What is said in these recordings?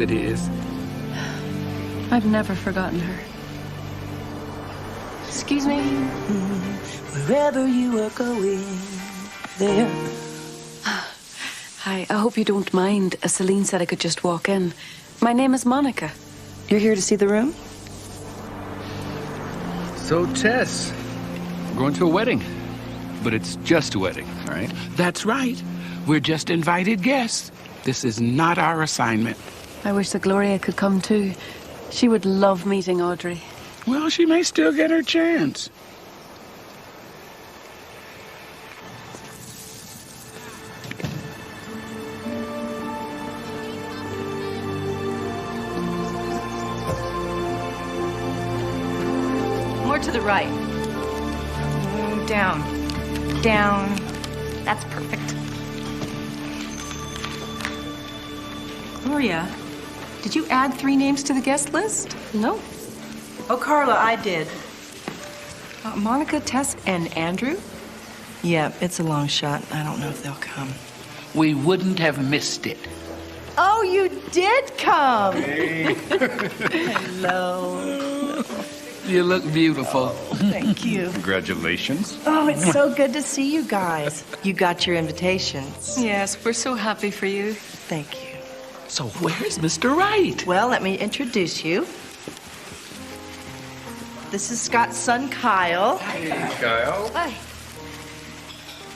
it is. I've never forgotten her. Excuse me? Wherever you are going, there. Hi, I hope you don't mind. Celine said I could just walk in. My name is Monica. You're here to see the room? So, Tess, we're going to a wedding. But it's just a wedding, all right? That's right. We're just invited guests. This is not our assignment. I wish that Gloria could come too. She would love meeting Audrey. Well, she may still get her chance. More to the right. Down. Down. That's perfect. Gloria, did you add 3 names to the guest list? No. Oh, Carla, I did. Monica, Tess, and Andrew? Yeah, it's a long shot. I don't know if they'll come. We wouldn't have missed it. Oh, you did come! Hey. Hello. You look beautiful. Thank you. Congratulations. Oh, it's so good to see you guys. You got your invitations. Yes, we're so happy for you. Thank you. So where's Mr. Wright? Well, let me introduce you. This is Scott's son, Kyle. Hey, Kyle. Hi.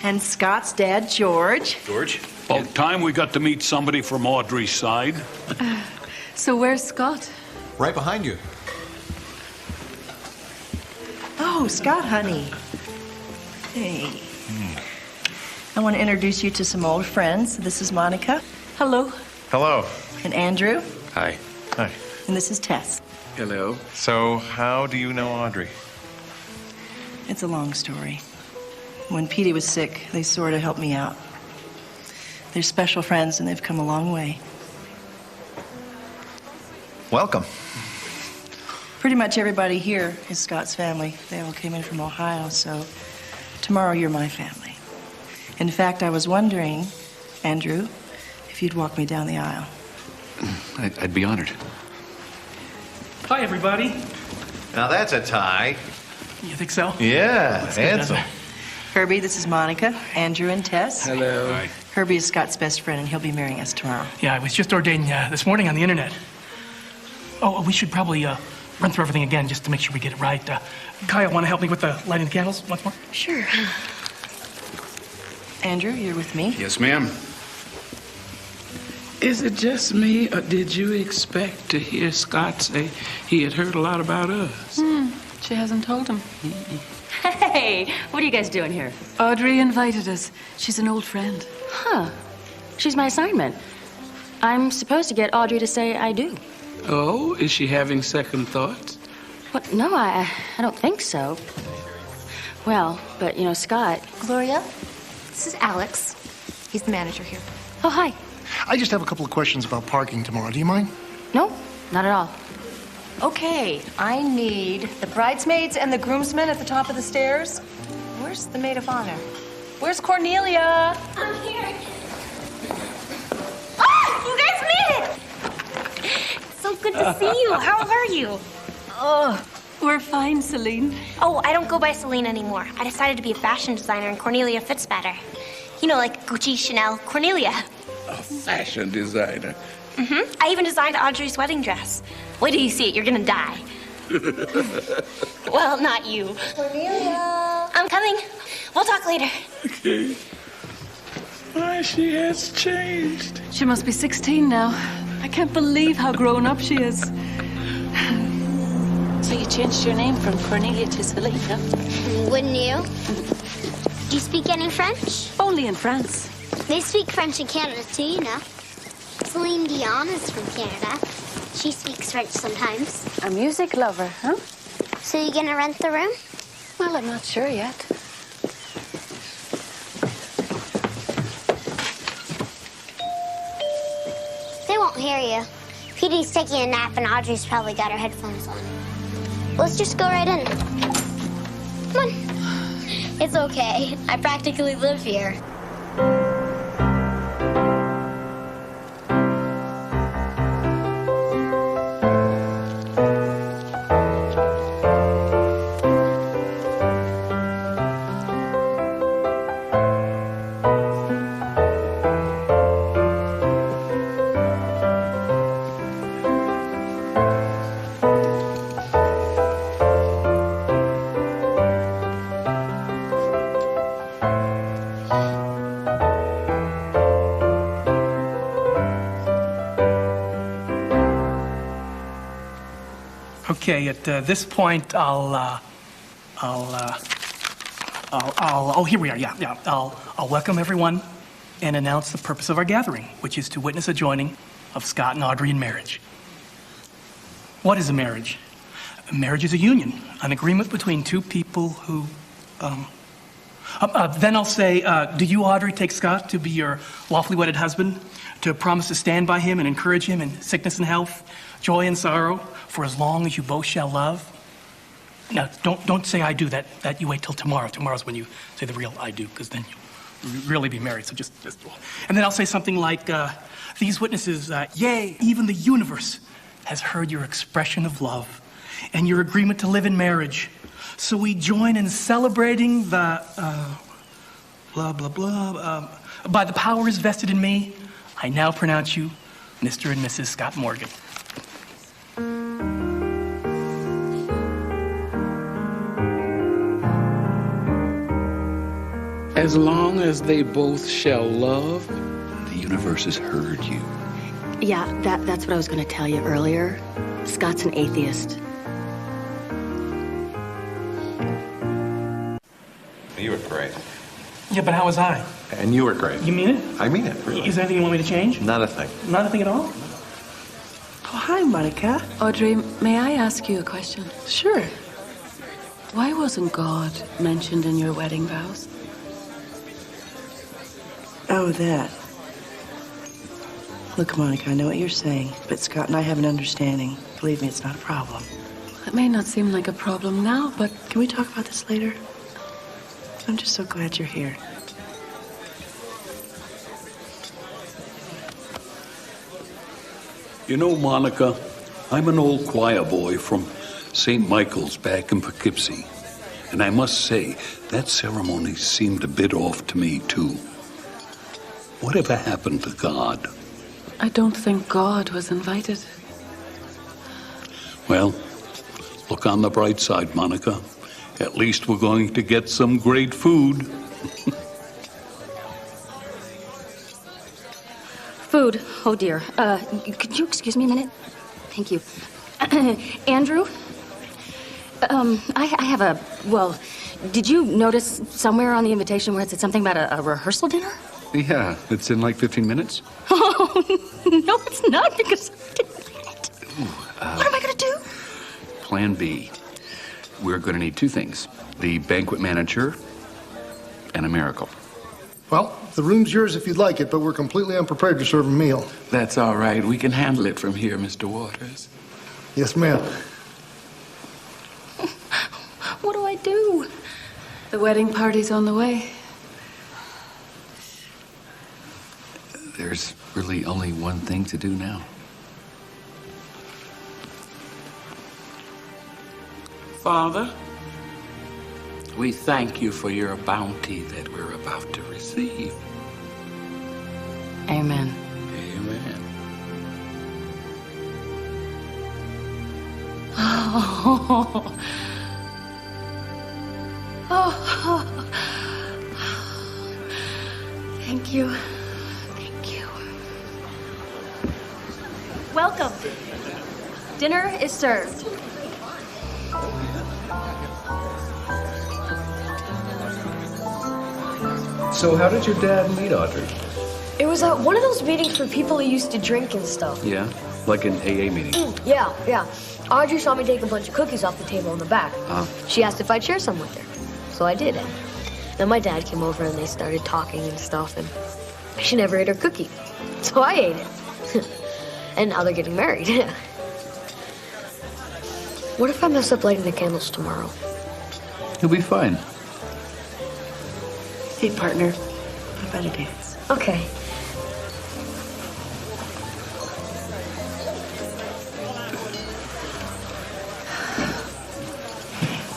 And Scott's dad, George. George. About time we got to meet somebody from Audrey's side. So where's Scott? Right behind you. Oh, Scott, honey. Hey. I want to introduce you to some old friends. This is Monica. Hello. Hello. And Andrew. Hi. Hi. And this is Tess. Hello. So, how do you know Audrey? It's a long story. When Petey was sick, they sort of helped me out. They're special friends, and they've come a long way. Welcome. Pretty much everybody here is Scott's family. They all came in from Ohio, so tomorrow you're my family. In fact, I was wondering, Andrew, if you'd walk me down the aisle. I'd be honored. Hi, everybody. Now that's a tie. You think so? Yeah, Let's get handsome. down Herbie, this is Monica, Andrew, and Tess. Hello. Hi. Herbie is Scott's best friend, and he'll be marrying us tomorrow. there. Yeah, I was just ordained this morning on the internet. Oh, we should probably run through everything again just to make sure we get it right. Kyle, want to help me with the lighting the candles once more? Sure. Andrew, you're with me. Yes, ma'am. Is it just me, or did you expect to hear Scott say he had heard a lot about us? She hasn't told him. Hey, what are you guys doing here? Audrey invited us. She's an old friend. Huh. She's my assignment. I'm supposed to get Audrey to say I do. Oh, is she having second thoughts? What? No, I don't think so. Well, but, you know, Scott... Gloria, this is Alex. He's the manager here. Oh, hi. I just have a couple of questions about parking tomorrow. Do you mind? No, not at all. Okay, I need the bridesmaids and the groomsmen at the top of the stairs. Where's the maid of honor? Where's Cornelia? I'm here. Oh, you guys made it! So good to see you. How are you? Oh, we're fine, Celine. Oh, I don't go by Celine anymore. I decided to be a fashion designer, and Cornelia fits better. You know, like Gucci, Chanel, Cornelia. A fashion designer. Mm-hmm. I even designed Audrey's wedding dress. Wait till you see it. You're gonna die. Well, not you. Cornelia. I'm coming. We'll talk later. Okay. Why, she has changed. She must be 16 now. I can't believe how grown up she is. So you changed your name from Cornelia to Celine, huh? Wouldn't you? Do you speak any French? Only in France. They speak French in Canada, too, you know. Celine Dion is from Canada. She speaks French sometimes. A music lover, huh? So you gonna rent the room? Well, I'm not sure yet. They won't hear you. Petey's taking a nap and Audrey's probably got her headphones on. Let's just go right in. Come on. It's okay. I practically live here. Okay, at this point, oh, here we are, yeah. I'll welcome everyone and announce the purpose of our gathering, which is to witness a joining of Scott and Audrey in marriage. What is a marriage? A marriage is a union, an agreement between two people who, then I'll say, do you, Audrey, take Scott to be your lawfully wedded husband, to promise to stand by him and encourage him in sickness and health, joy and sorrow, for as long as you both shall love? Now, don't say I do. That you wait till tomorrow. Tomorrow's when you say the real I do, because then you'll really be married. So just. And then I'll say something like, these witnesses, yea, even the universe has heard your expression of love and your agreement to live in marriage. So we join in celebrating the, blah, blah, blah. By the powers vested in me, I now pronounce you Mr. and Mrs. Scott Morgan. As long as they both shall love. The universe has heard you. Yeah, that's what I was going to tell you earlier. Scott's an atheist. You were great. Yeah, but how was I? And you were great. You mean it? I mean it, really. Is there anything you want me to change? Not a thing. Not a thing at all? Oh, hi, Monica. Audrey, may I ask you a question? Sure. Why wasn't God mentioned in your wedding vows? Oh, that. Look, Monica, I know what you're saying, but Scott and I have an understanding. Believe me, it's not a problem. It may not seem like a problem now, but can we talk about this later? I'm just so glad you're here. You know, Monica, I'm an old choir boy from St. Michael's back in Poughkeepsie. And I must say, that ceremony seemed a bit off to me, too. Whatever happened to God? I don't think God was invited. Well, look on the bright side, Monica. At least we're going to get some great food. Food. Oh, dear. Could you excuse me a minute? Thank you. Andrew? I have a... Well, did you notice somewhere on the invitation where it said something about a rehearsal dinner? Yeah, it's in like 15 minutes. Oh, no, it's not, because I didn't read it. What am I going to do? Plan B. We're going to need two things. The banquet manager and a miracle. Well, the room's yours if you'd like it, but we're completely unprepared to serve a meal. That's all right. We can handle it from here, Mr. Waters. Yes, ma'am. What do I do? The wedding party's on the way. There's really only one thing to do now. Father, we thank you for your bounty that we're about to receive. Amen. Amen. Oh. Oh. Thank you. Thank you. Welcome. Dinner is served. So how did your dad meet Audrey? It was at one of those meetings for people who used to drink and stuff. Yeah, like an AA meeting. Yeah. Audrey saw me take a bunch of cookies off the table in the back. She asked if I'd share some with her. So I did. And then my dad came over and they started talking and stuff. And she never ate her cookie. So I ate it. And now they're getting married. What if I mess up lighting the candles tomorrow? He'll be fine. Hey, partner. How about a dance? Okay.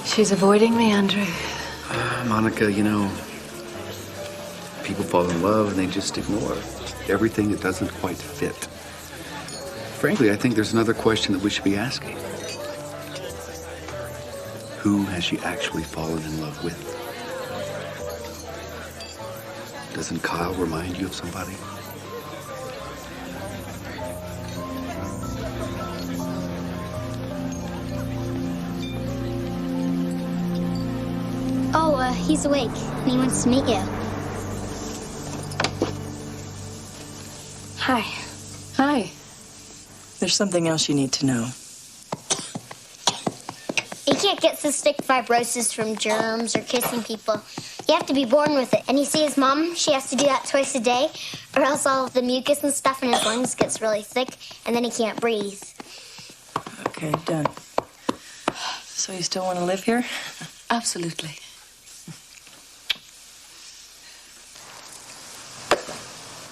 She's avoiding me, Andrew. Monica, you know, people fall in love and they just ignore everything that doesn't quite fit. Frankly, I think there's another question that we should be asking. Who has she actually fallen in love with? Doesn't Kyle remind you of somebody? he's awake, and he wants to meet you. Hi. Hi. There's something else you need to know. You can't get cystic fibrosis from germs or kissing people. You have to be born with it. And you see his mom, she has to do that twice a day, or else all of the mucus and stuff in his lungs gets really thick, and then he can't breathe. Okay, done. So you still want to live here? Absolutely.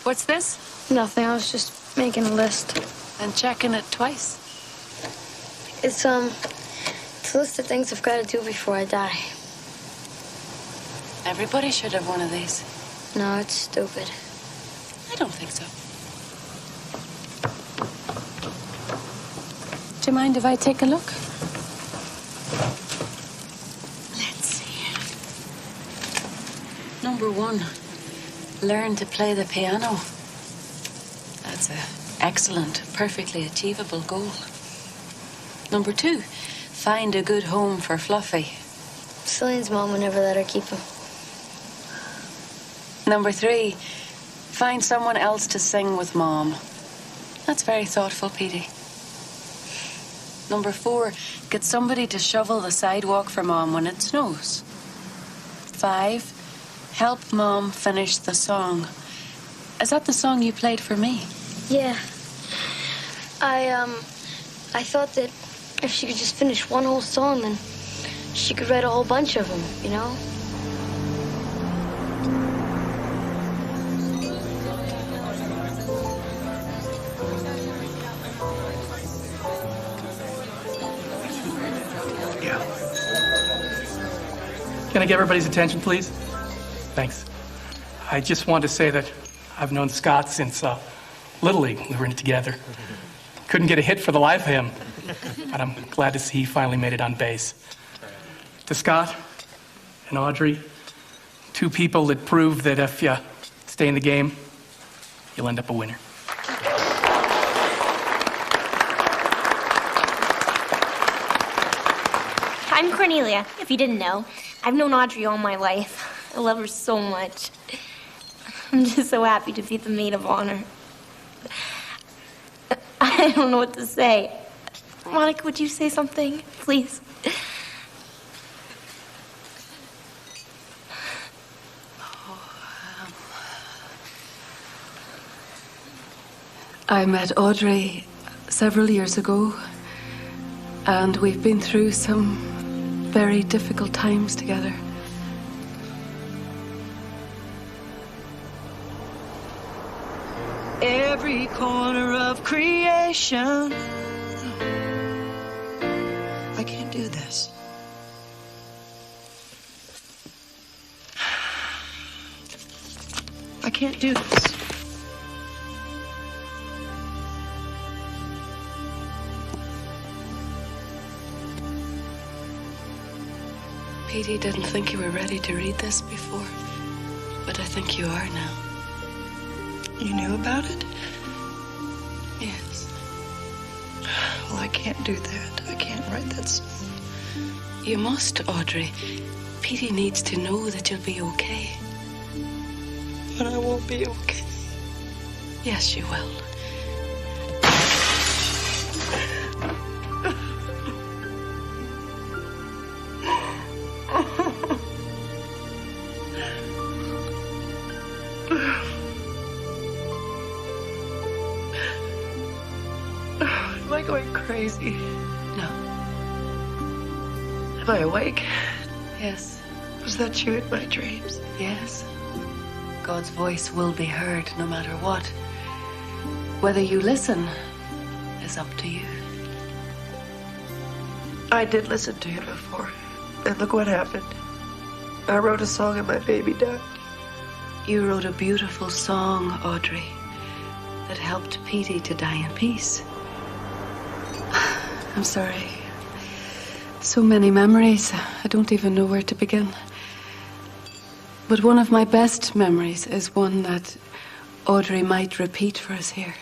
What's this? Nothing. I was just making a list. And checking it twice. It's a list of things I've got to do before I die. Everybody should have one of these. No, it's stupid. I don't think so. Do you mind if I take a look? Let's see. Number 1, learn to play the piano. That's an excellent, perfectly achievable goal. Number 2, find a good home for Fluffy. Celine's mom would never let her keep him. Number 3, find someone else to sing with Mom. That's very thoughtful, Petey. Number 4, get somebody to shovel the sidewalk for Mom when it snows. 5, help Mom finish the song. Is that the song you played for me? Yeah. I thought that if she could just finish one whole song, then she could write a whole bunch of them, you know? Can I get everybody's attention, please? Thanks. I just want to say that I've known Scott since Little League. We were in it together. Couldn't get a hit for the life of him, but I'm glad to see he finally made it on base. To Scott and Audrey, 2 people that prove that if you stay in the game, you'll end up a winner. I'm Cornelia, if you didn't know. I've known Audrey all my life. I love her so much. I'm just so happy to be the maid of honor. I don't know what to say. Monica, would you say something, please? I met Audrey several years ago, and we've been through some very difficult times together. Every corner of creation. I can't do this. I can't do this. Petey didn't think you were ready to read this before, but I think you are now. You knew about it? Yes. Well, I can't do that. I can't write that song. You must, Audrey. Petey needs to know that you'll be okay. But I won't be okay. Yes, you will. Am I going crazy? No. Am I awake? Yes. Was that you in my dreams? Yes. God's voice will be heard no matter what. Whether you listen is up to you. I did listen to him before. And look what happened. I wrote a song and my baby died. You wrote a beautiful song, Audrey, that helped Petey to die in peace. I'm sorry. So many memories. I don't even know where to begin. But one of my best memories is one that Audrey might repeat for us here.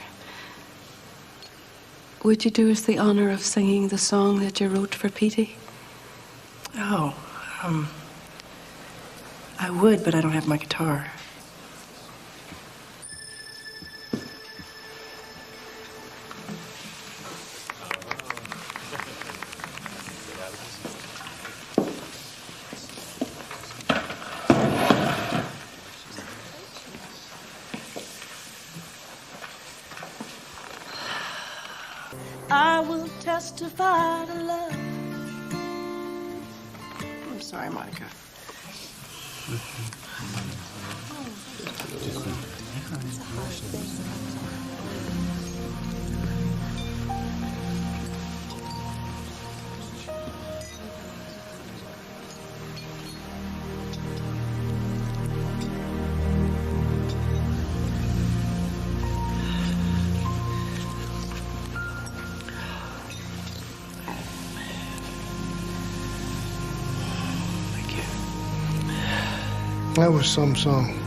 Would you do us the honor of singing the song that you wrote for Petey? Oh, I would, but I don't have my guitar. I will testify to love. I'm sorry, Monica. That was some song.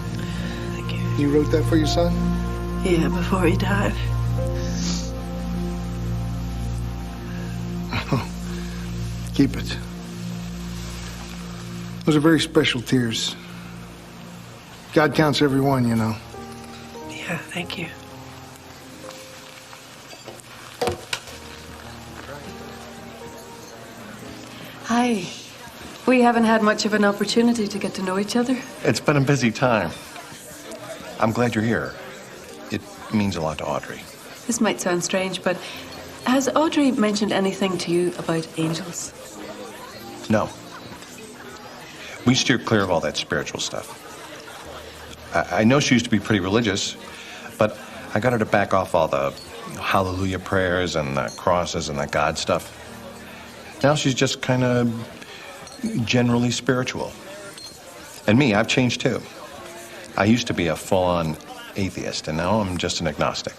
Thank you. You wrote that for your son? Yeah, before he died. Keep it. Those are very special tears. God counts every one, you know. Yeah, thank you. Hi. We haven't had much of an opportunity to get to know each other. It's been a busy time. I'm glad you're here. It means a lot to Audrey. This might sound strange, but has Audrey mentioned anything to you about angels? No. We steer clear of all that spiritual stuff. I know she used to be pretty religious, but I got her to back off all the hallelujah prayers and the crosses and the God stuff. Now she's just kind of generally spiritual. And me, I've changed too. I used to be a full-on atheist, and now I'm just an agnostic.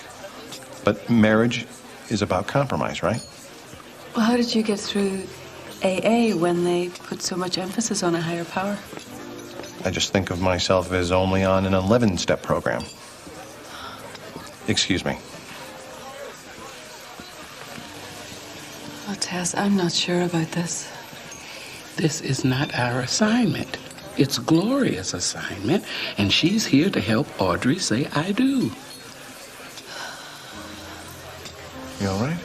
But marriage is about compromise, right? Well, how did you get through AA when they put so much emphasis on a higher power? I just think of myself as only on an 11-step program. Excuse me. Oh, Tess, I'm not sure about this. This is not our assignment. It's Gloria's assignment, and she's here to help Audrey say I do. You all right?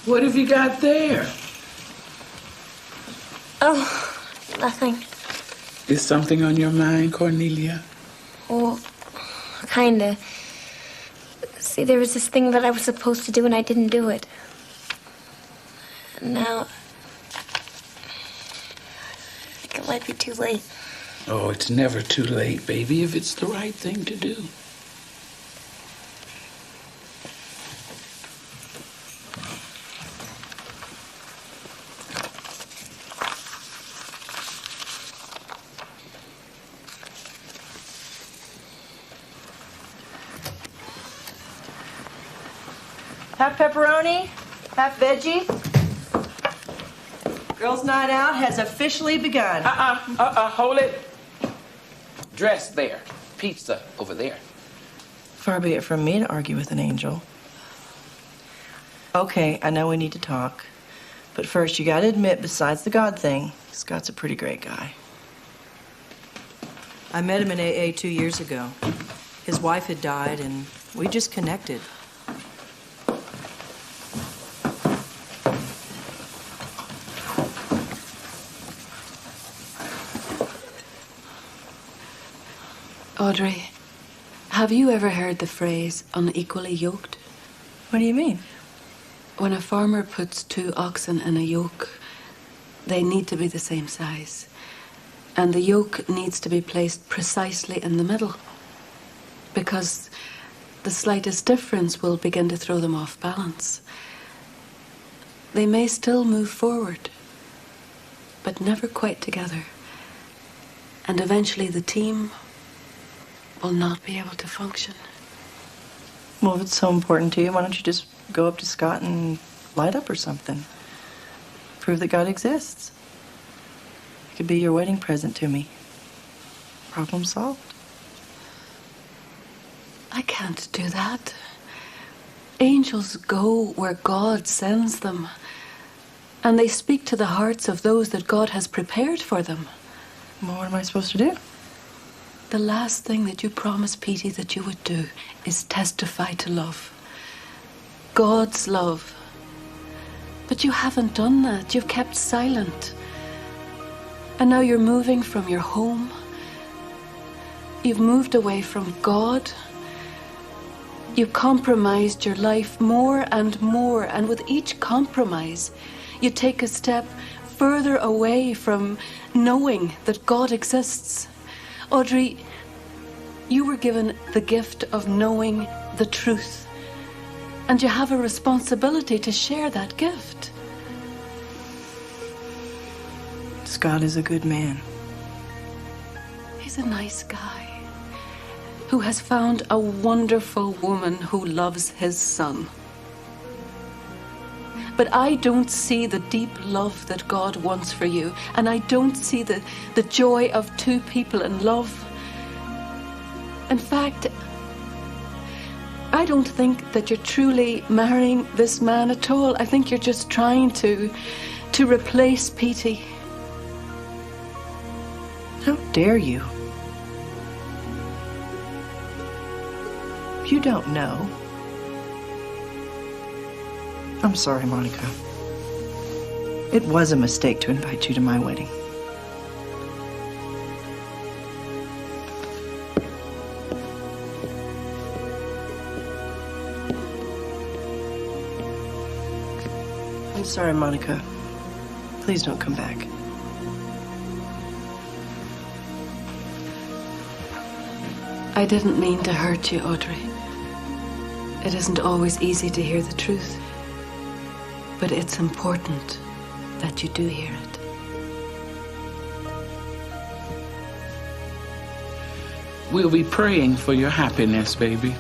What have you got there? Oh, nothing. Is something on your mind, Cornelia? Well, kinda. See, there was this thing that I was supposed to do and I didn't do it. And now, I think it might be too late. Oh, it's never too late, baby, if it's the right thing to do. Half pepperoni, half veggie. Girls' night out has officially begun. Hold it. Dress there. Pizza over there. Far be it from me to argue with an angel. Okay, I know we need to talk. But first, you gotta admit, besides the God thing, Scott's a pretty great guy. I met him in AA 2 years ago. His wife had died, and we just connected. Audrey, have you ever heard the phrase unequally yoked? What do you mean? When a farmer puts 2 oxen in a yoke, they need to be the same size. And the yoke needs to be placed precisely in the middle. Because the slightest difference will begin to throw them off balance. They may still move forward, but never quite together. And eventually the team will not be able to function. Well, if it's so important to you, why don't you just go up to Scott and light up or something? Prove that God exists. It could be your wedding present to me. Problem solved. I can't do that. Angels go where God sends them, and they speak to the hearts of those that God has prepared for them. Well, what am I supposed to do? The last thing that you promised Petey that you would do is testify to love. God's love. But you haven't done that. You've kept silent. And now you're moving from your home. You've moved away from God. You compromised your life more and more, and with each compromise, you take a step further away from knowing that God exists. Audrey, you were given the gift of knowing the truth, and you have a responsibility to share that gift. Scott is a good man. He's a nice guy who has found a wonderful woman who loves his son. But I don't see the deep love that God wants for you, and I don't see the joy of two people in love. In fact, I don't think that you're truly marrying this man at all. I think you're just trying to replace Petey. How dare you? You don't know. I'm sorry, Monica. It was a mistake to invite you to my wedding. I'm sorry, Monica. Please don't come back. I didn't mean to hurt you, Audrey. It isn't always easy to hear the truth, but it's important that you do hear it. We'll be praying for your happiness, baby.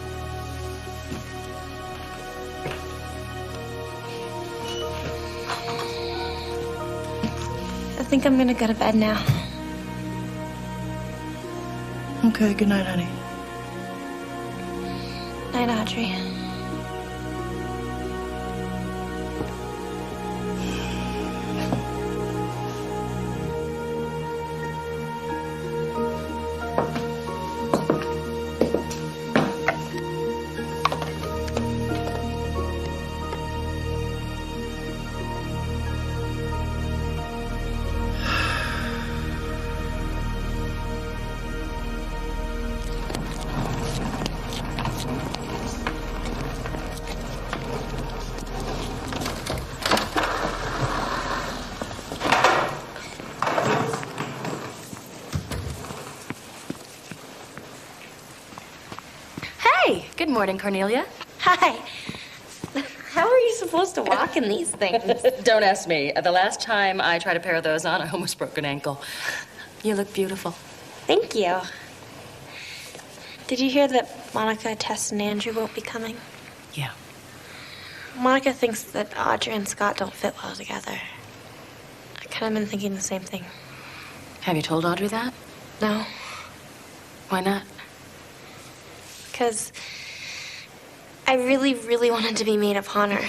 I think I'm gonna go to bed now. Okay, good night, honey. Night, Audrey. Good morning, Cornelia. Hi. How are you supposed to walk in these things? Don't ask me. The last time I tried a pair of those on, I almost broke an ankle. You look beautiful. Thank you. Did you hear that Monica, Tess, and Andrew won't be coming? Yeah. Monica thinks that Audrey and Scott don't fit well together. I kind of been thinking the same thing. Have you told Audrey that? No. Why not? Because I really, really wanted to be maid of honor.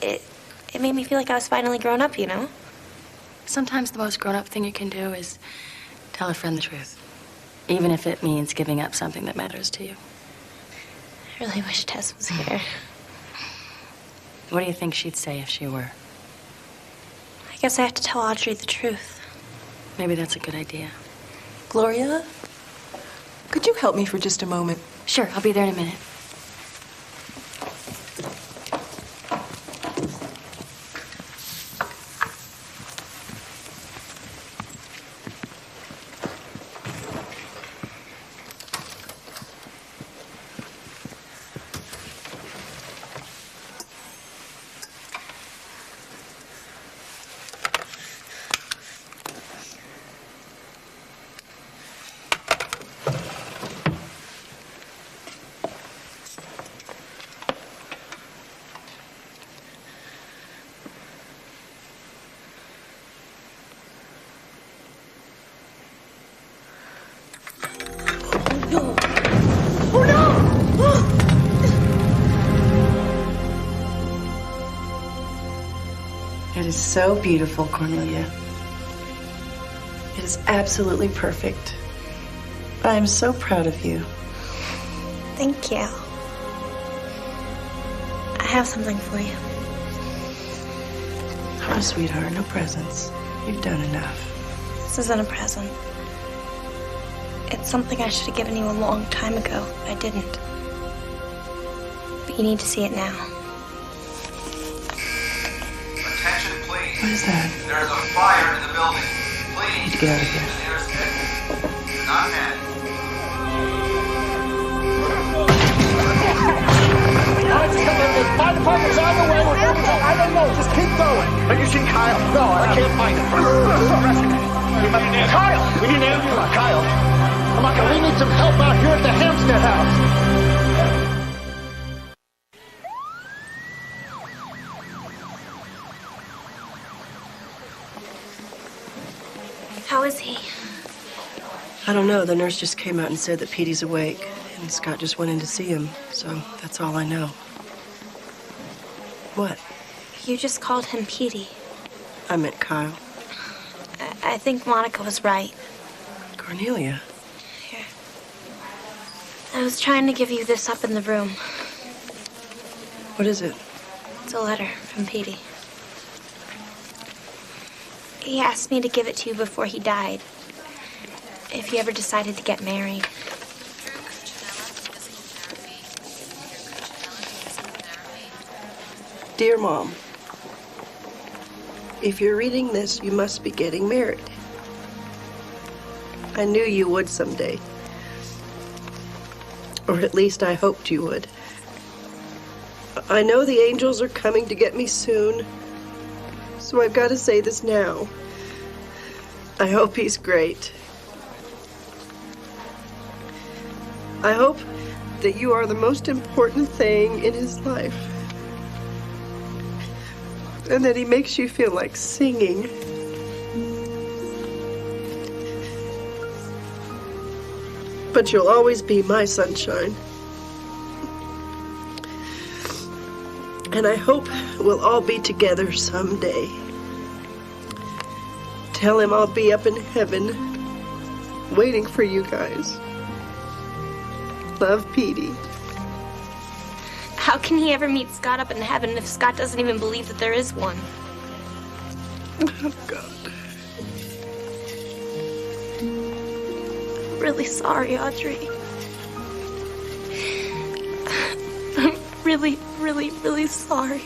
It made me feel like I was finally grown up, you know? Sometimes the most grown-up thing you can do is tell a friend the truth, even if it means giving up something that matters to you. I really wish Tess was here. What do you think she'd say if she were? I guess I have to tell Audrey the truth. Maybe that's a good idea. Gloria, could you help me for just a moment? Sure, I'll be there in a minute. is so beautiful, Cornelia. It is absolutely perfect. I am so proud of you. Thank you. I have something for you. Oh, sweetheart, no presents. You've done enough. This isn't a present. It's something I should have given you a long time ago, but I didn't. But you need to see it now. Attention, please. What is that? There's a fire in the building. Please. Need to get out of here. Do not panic. My department's on the way. I don't know. Just keep going. Have you seen Kyle? No, I can't find him. Kyle! We need an ambulance. Kyle! Come on, we need some help out here at the Hampstead house. How is he? I don't know. The nurse just came out and said that Petey's awake, and Scott just went in to see him, so that's all I know. What? You just called him Petey. I meant Kyle. I think Monica was right. Cornelia. Here. I was trying to give you this up in the room. What is it? It's a letter from Petey. He asked me to give it to you before he died. If you ever decided to get married. Dear Mom, if you're reading this, you must be getting married. I knew you would someday. Or at least I hoped you would. I know the angels are coming to get me soon, so I've got to say this now. I hope he's great. I hope that you are the most important thing in his life. And that he makes you feel like singing. But you'll always be my sunshine. And I hope we'll all be together someday. Tell him I'll be up in heaven, waiting for you guys. Love, Petey. How can he ever meet Scott up in heaven if Scott doesn't even believe that there is one? Oh, God. I'm really sorry, Audrey. I'm really, really, really sorry.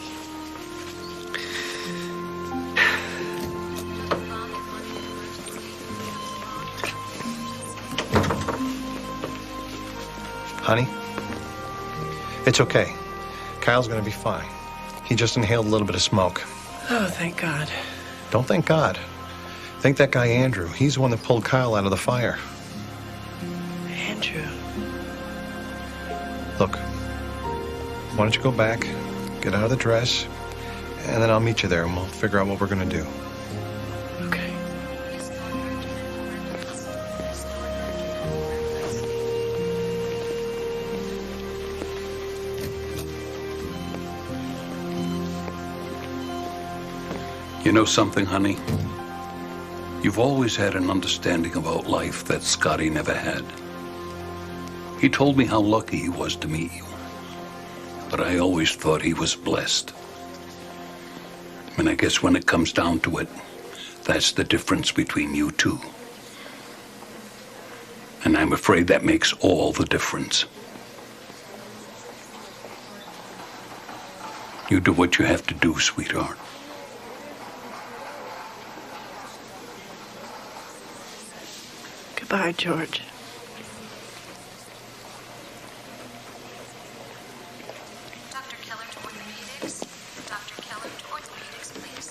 Honey, it's okay. Kyle's gonna be fine. He just inhaled a little bit of smoke. Oh, thank God. Don't thank God. Thank that guy Andrew. He's the one that pulled Kyle out of the fire. Andrew. Look, why don't you go back, get out of the dress, and then I'll meet you there and we'll figure out what we're gonna do. Okay. You know something, honey? You've always had an understanding about life that Scotty never had. He told me how lucky he was to meet you. But I always thought he was blessed. And I guess when it comes down to it, that's the difference between you two. And I'm afraid that makes all the difference. You do what you have to do, sweetheart. Goodbye, George. Dr. Keller to orthopedics. Dr. Keller to orthopedics, please.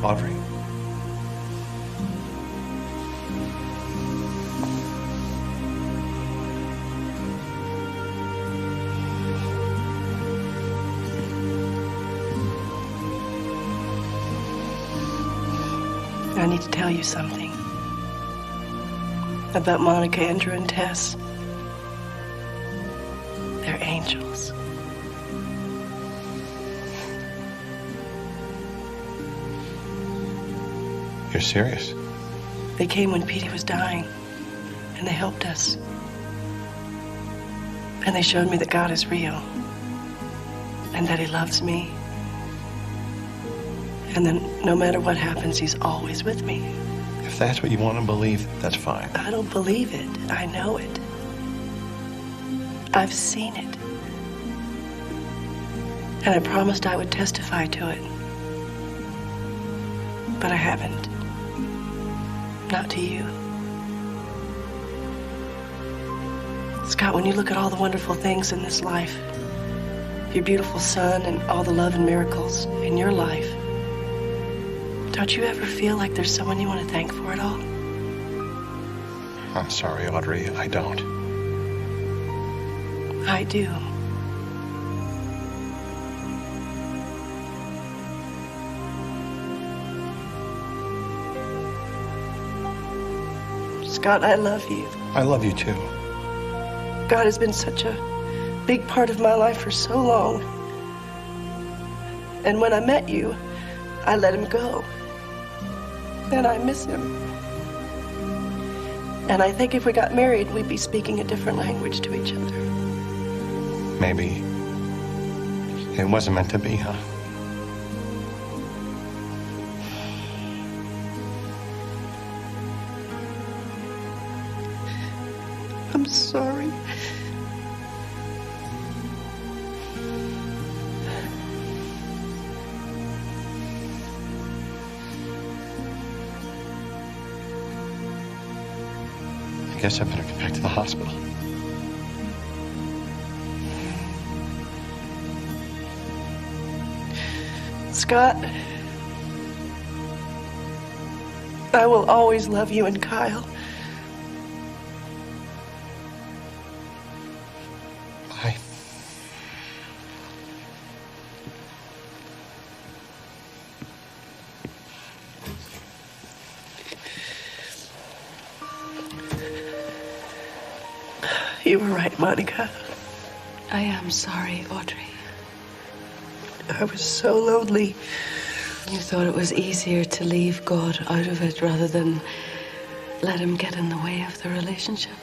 Audrey. I need to tell you something about Monica, Andrew, and Tess. They're angels. You're serious? They came when Petey was dying, and they helped us. And they showed me that God is real, and that He loves me. And then no matter what happens, He's always with me. If that's what you want to believe, that's fine. I don't believe it. I know it. I've seen it. And I promised I would testify to it. But I haven't. Not to you. Scott, when you look at all the wonderful things in this life, your beautiful son and all the love and miracles in your life, don't you ever feel like there's someone you want to thank for it all? I'm sorry, Audrey, I don't. I do. Scott, I love you. I love you too. God has been such a big part of my life for so long. And when I met you, I let Him go. And I miss Him. And I think if we got married, we'd be speaking a different language to each other. Maybe it wasn't meant to be, huh? I'm sorry. I guess I better get back to the hospital. Scott, I will always love you and Kyle. Bye. You were right, Monica. I am sorry, Audrey. I was so lonely. You thought it was easier to leave God out of it rather than let Him get in the way of the relationship.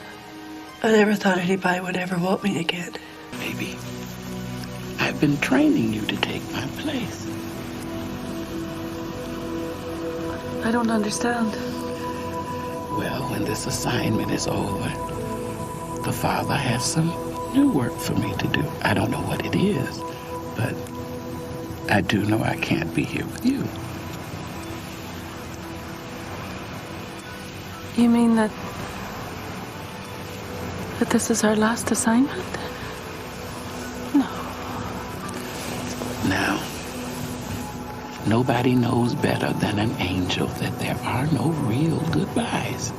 I never thought anybody would ever want me again. Maybe. I've been training you to take my place. I don't understand. Well, when this assignment is over, the Father has some new work for me to do. I don't know what it is, but I do know I can't be here with you. You mean that this is our last assignment? No. Now, nobody knows better than an angel that there are no real goodbyes.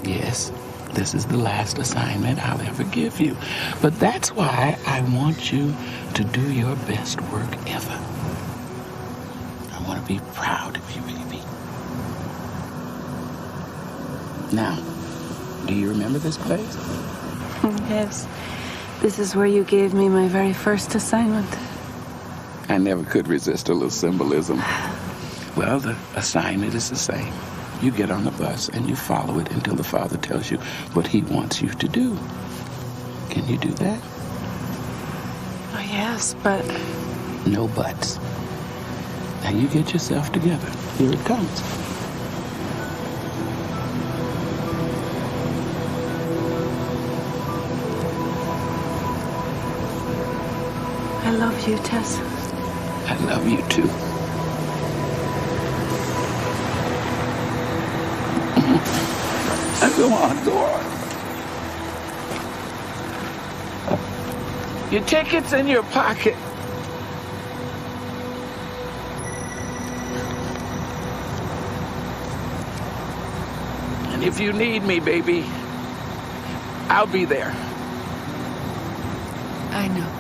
Yes, this is the last assignment I'll ever give you. But that's why I want you to do your best work ever. I want to be proud of you, baby. Now, do you remember this place? Yes. This is where you gave me my very first assignment. I never could resist a little symbolism. Well, the assignment is the same. You get on the bus and you follow it until the Father tells you what He wants you to do. Can you do that? Oh, yes, but... No buts. Now you get yourself together. Here it comes. I love you, Tess. I love you too. Go on, go on. Your ticket's in your pocket. If you need me, baby, I'll be there. I know.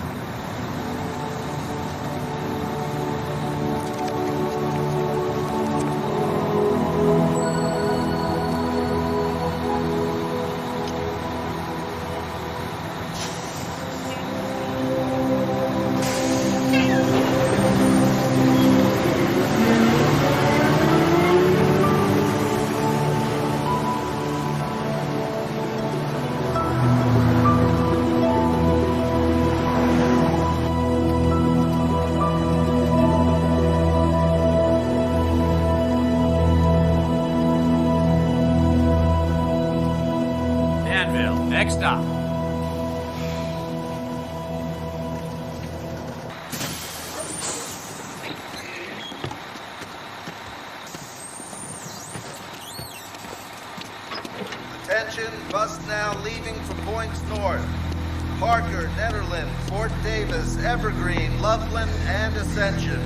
Next stop. Attention, bus now leaving for points north. Parker, Netherland, Fort Davis, Evergreen, Loveland, and Ascension.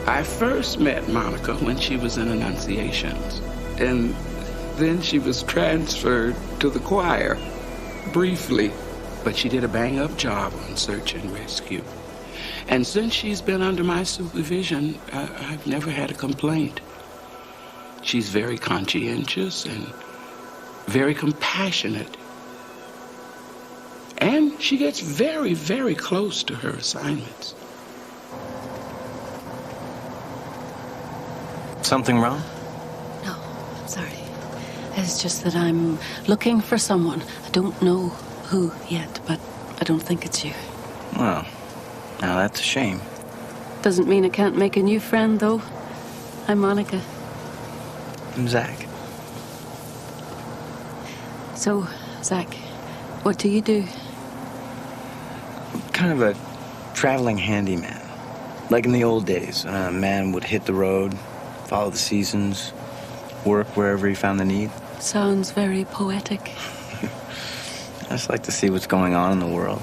I first met Monica when she was in Annunciations, and then she was transferred to the choir, briefly, but she did a bang-up job on search and rescue. And since she's been under my supervision, I've never had a complaint. She's very conscientious and very compassionate. And she gets very, very close to her assignments. Something wrong? No, I'm sorry. It's just that I'm looking for someone. I don't know who yet, but I don't think it's you. Well, now that's a shame. Doesn't mean I can't make a new friend, though. I'm Monica. I'm Zach. So, Zach, what do you do? Kind of a traveling handyman. Like in the old days, when a man would hit the road, follow the seasons, work wherever he found the need. Sounds very poetic. I just like to see what's going on in the world.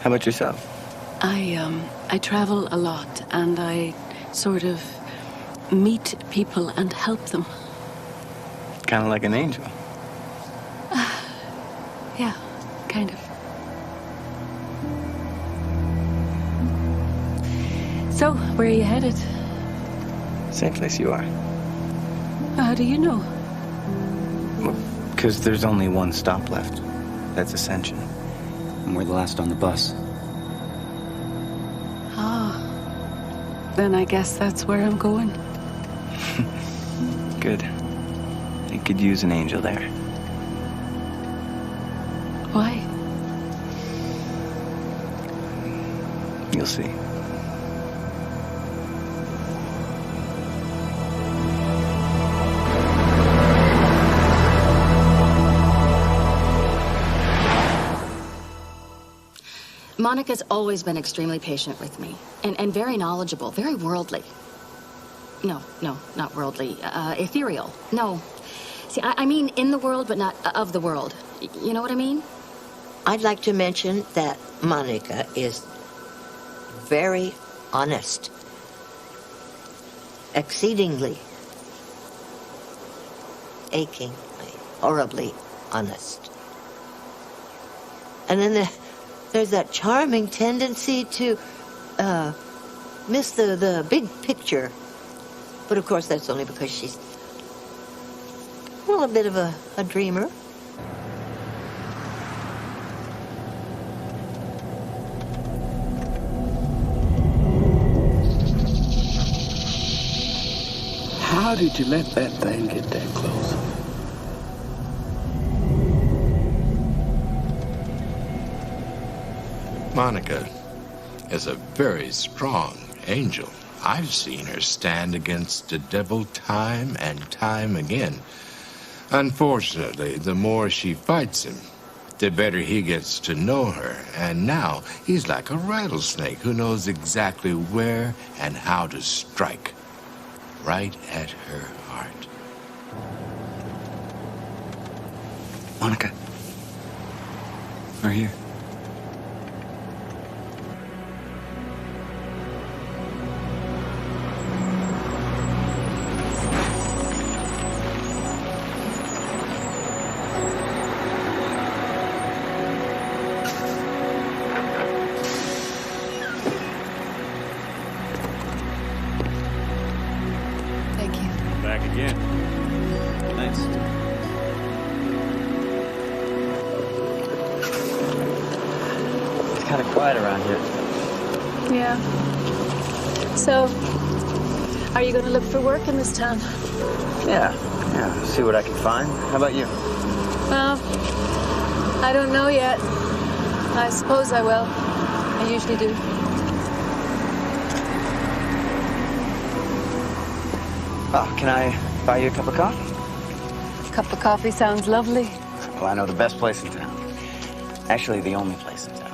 How about yourself? I travel a lot, and I sort of meet people and help them. Kind of like an angel. Yeah, kind of. So, where are you headed? Same place you are. How do you know? Because there's only one stop left. That's Ascension. And we're the last on the bus. Ah. Then I guess that's where I'm going. Good. You could use an angel there. Why? You'll see. Monica's always been extremely patient with me, and very knowledgeable, very worldly. No, not worldly, ethereal. No. See, I mean in the world, but not of the world. You know what I mean? I'd like to mention that Monica is very honest. Exceedingly, achingly, horribly honest. And then there's that charming tendency to miss the big picture. But of course, that's only because she's, well, a bit of a dreamer. How did you let that thing get that close? Monica is a very strong angel. I've seen her stand against the devil time and time again. Unfortunately, the more she fights him, the better he gets to know her. And now he's like a rattlesnake who knows exactly where and how to strike. Right at her heart. Monica. We're here. Back again. Thanks. It's kind of quiet around here. Yeah. So, are you going to look for work in this town? Yeah, see what I can find. How about you? Well, I don't know yet. I suppose I will. I usually do. Oh, can I buy you a cup of coffee? A cup of coffee sounds lovely. Well, I know the best place in town. Actually, the only place in town.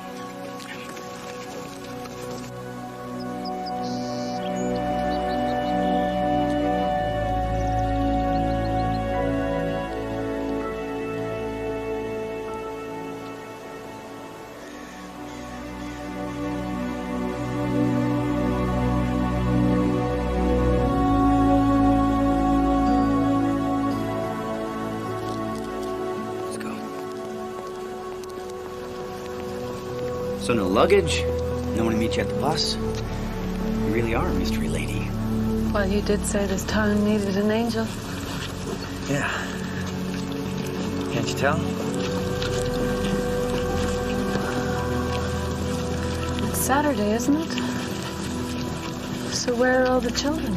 So no luggage, no one to meet you at the bus. You really are a mystery lady. Well, you did say this town needed an angel. Yeah. Can't you tell? It's Saturday, isn't it? So where are all the children?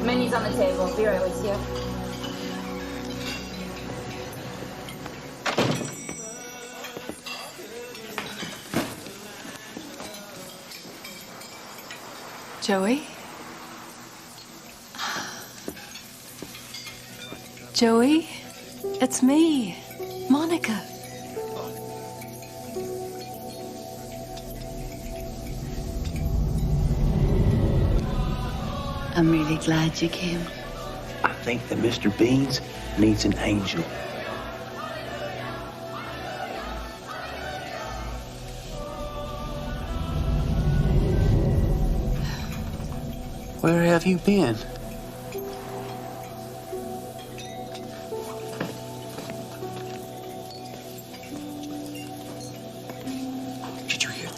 Menu's on the table. Be right with you. Joey? Joey? It's me, Monica. I'm really glad you came. I think that Mr. Beans needs an angel. Where have you been? Did you hear?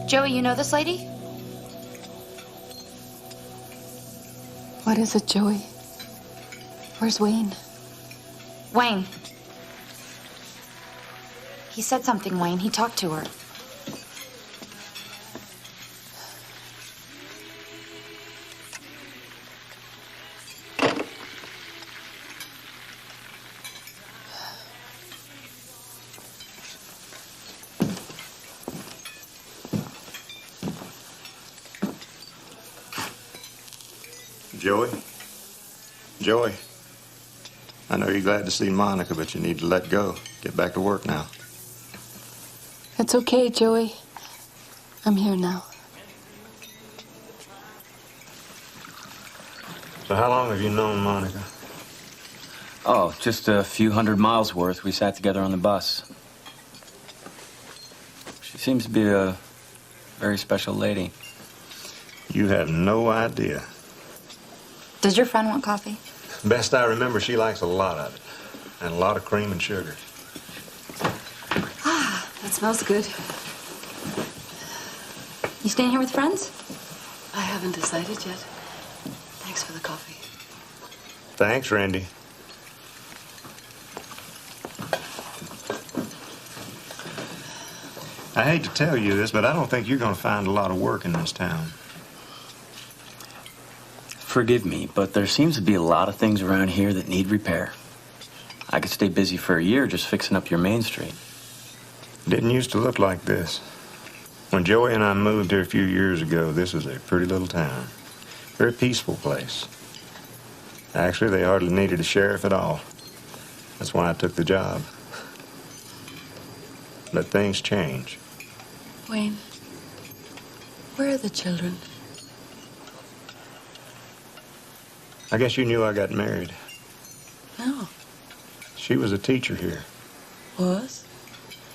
Joey, you know this lady? What is it, Joey? Where's Wayne? Wayne. He said something, Wayne. He talked to her. Joey, I know you're glad to see Monica, but you need to let go. Get back to work now. It's okay, Joey. I'm here now. So how long have you known Monica? Oh, just a few 100 miles worth. We sat together on the bus. She seems to be a very special lady. You have no idea. Does your friend want coffee? Best I remember, she likes a lot of it. And a lot of cream and sugar. Ah, that smells good. You staying here with friends? I haven't decided yet. Thanks for the coffee. Thanks, Randy. I hate to tell you this, but I don't think you're going to find a lot of work in this town. Forgive me, but there seems to be a lot of things around here that need repair. I could stay busy for a year just fixing up your main street. Didn't used to look like this. When Joey and I moved here a few years ago, this was a pretty little town. Very peaceful place. Actually, they hardly needed a sheriff at all. That's why I took the job. But things change. Wayne, where are the children? I guess you knew I got married. No. She was a teacher here. Was?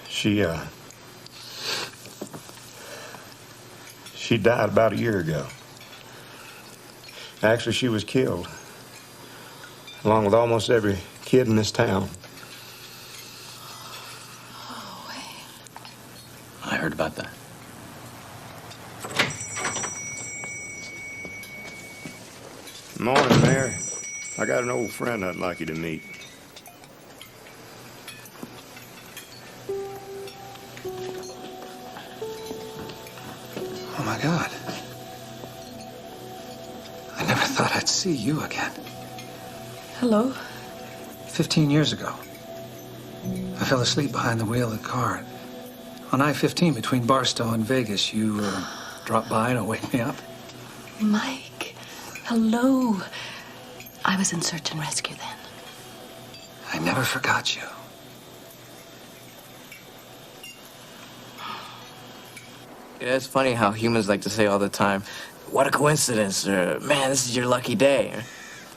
She died about a year ago. Actually, she was killed, along with almost every kid in this town. Oh, Wayne. I heard about that. Morning, Mary. I got an old friend I'd like you to meet. Oh, my God. I never thought I'd see you again. Hello. 15 years ago, I fell asleep behind the wheel of the car. On I-15 between Barstow and Vegas, you dropped by to wake me up. Mike, hello. I was in search and rescue then. I never forgot you. Yeah, it's funny how humans like to say all the time, what a coincidence, or man, this is your lucky day.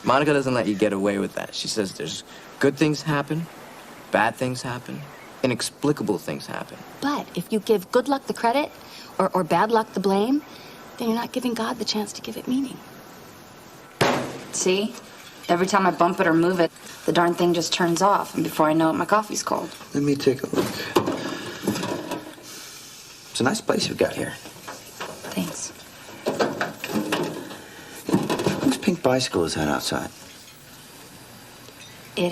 Monica doesn't let you get away with that. She says there's good things happen, bad things happen, inexplicable things happen. But if you give good luck the credit or bad luck the blame, then you're not giving God the chance to give it meaning. See? Every time I bump it or move it, the darn thing just turns off, and before I know it, my coffee's cold. Let me take a look. It's a nice place you've got here. Thanks. Whose pink bicycle is that outside? It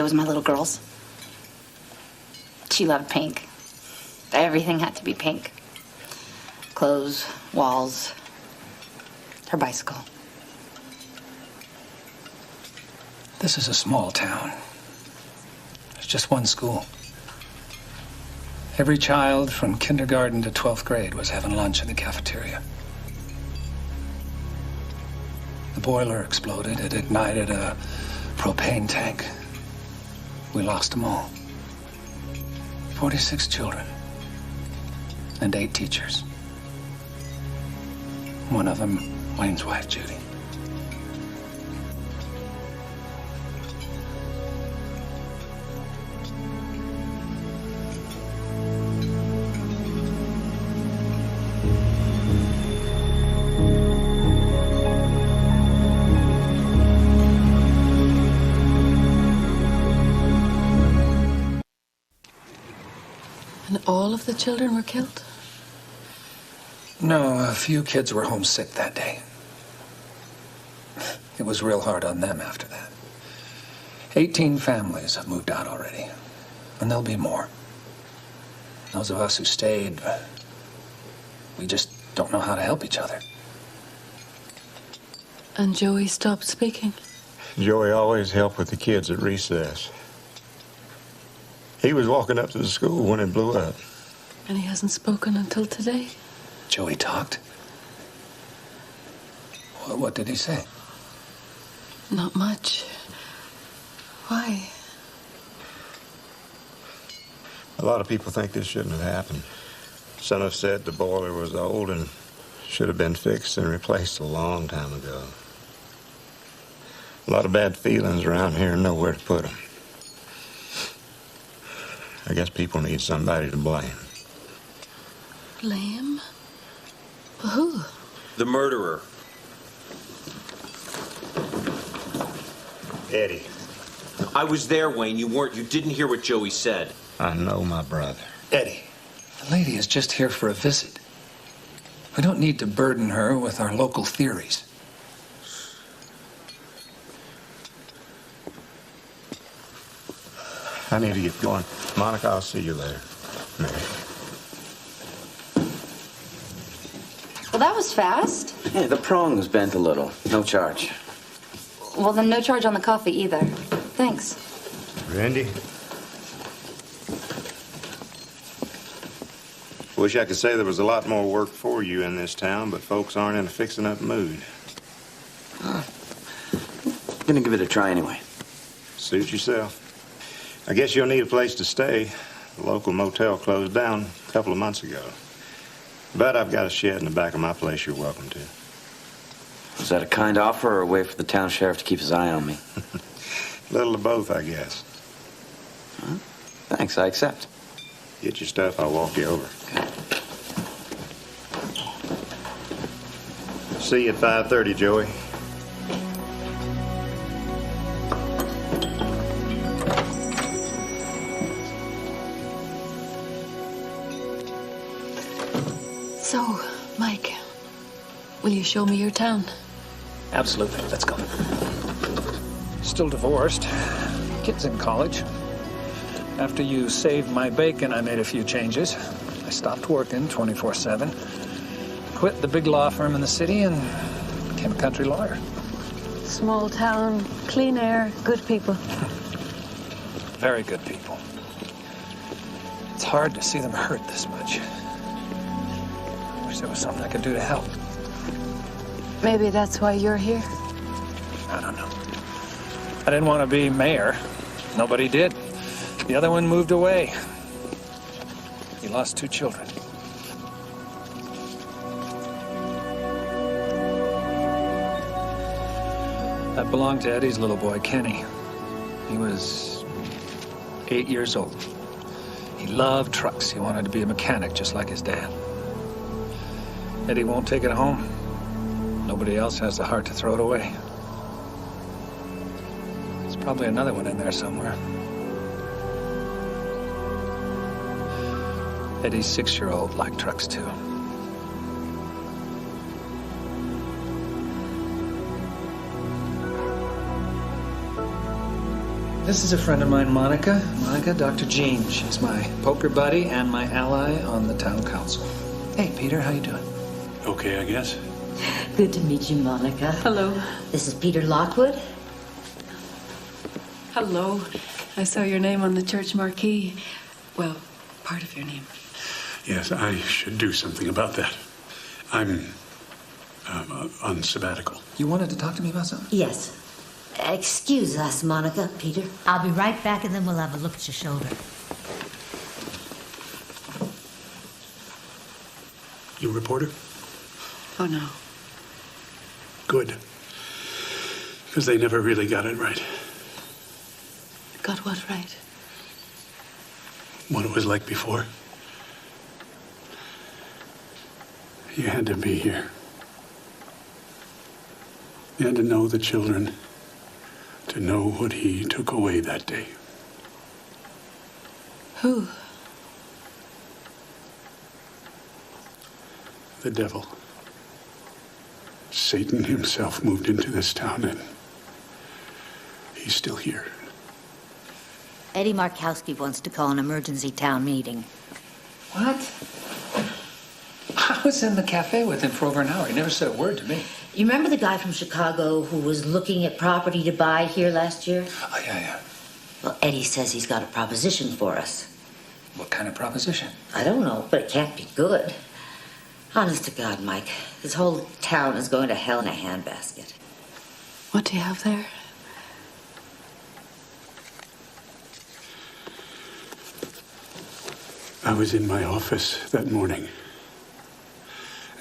was my little girl's. She loved pink. Everything had to be pink. Clothes, walls, her bicycle. This is a small town. There's just one school. Every child from kindergarten to 12th grade was having lunch in the cafeteria. The boiler exploded. It ignited a propane tank. We lost them all. 46 children and 8 teachers. One of them, Wayne's wife, Judy. And all of the children were killed? No, a few kids were homesick that day. It was real hard on them after that. 18 families have moved out already, and there'll be more. Those of us who stayed, we just don't know how to help each other. And Joey stopped speaking? Joey always helped with the kids at recess. He was walking up to the school when it blew up. And he hasn't spoken until today? Joey talked? What did he say? Not much. Why? A lot of people think this shouldn't have happened. Some have said the boiler was old and should have been fixed and replaced a long time ago. A lot of bad feelings around here and nowhere to put them. I guess people need somebody to blame. Blame? Who? The murderer. Eddie. I was there, Wayne. You weren't. You didn't hear what Joey said. I know my brother. Eddie, the lady is just here for a visit. We don't need to burden her with our local theories. I need to get going. Monica, I'll see you later. Mary. Well, that was fast. Yeah, the prong was bent a little. No charge. Well, then no charge on the coffee either. Thanks. Randy? Wish I could say there was a lot more work for you in this town, but folks aren't in a fixing-up mood. Gonna give it a try anyway. Suit yourself. I guess you'll need a place to stay. The local motel closed down a couple of months ago. But I've got a shed in the back of my place you're welcome to. Was that a kind offer or a way for the town sheriff to keep his eye on me? A little of both, I guess. Huh? Thanks, I accept. Get your stuff, I'll walk you over. Okay. See you at 5:30, Joey. So, Mike, will you show me your town? Absolutely. Let's go. Still divorced. Kids in college. After you saved my bacon, I made a few changes. I stopped working 24/7. Quit the big law firm in the city and became a country lawyer. Small town, clean air, good people. Very good people. It's hard to see them hurt this much. Wish there was something I could do to help. Maybe that's why you're here. I don't know. I didn't want to be mayor. Nobody did. The other one moved away. He lost 2 children. That belonged to Eddie's little boy, Kenny. He was 8 years old. He loved trucks. He wanted to be a mechanic just like his dad. Eddie won't take it home. Nobody else has the heart to throw it away. There's probably another one in there somewhere. Eddie's 6-year-old liked trucks too. This is a friend of mine, Monica. Monica, Dr. Jean. She's my poker buddy and my ally on the town council. Hey, Peter, how you doing? Okay, I guess. Good to meet you, Monica. Hello. This is Peter Lockwood. Hello. I saw your name on the church marquee. Well, part of your name. Yes, I should do something about that. I'm on sabbatical. You wanted to talk to me about something? Yes. Excuse us, Monica, Peter. I'll be right back and then we'll have a look at your shoulder. You a reporter? Oh, no. Good. Because they never really got it right. Got what right? What it was like before. You had to be here. You had to know the children, to know what he took away that day. Who? The devil. Satan himself moved into this town, and he's still here. Eddie Markowski wants to call an emergency town meeting. What? I was in the cafe with him for over an hour. He never said a word to me. You remember the guy from Chicago who was looking at property to buy here last year? Oh, yeah. Well, Eddie says he's got a proposition for us. What kind of proposition? I don't know, but it can't be good. Honest to God, Mike, this whole town is going to hell in a handbasket. What do you have there? I was in my office that morning,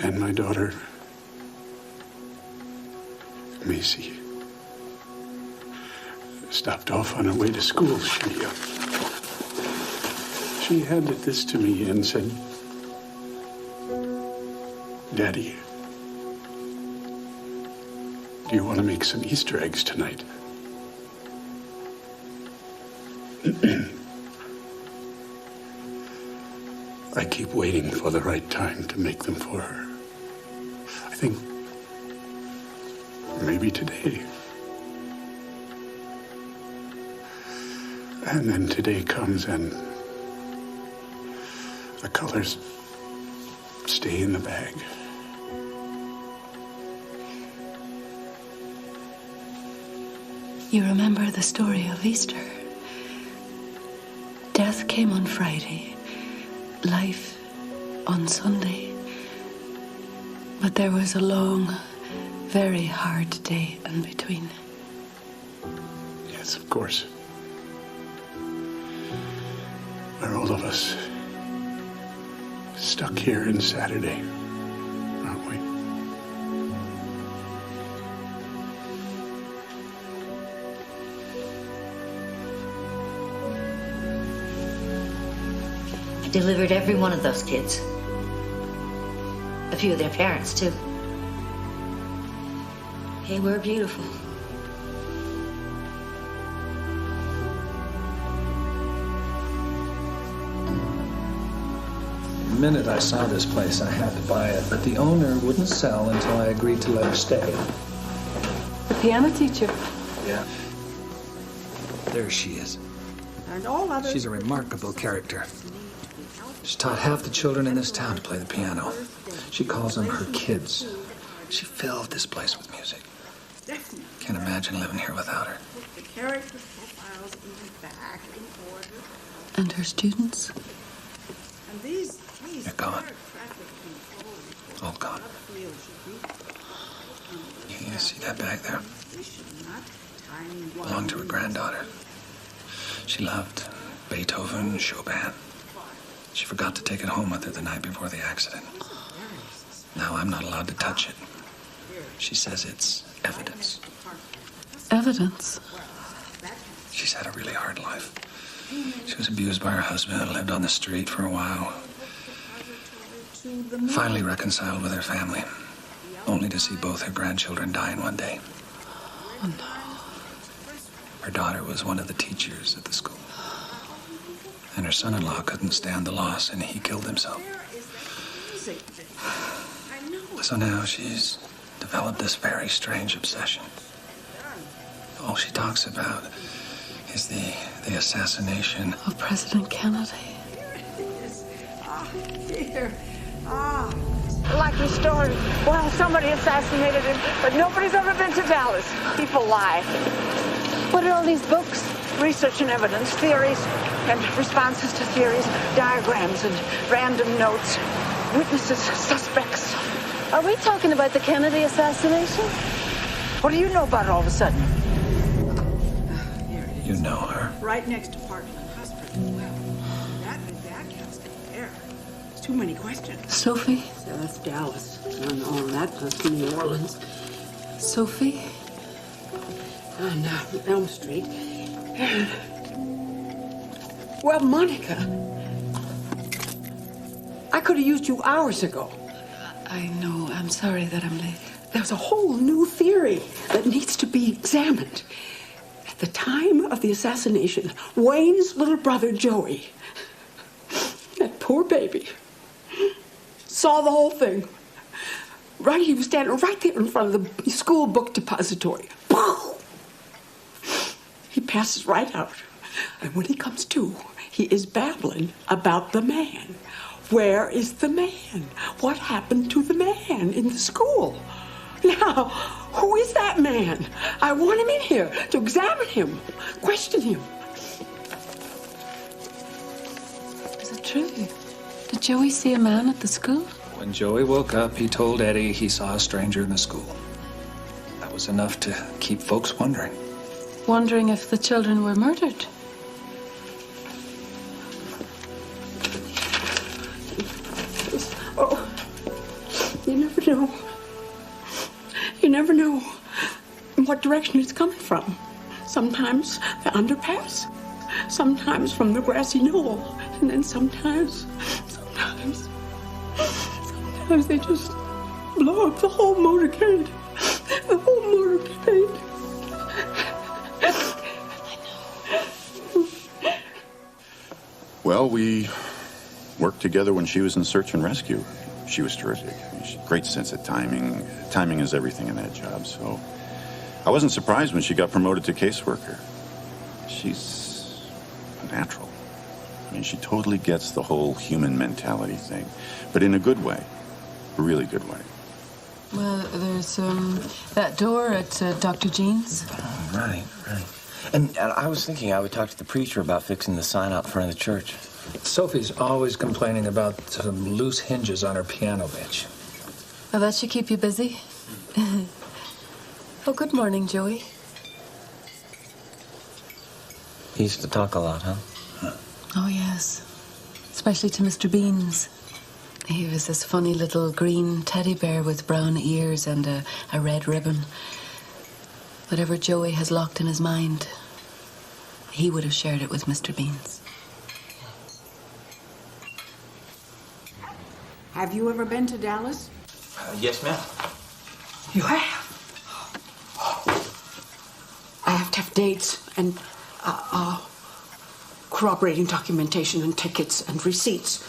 and my daughter, Macy, stopped off on her way to school. She handed this to me and said, Daddy, do you want to make some Easter eggs tonight? I keep waiting for the right time to make them for her. I think maybe today. And then today comes and the colors stay in the bag. You remember the story of Easter. Death came on Friday, life on Sunday. But there was a long, very hard day in between. Yes, of course. We're all of us stuck here in Saturday, aren't we? I delivered every one of those kids. A few of their parents, too. They were beautiful. The minute I saw this place, I had to buy it, but the owner wouldn't sell until I agreed to let her stay. The piano teacher. Yeah. There she is. And all others. She's a remarkable character. She's taught half the children in this town to play the piano. She calls them her kids. She filled this place with music. Can't imagine living here without her. The character profiles in back in order. And her students? And these They're gone. All gone. You see that bag there? Belonged to her granddaughter. She loved Beethoven, Chopin. She forgot to take it home with her the night before the accident. Now I'm not allowed to touch it. She says it's evidence. Evidence? She's had a really hard life. She was abused by her husband, lived on the street for a while. Finally reconciled with her family, only to see both her grandchildren die in one day. Oh, no. Her daughter was one of the teachers at the school. And her son-in-law couldn't stand the loss, and he killed himself. So now she's developed this very strange obsession. All she talks about is the assassination of President Kennedy. Here. Like the story. Well, somebody assassinated him, but nobody's ever been to Dallas. People lie. What are all these books? Research and evidence, theories, and responses to theories, diagrams and random notes, witnesses, suspects. Are we talking about the Kennedy assassination? What do you know about it all of a sudden? You know her. Right next to Parkland Hospital. Well, that house there. There's too many questions. Sophie? So that's Dallas. No, that must be New Orleans. Sophie? On Elm Street. Well, Monica, I could have used you hours ago. I know. I'm sorry that I'm late. There's a whole new theory that needs to be examined. At the time of the assassination, Wayne's little brother, Joey, that poor baby, saw the whole thing. Right, he was standing right there in front of the school book depository. He passes right out. And when he comes to, he is babbling about the man. Where is the man? What happened to the man in the school? Now, who is that man? I want him in here to examine him, question him. Is it true? Did Joey see a man at the school? When Joey woke up, he told Eddie he saw a stranger in the school. That was enough to keep folks wondering. Wondering if the children were murdered. Oh, you never know. You never know in what direction it's coming from. Sometimes the underpass, sometimes from the grassy knoll, and then sometimes they just blow up the whole motorcade. The whole motorcade. Well, we worked together when she was in search and rescue. She was terrific. She had great sense of timing. Timing is everything in that job, so I wasn't surprised when she got promoted to caseworker. She's a natural. I mean, she totally gets the whole human mentality thing, but in a good way, a really good way. Well, there's that door at Dr. Jean's. Right. And I was thinking I would talk to the preacher about fixing the sign out front of the church. Sophie's always complaining about some loose hinges on her piano bench. Well, that should keep you busy. Oh, good morning, Joey. He used to talk a lot, huh? Oh, yes. Especially to Mr. Beans. He was this funny little green teddy bear with brown ears and a red ribbon. Whatever Joey has locked in his mind, he would have shared it with Mr. Beans. Have you ever been to Dallas? Yes, ma'am. You have? I have to have dates and corroborating documentation and tickets and receipts.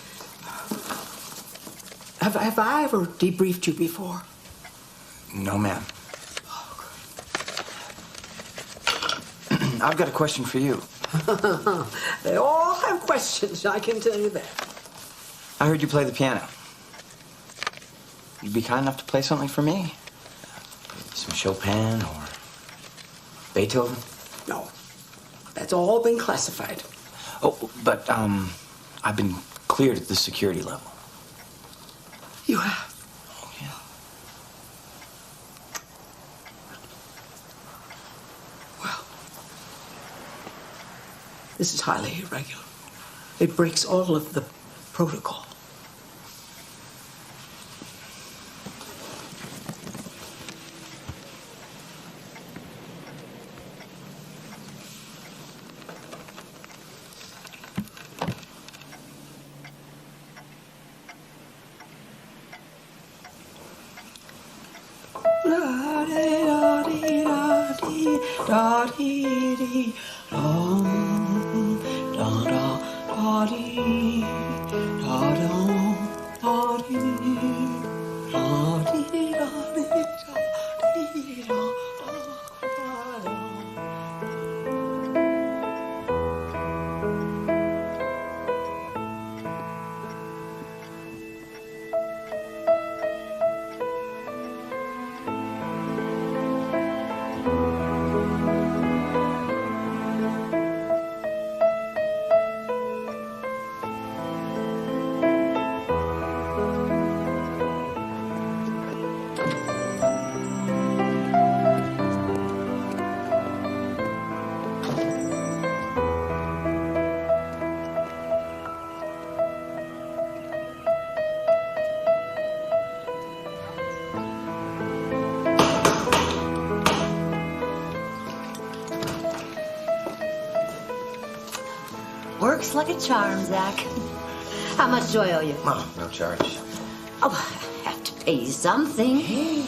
Have I ever debriefed you before? No, ma'am. I've got a question for you. They all have questions, I can tell you that. I heard you play the piano. You'd be kind enough to play something for me? Some Chopin or Beethoven? No. That's all been classified. Oh, but, I've been cleared at the security level. You have? Oh, yeah. Well, this is highly irregular. It breaks all of the protocol. Works like a charm, Zach. How much do I owe you? Mom, no charge. Oh, I have to pay you something. Hey.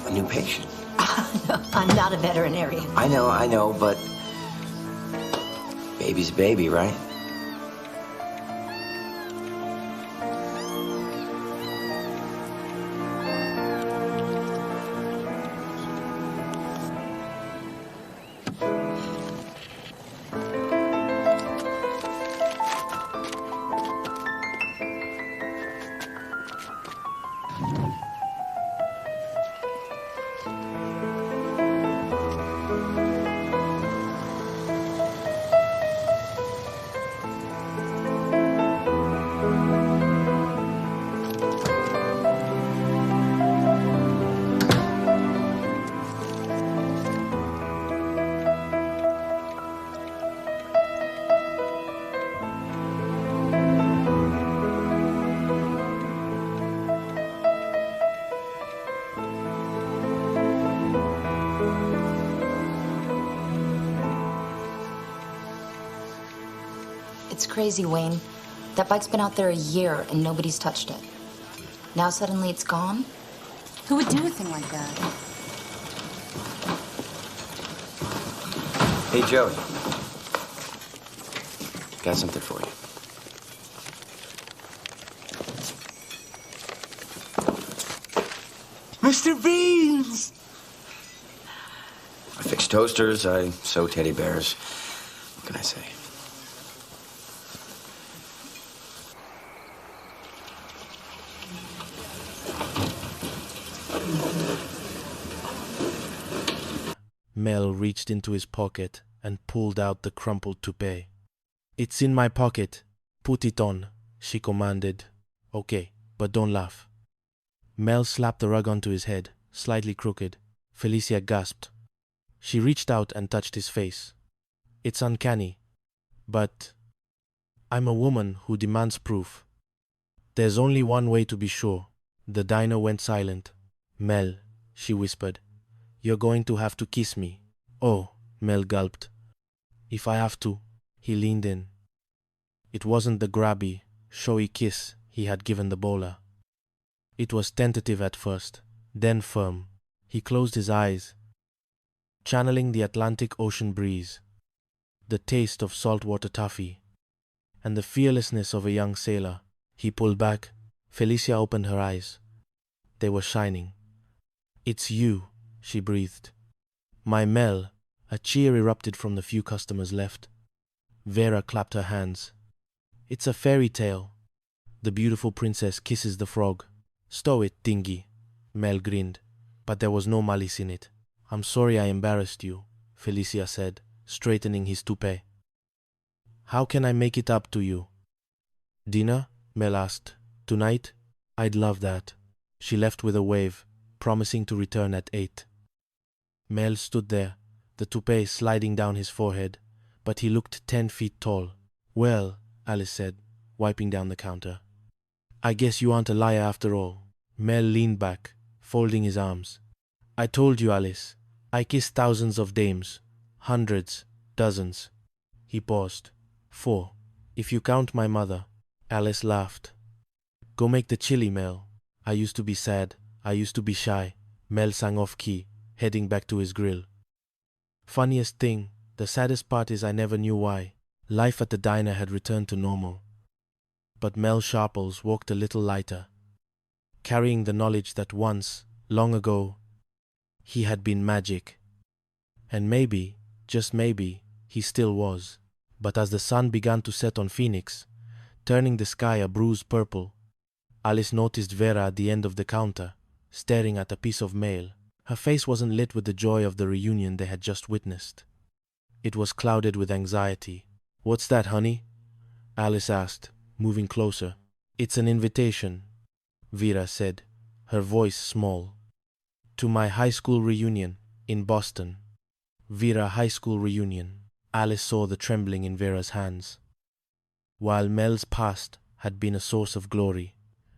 A new patient. No, I'm not a veterinarian. I know, but baby's a baby, right? It's crazy, Wayne. That bike's been out there a year and nobody's touched it. Now suddenly it's gone? Who would do a thing like that? Hey, Joey. Got something for you. Mr. Beans! I fix toasters, I sew teddy bears. What can I say? Mel reached into his pocket and pulled out the crumpled toupee. "It's in my pocket. Put it on," she commanded. "Okay, but don't laugh." Mel slapped the rug onto his head, slightly crooked. Felicia gasped. She reached out and touched his face. "It's uncanny, but I'm a woman who demands proof. There's only one way to be sure." The diner went silent. "Mel," she whispered, "you're going to have to kiss me." "Oh," Mel gulped. "If I have to." He leaned in. It wasn't the grabby, showy kiss he had given the bowler. It was tentative at first, then firm. He closed his eyes, channeling the Atlantic Ocean breeze, the taste of saltwater toffee, and the fearlessness of a young sailor. He pulled back. Felicia opened her eyes. They were shining. "It's you," she breathed. "My Mel." A cheer erupted from the few customers left. Vera clapped her hands. "It's a fairy tale. The beautiful princess kisses the frog." "Stow it, dingy," Mel grinned, but there was no malice in it. "I'm sorry I embarrassed you," Felicia said, straightening his toupee. "How can I make it up to you?" "Dinner?" Mel asked. "Tonight? I'd love that." She left with a wave, promising to return at 8. Mel stood there, the toupee sliding down his forehead, but he looked 10 feet tall. "Well," Alice said, wiping down the counter, "I guess you aren't a liar after all." Mel leaned back, folding his arms. "I told you, Alice. I kissed thousands of dames. Hundreds. Dozens." He paused. 4, if you count my mother." Alice laughed. "Go make the chili, Mel. I used to be sad. I used to be shy." Mel sang off key, heading back to his grill. "Funniest thing, the saddest part is I never knew why." Life at the diner had returned to normal. But Mel Sharples walked a little lighter, carrying the knowledge that once, long ago, he had been magic. And maybe, just maybe, he still was. But as the sun began to set on Phoenix, turning the sky a bruised purple, Alice noticed Vera at the end of the counter, staring at a piece of mail. Her face wasn't lit with the joy of the reunion they had just witnessed. It was clouded with anxiety. "What's that, honey?" Alice asked, moving closer. "It's an invitation," Vera said, her voice small. "To my high school reunion in Boston." Vera high school reunion. Alice saw the trembling in Vera's hands. While Mel's past had been a source of glory,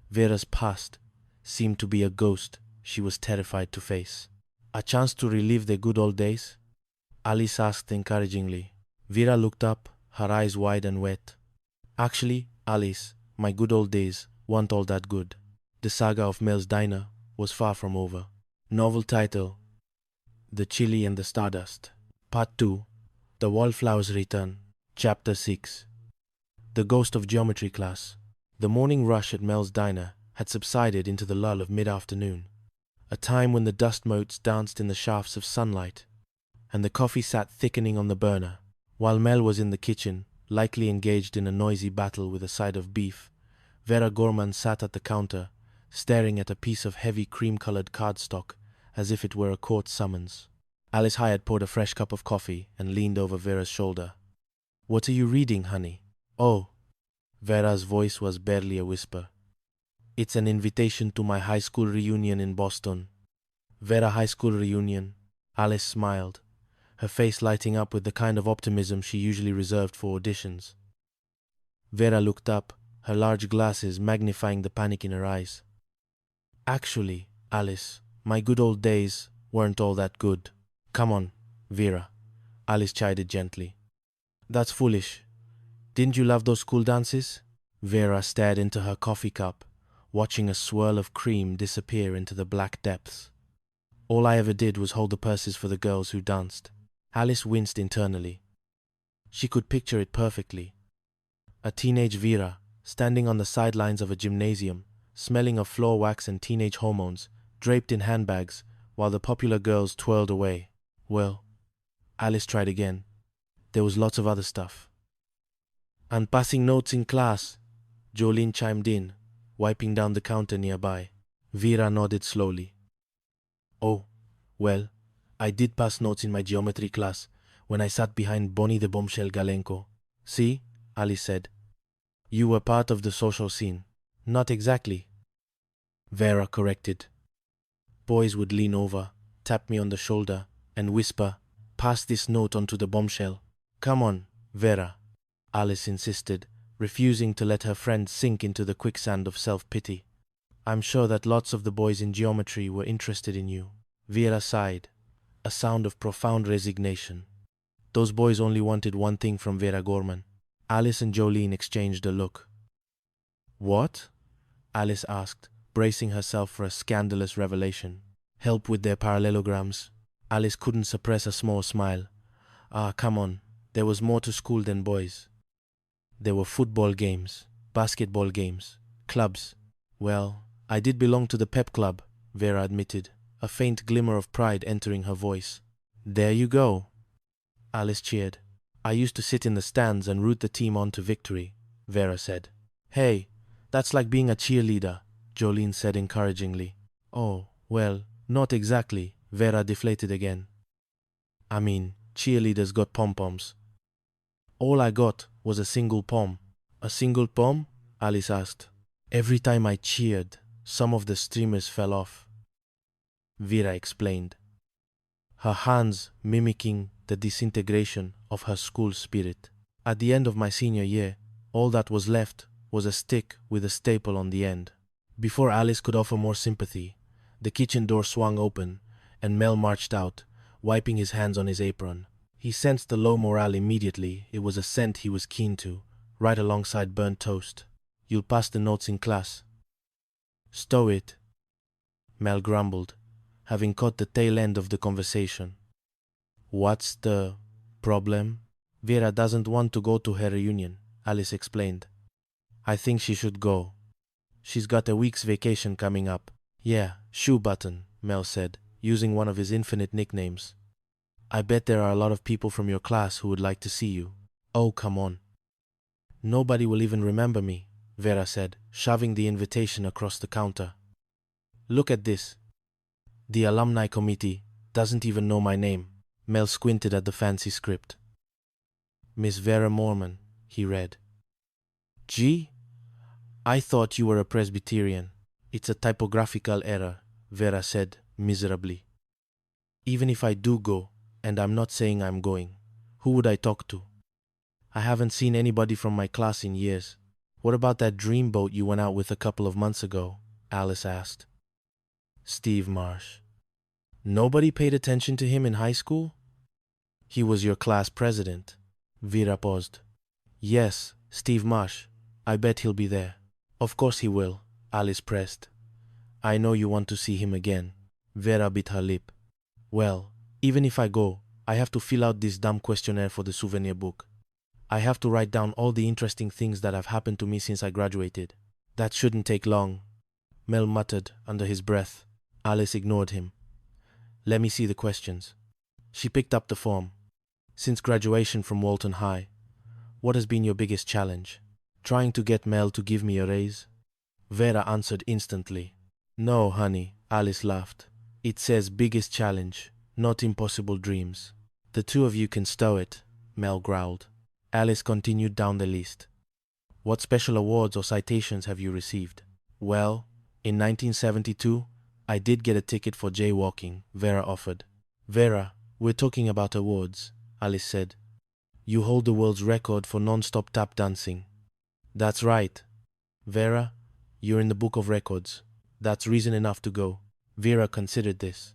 Vera's past seemed to be a ghost she was terrified to face. "A chance to relive the good old days?" Alice asked encouragingly. Vera looked up, her eyes wide and wet. "Actually, Alice, my good old days weren't all that good." The saga of Mel's diner was far from over. Novel title: The Chili and the Stardust. Part 2. The Wallflowers Return. Chapter 6. The Ghost of Geometry Class. The morning rush at Mel's diner had subsided into the lull of mid-afternoon, a time when the dust motes danced in the shafts of sunlight, and the coffee sat thickening on the burner. While Mel was in the kitchen, likely engaged in a noisy battle with a side of beef, Vera Gorman sat at the counter, staring at a piece of heavy cream-colored cardstock as if it were a court summons. Alice Hyatt poured a fresh cup of coffee and leaned over Vera's shoulder. "What are you reading, honey?" "Oh." Vera's voice was barely a whisper. "It's an invitation to my high school reunion in Boston." Vera high school reunion. Alice smiled, her face lighting up with the kind of optimism she usually reserved for auditions. Vera looked up, her large glasses magnifying the panic in her eyes. "Actually, Alice, my good old days weren't all that good." "Come on, Vera," Alice chided gently. "That's foolish. Didn't you love those school dances? Vera stared into her coffee cup, watching a swirl of cream disappear into the black depths. All I ever did was hold the purses for the girls who danced. Alice winced internally. She could picture it perfectly. A teenage Vera, standing on the sidelines of a gymnasium, smelling of floor wax and teenage hormones, draped in handbags, while the popular girls twirled away. Well, Alice tried again. There was lots of other stuff. And passing notes in class, Jolene chimed in, wiping down the counter nearby. Vera nodded slowly. Oh, well, I did pass notes in my geometry class when I sat behind Bonnie the Bombshell Galenko. See, Alice said. You were part of the social scene. Not exactly, Vera corrected. Boys would lean over, tap me on the shoulder, and whisper, pass this note on to the bombshell. Come on, Vera, Alice insisted, refusing to let her friend sink into the quicksand of self-pity. I'm sure that lots of the boys in geometry were interested in you. Vera sighed, a sound of profound resignation. Those boys only wanted one thing from Vera Gorman. Alice and Jolene exchanged a look. What? Alice asked, bracing herself for a scandalous revelation. Help with their parallelograms. Alice couldn't suppress a small smile. Ah, come on. There was more to school than boys. There were football games, basketball games, clubs. Well, I did belong to the pep club, Vera admitted, a faint glimmer of pride entering her voice. There you go. Alice cheered. I used to sit in the stands and root the team on to victory, Vera said. Hey, that's like being a cheerleader, Jolene said encouragingly. Oh, well, not exactly, Vera deflated again. I mean, cheerleaders got pom-poms. All I got was a single pom. A single pom? Alice asked. Every time I cheered, some of the streamers fell off. Vera explained, her hands mimicking the disintegration of her school spirit. At the end of my senior year, all that was left was a stick with a staple on the end. Before Alice could offer more sympathy, the kitchen door swung open, and Mel marched out, wiping his hands on his apron. He sensed the low morale immediately. It was a scent he was keen to, right alongside burnt toast. You'll pass the notes in class. Stow it, Mel grumbled, having caught the tail end of the conversation. What's the problem? Vera doesn't want to go to her reunion, Alice explained. I think she should go. She's got a week's vacation coming up. Yeah, shoe button, Mel said, using one of his infinite nicknames. I bet there are a lot of people from your class who would like to see you. Oh, come on. Nobody will even remember me, Vera said, shoving the invitation across the counter. Look at this. The alumni committee doesn't even know my name. Mel squinted at the fancy script. Miss Vera Mormon, he read. Gee, I thought you were a Presbyterian. It's a typographical error, Vera said miserably. Even if I do go, and I'm not saying I'm going, who would I talk to? I haven't seen anybody from my class in years. What about that dreamboat you went out with a couple of months ago? Alice asked. Steve Marsh. Nobody paid attention to him in high school? He was your class president. Vera paused. Yes, Steve Marsh. I bet he'll be there. Of course he will, Alice pressed. I know you want to see him again. Vera bit her lip. Well, even if I go, I have to fill out this damn questionnaire for the souvenir book. I have to write down all the interesting things that have happened to me since I graduated. That shouldn't take long, Mel muttered under his breath. Alice ignored him. Let me see the questions. She picked up the form. Since graduation from Walton High, what has been your biggest challenge? Trying to get Mel to give me a raise? Vera answered instantly. No, honey, Alice laughed. It says biggest challenge, not impossible dreams. The two of you can stow it, Mel growled. Alice continued down the list. What special awards or citations have you received? Well, in 1972, I did get a ticket for jaywalking, Vera offered. Vera, we're talking about awards, Alice said. You hold the world's record for non-stop tap dancing. That's right. Vera, you're in the book of records. That's reason enough to go. Vera considered this.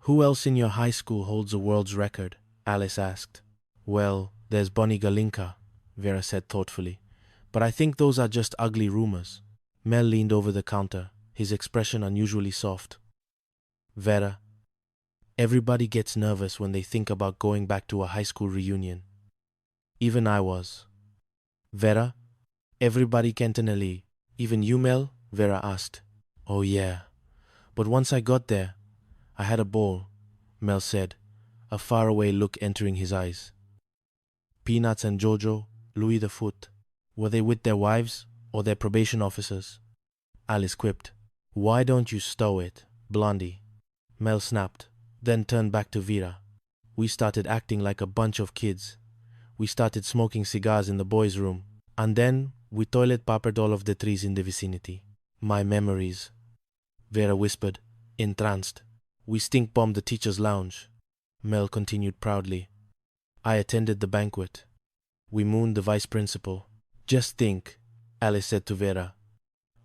Who else in your high school holds a world's record? Alice asked. Well, there's Bonnie Galinka, Vera said thoughtfully. But I think those are just ugly rumors. Mel leaned over the counter, his expression unusually soft. Vera, everybody gets nervous when they think about going back to a high school reunion. Even I was. Vera, everybody cantonally. Even you, Mel? Vera asked. Oh yeah. But once I got there, I had a ball, Mel said, a faraway look entering his eyes. Peanuts and Jojo, Louis the Foot, were they with their wives or their probation officers? Alice quipped. Why don't you stow it, Blondie? Mel snapped, then turned back to Vera. We started acting like a bunch of kids. We started smoking cigars in the boys' room, and then we toilet papered all of the trees in the vicinity. My memories, Vera whispered, entranced. We stink bombed the teacher's lounge. Mel continued proudly. I attended the banquet. We mooned the vice principal. Just think, Alice said to Vera.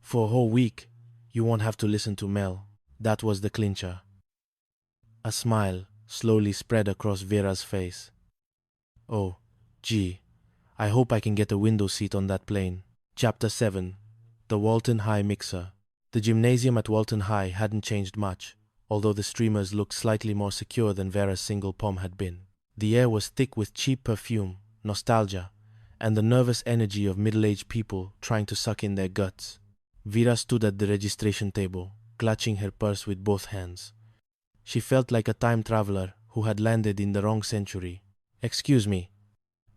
For a whole week, you won't have to listen to Mel. That was the clincher. A smile slowly spread across Vera's face. Oh, gee, I hope I can get a window seat on that plane. Chapter 7. The Walton High Mixer. The gymnasium at Walton High hadn't changed much, although the streamers looked slightly more secure than Vera's single pom had been. The air was thick with cheap perfume, nostalgia, and the nervous energy of middle-aged people trying to suck in their guts. Vera stood at the registration table, clutching her purse with both hands. She felt like a time traveler who had landed in the wrong century. Excuse me,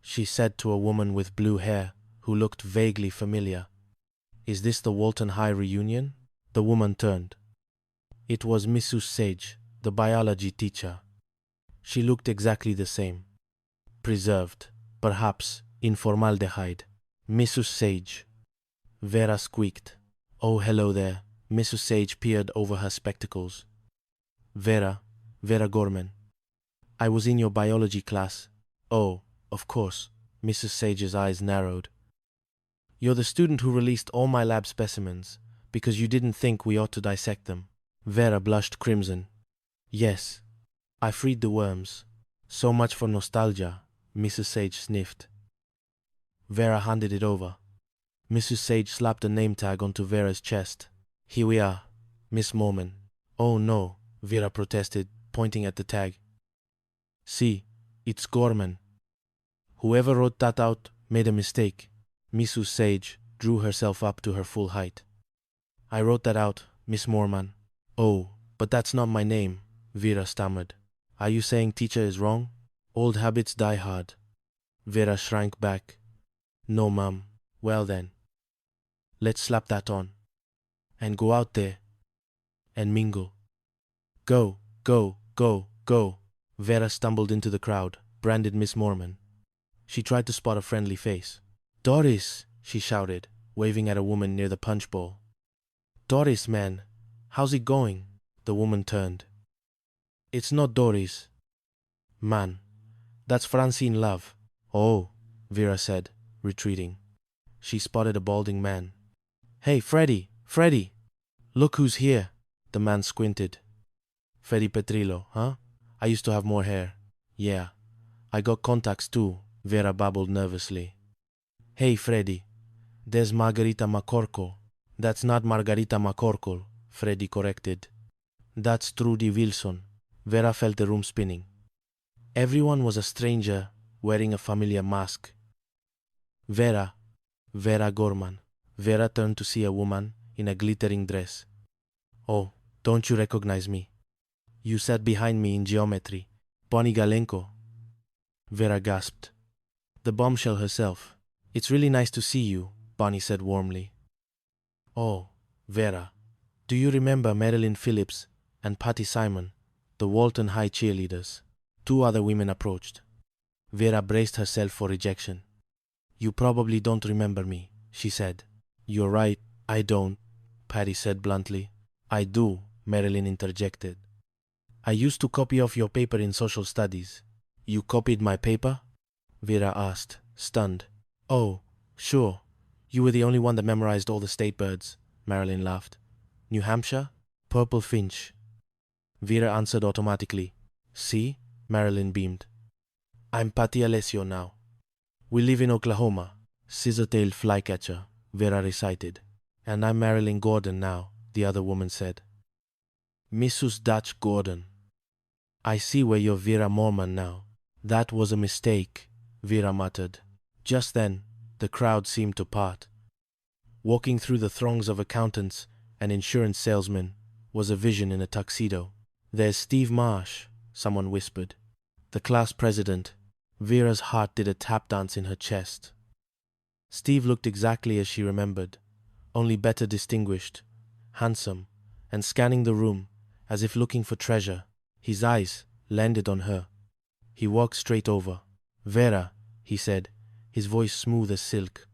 she said to a woman with blue hair who looked vaguely familiar. Is this the Walton High reunion? The woman turned. It was Mrs. Sage, the biology teacher. She looked exactly the same. Preserved, perhaps in formaldehyde. Mrs. Sage. Vera squeaked. Oh, hello there. Mrs. Sage peered over her spectacles. Vera Gorman. I was in your biology class. Oh, of course. Mrs. Sage's eyes narrowed. You're the student who released all my lab specimens because you didn't think we ought to dissect them. Vera blushed crimson. Yes, I freed the worms. So much for nostalgia, Mrs. Sage sniffed. Vera handed it over. Mrs. Sage slapped a name tag onto Vera's chest. Here we are, Miss Mormon. Oh no, Vera protested, pointing at the tag. See, it's Gorman. Whoever wrote that out made a mistake. Mrs. Sage drew herself up to her full height. I wrote that out, Miss Mormon. Oh, but that's not my name, Vera stammered. Are you saying teacher is wrong? Old habits die hard. Vera shrank back. No, ma'am. Well then. Let's slap that on. And go out there. And mingle. Go, go, go, go. Vera stumbled into the crowd, branded Miss Mormon. She tried to spot a friendly face. Doris, she shouted, waving at a woman near the punch bowl. Doris, man. How's it going? The woman turned. It's not Doris. Man, that's Francine Love. Oh, Vera said, retreating. She spotted a balding man. Hey, Freddy! Look who's here. The man squinted. Freddy Petrillo, huh? I used to have more hair. Yeah. I got contacts too, Vera babbled nervously. Hey, Freddy. There's Margarita McCorkle. That's not Margarita McCorkle, Freddy corrected. That's Trudy Wilson. Vera felt the room spinning. Everyone was a stranger wearing a familiar mask. Vera Gorman. Vera turned to see a woman in a glittering dress. Oh, don't you recognize me? You sat behind me in geometry. Bonnie Galenko. Vera gasped. The bombshell herself. It's really nice to see you, Bonnie said warmly. Oh, Vera, do you remember Marilyn Phillips and Patty Simon, the Walton High cheerleaders? Two other women approached. Vera braced herself for rejection. You probably don't remember me, she said. You're right, I don't, Patty said bluntly. I do, Marilyn interjected. I used to copy off your paper in social studies. You copied my paper? Vera asked, stunned. Oh, sure. You were the only one that memorized all the state birds, Marilyn laughed. New Hampshire? Purple finch. Vera answered automatically. See? Marilyn beamed. I'm Patty Alessio now. We live in Oklahoma, scissor-tailed flycatcher, Vera recited. And I'm Marilyn Gordon now, the other woman said. Mrs. Dutch Gordon. I see where you're Vera Mormon now. That was a mistake, Vera muttered. Just then, the crowd seemed to part. Walking through the throngs of accountants and insurance salesmen was a vision in a tuxedo. There's Steve Marsh, someone whispered. The class president. Vera's heart did a tap dance in her chest. Steve looked exactly as she remembered, only better distinguished, handsome, and scanning the room as if looking for treasure. His eyes landed on her. He walked straight over. Vera, he said, his voice smooth as silk.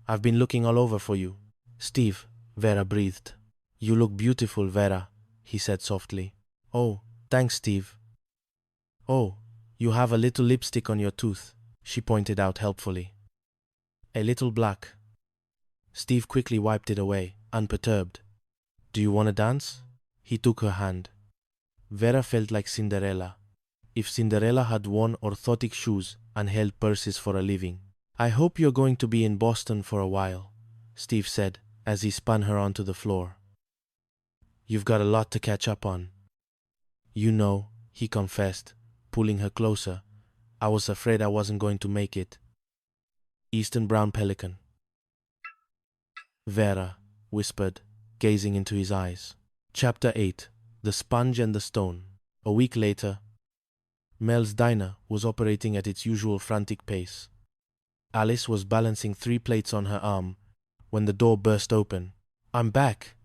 I've been looking all over for you. Steve, Vera breathed. You look beautiful, Vera, he said softly. Oh, thanks, Steve. Oh, you have a little lipstick on your tooth, she pointed out helpfully. A little black. Steve quickly wiped it away, unperturbed. Do you want to dance? He took her hand. Vera felt like Cinderella. If Cinderella had worn orthotic shoes and held purses for a living. I hope you're going to be in Boston for a while, Steve said as he spun her onto the floor. You've got a lot to catch up on. You know, he confessed, pulling her closer. I was afraid I wasn't going to make it. Eastern brown pelican. Vera whispered, gazing into his eyes. Chapter 8. The Sponge and the Stone. A week later, Mel's diner was operating at its usual frantic pace. Alice was balancing 3 plates on her arm when the door burst open. I'm back,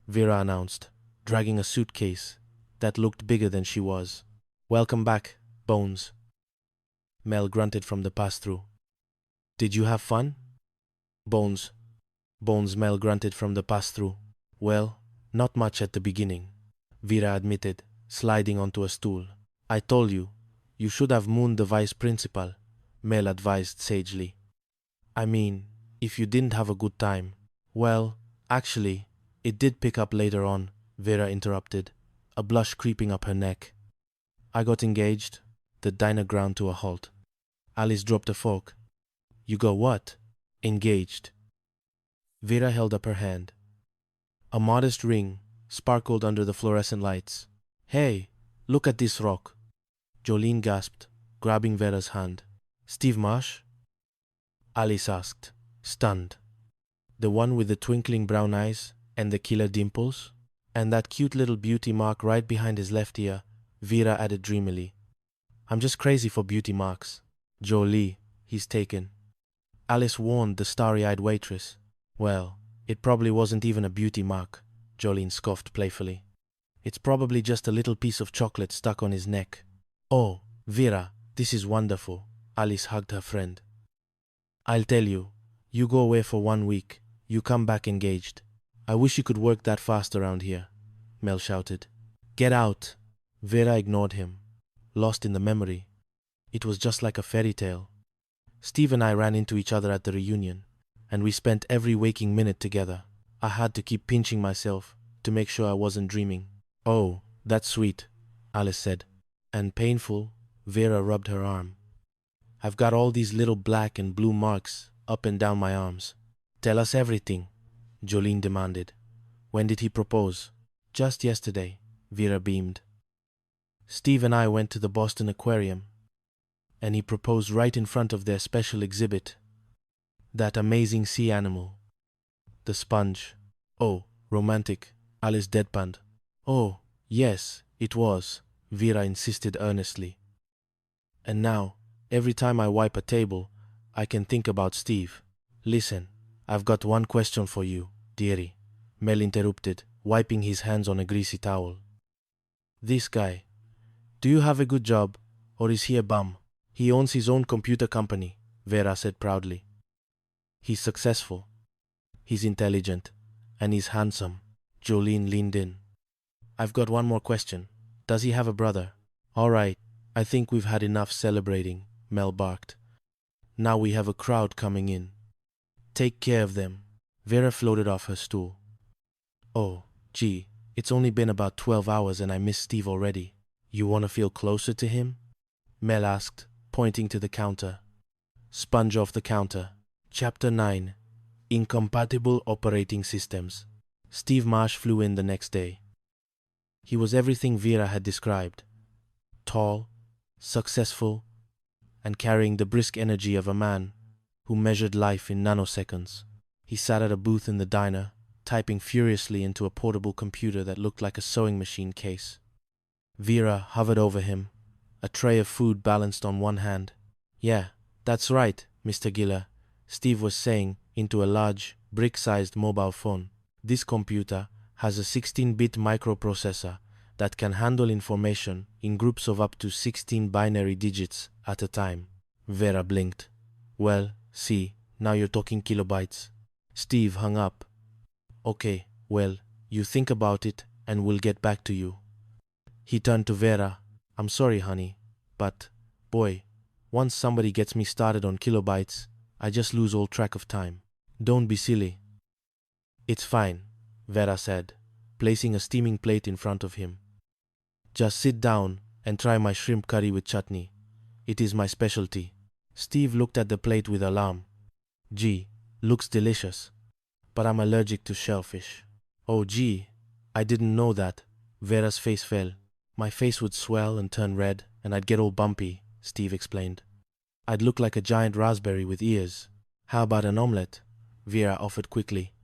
Vera announced, dragging a suitcase that looked bigger than she was. Welcome back, Bones, Mel grunted from the pass-through. Did you have fun? Bones, Mel grunted from the pass-through. Well, not much at the beginning, Vera admitted, sliding onto a stool. I told you, you should have mooned the vice principal, Mel advised sagely. I mean, if you didn't have a good time. Well, actually, it did pick up later on, Vera interrupted, a blush creeping up her neck. I got engaged. The diner ground to a halt. Alice dropped a fork. You got what? Engaged. Vera held up her hand. A modest ring sparkled under the fluorescent lights. Hey, look at this rock. Jolene gasped, grabbing Vera's hand. Steve Marsh? Alice asked, stunned. The one with the twinkling brown eyes and the killer dimples? And that cute little beauty mark right behind his left ear, Vera added dreamily. I'm just crazy for beauty marks. Jolie, he's taken. Alice warned the starry-eyed waitress. Well, it probably wasn't even a beauty mark, Jolene scoffed playfully. It's probably just a little piece of chocolate stuck on his neck. Oh, Vera, this is wonderful. Alice hugged her friend. I'll tell you, you go away for 1 week, you come back engaged. I wish you could work that fast around here, Mel shouted. Get out! Vera ignored him, lost in the memory. It was just like a fairy tale. Steve and I ran into each other at the reunion, and we spent every waking minute together. I had to keep pinching myself to make sure I wasn't dreaming. Oh, that's sweet, Alice said. And painful, Vera rubbed her arm. I've got all these little black and blue marks up and down my arms. Tell us everything, Jolene demanded. When did he propose? Just yesterday, Vera beamed. Steve and I went to the Boston Aquarium, and he proposed right in front of their special exhibit. That amazing sea animal. The sponge. Oh, romantic, Alice deadpanned. Oh, yes, it was, Vera insisted earnestly. And now, every time I wipe a table, I can think about Steve. Listen, I've got one question for you, dearie, Mel interrupted, wiping his hands on a greasy towel. This guy, do you have a good job, or is he a bum? He owns his own computer company, Vera said proudly. He's successful. He's intelligent. And he's handsome. Jolene leaned in. I've got one more question. Does he have a brother? All right, I think we've had enough celebrating, Mel barked. Now we have a crowd coming in. Take care of them. Vera floated off her stool. Oh, gee, it's only been about 12 hours and I miss Steve already. You want to feel closer to him? Mel asked, pointing to the counter. Sponge off the counter. Chapter 9. Incompatible Operating Systems. Steve Marsh flew in the next day. He was everything Vera had described. Tall, successful, and carrying the brisk energy of a man who measured life in nanoseconds. He sat at a booth in the diner, typing furiously into a portable computer that looked like a sewing machine case. Vera hovered over him, a tray of food balanced on one hand. "Yeah, that's right, Mr. Giller," Steve was saying into a large, brick-sized mobile phone. "This computer has a 16-bit microprocessor that can handle information in groups of up to 16 binary digits at a time." Vera blinked. "Well, see, now you're talking kilobytes." Steve hung up. "Okay, well, you think about it and we'll get back to you." He turned to Vera. "I'm sorry, honey, but, boy, once somebody gets me started on kilobytes, I just lose all track of time. Don't be silly." "It's fine," Vera said, placing a steaming plate in front of him. "Just sit down and try my shrimp curry with chutney. It is my specialty." Steve looked at the plate with alarm. "Gee, looks delicious. But I'm allergic to shellfish." "Oh, gee, I didn't know that." Vera's face fell. "My face would swell and turn red, and I'd get all bumpy," Steve explained. "I'd look like a giant raspberry with ears." "How about an omelette?" Vera offered quickly.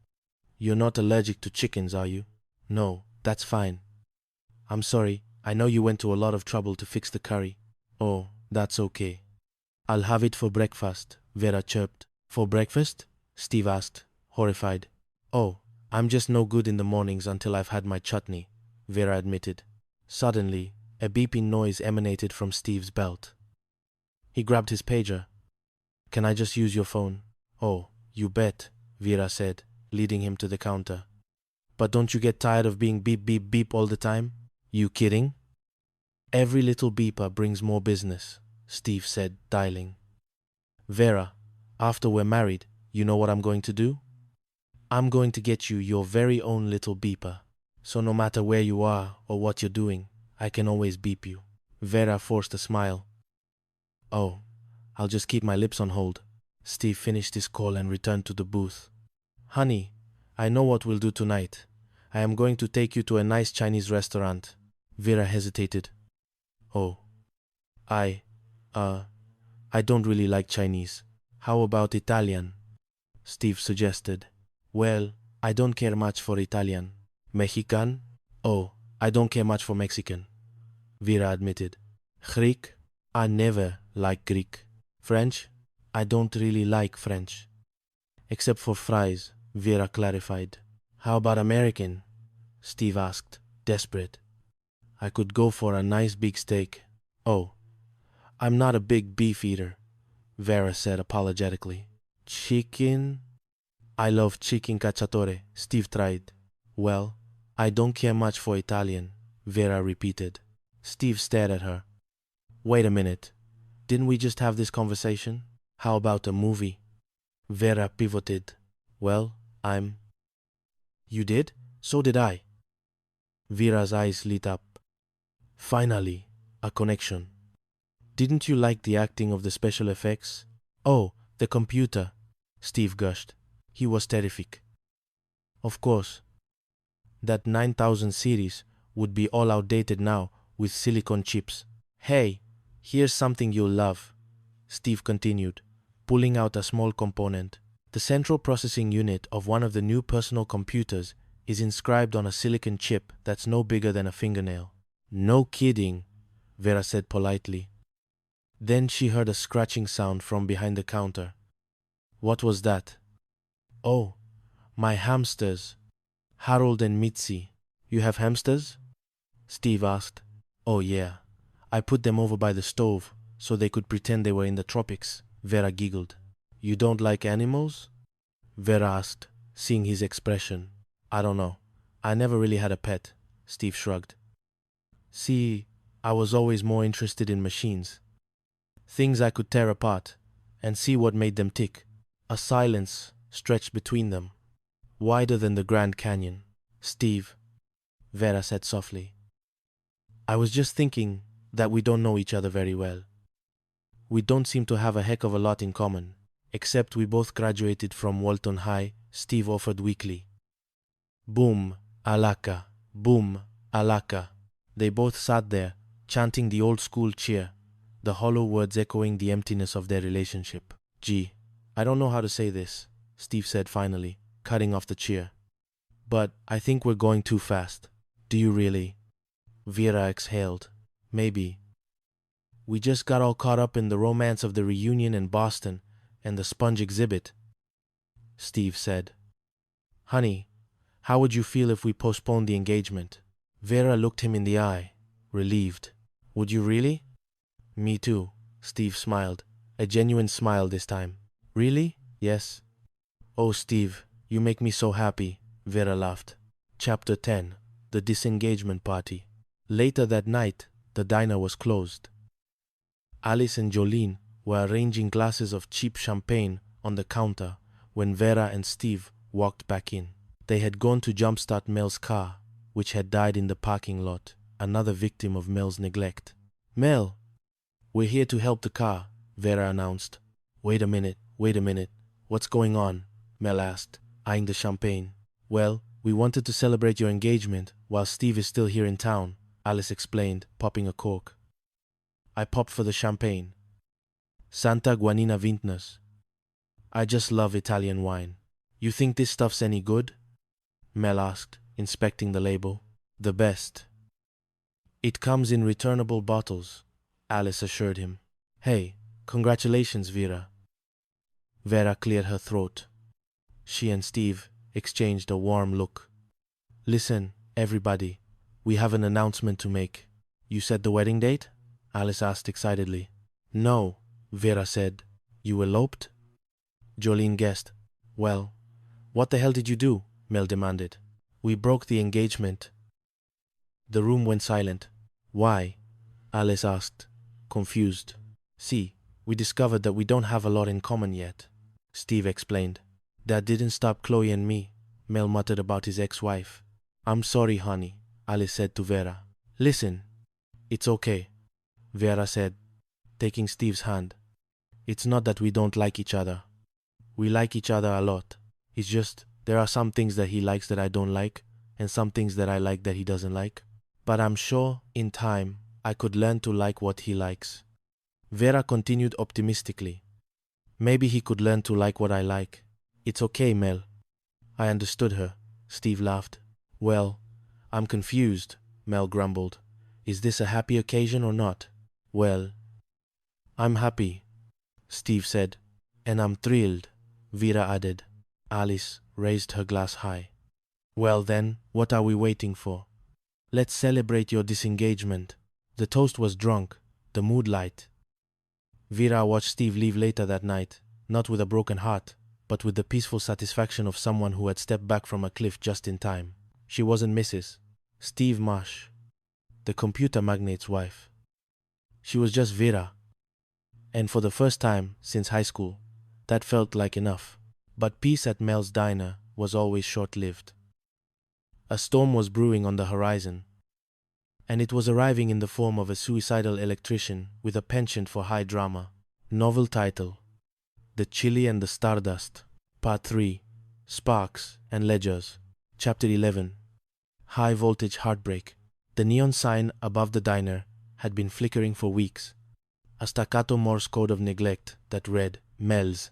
"You're not allergic to chickens, are you?" "No, that's fine." "I'm sorry, I know you went to a lot of trouble to fix the curry." "Oh, that's okay." "I'll have it for breakfast," Vera chirped. "For breakfast?" Steve asked, horrified. "Oh, I'm just no good in the mornings until I've had my chutney," Vera admitted. Suddenly, a beeping noise emanated from Steve's belt. He grabbed his pager. "Can I just use your phone?" "Oh, you bet," Vera said, leading him to the counter. "But don't you get tired of being beep, beep, beep all the time?" "You kidding?" "Every little beeper brings more business," Steve said, dialing. "Vera, after we're married, you know what I'm going to do? I'm going to get you your very own little beeper. So no matter where you are or what you're doing, I can always beep you." Vera forced a smile. "Oh, I'll just keep my lips on hold." Steve finished his call and returned to the booth. "Honey, I know what we'll do tonight. I am going to take you to a nice Chinese restaurant." Vera hesitated. "Oh, I don't really like Chinese. How about Italian?" Steve suggested. "Well, I don't care much for Italian." "Mexican?" "Oh, I don't care much for Mexican," Vera admitted. "Greek?" "I never like Greek." "French?" "I don't really like French." "Except for fries," Vera clarified. "How about American?" Steve asked, desperate. "I could go for a nice big steak." "Oh, I'm not a big beef eater," Vera said apologetically. "Chicken?" "I love chicken cacciatore," Steve tried. "Well, I don't care much for Italian," Vera repeated. Steve stared at her. "Wait a minute. Didn't we just have this conversation? How about a movie?" Vera pivoted. "Well, You did? So did I." Vera's eyes lit up. Finally, a connection. "Didn't you like the acting of the special effects?" "Oh, the computer," Steve gushed. He was terrific. "Of course. That 9000 series would be all outdated now with silicon chips." "Hey, here's something you'll love," Steve continued, pulling out a small component. "The central processing unit of one of the new personal computers is inscribed on a silicon chip that's no bigger than a fingernail." "No kidding," Vera said politely. Then she heard a scratching sound from behind the counter. "What was that?" "Oh, my hamsters. Harold and Mitzi." "You have hamsters?" Steve asked. "Oh yeah. I put them over by the stove so they could pretend they were in the tropics," Vera giggled. "You don't like animals?" Vera asked, seeing his expression. "I don't know. I never really had a pet," Steve shrugged. "See, I was always more interested in machines. Things I could tear apart and see what made them tick." A silence stretched between them, wider than the Grand Canyon. "Steve," Vera said softly, "I was just thinking that we don't know each other very well." we don't seem to have a heck of a lot in common. Except we both graduated from Walton High, Steve offered weakly. Boom, alaka, boom, alaka. They both sat there, chanting the old school cheer, the hollow words echoing the emptiness of their relationship. Gee, I don't know how to say this, Steve said finally, cutting off the cheer. But I think we're going too fast. Do you really? Vera exhaled. Maybe. We just got all caught up in the romance of the reunion in Boston and the sponge exhibit, Steve said. Honey, how would you feel if we postponed the engagement? Vera looked him in the eye, relieved. Would you really? Me too, Steve smiled, a genuine smile this time. Really? Yes. Oh, Steve, you make me so happy, Vera laughed. Chapter 10. The Disengagement Party. Later that night, the diner was closed. Alice and Jolene were arranging glasses of cheap champagne on the counter when Vera and Steve walked back in. They had gone to jumpstart Mel's car, which had died in the parking lot, another victim of Mel's neglect. Mel, we're here to help the car, Vera announced. Wait a minute. What's going on? Mel asked, eyeing the champagne. Well, we wanted to celebrate your engagement while Steve is still here in town, Alice explained, popping a cork. I popped for the champagne. Santa Guanina Vintners. I just love Italian wine. You think this stuff's any good? Mel asked, inspecting the label. The best. It comes in returnable bottles, Alice assured him. Hey, congratulations, Vera. Vera cleared her throat. She and Steve exchanged a warm look. Listen, everybody, we have an announcement to make. You said the wedding date? Alice asked excitedly. No, Vera said. You eloped? Jolene guessed. Well, what the hell did you do? Mel demanded. We broke the engagement. The room went silent. Why? Alice asked, confused. See, we discovered that we don't have a lot in common yet, Steve explained. That didn't stop Chloe and me, Mel muttered about his ex-wife. I'm sorry, honey, Alice said to Vera. Listen, it's okay, Vera said, taking Steve's hand. It's not that we don't like each other. We like each other a lot. It's just there are some things that he likes that I don't like, and some things that I like that he doesn't like. But I'm sure, in time, I could learn to like what he likes. Vera continued optimistically. Maybe he could learn to like what I like. It's okay, Mel. I understood her, Steve laughed. Well, I'm confused, Mel grumbled. Is this a happy occasion or not? Well, I'm happy, Steve said. And I'm thrilled, Vera added. Alice raised her glass high. Well then, what are we waiting for? Let's celebrate your disengagement. The toast was drunk, the mood light. Vera watched Steve leave later that night, not with a broken heart, but with the peaceful satisfaction of someone who had stepped back from a cliff just in time. She wasn't Mrs. Steve Marsh, the computer magnate's wife. She was just Vera. And for the first time since high school, that felt like enough. But peace at Mel's diner was always short-lived. A storm was brewing on the horizon, and it was arriving in the form of a suicidal electrician with a penchant for high drama. Novel title: The Chili and the Stardust, Part 3, Sparks and Ledgers, Chapter 11, High Voltage Heartbreak. The neon sign above the diner had been flickering for weeks, a staccato Morse code of neglect that read, Mel's.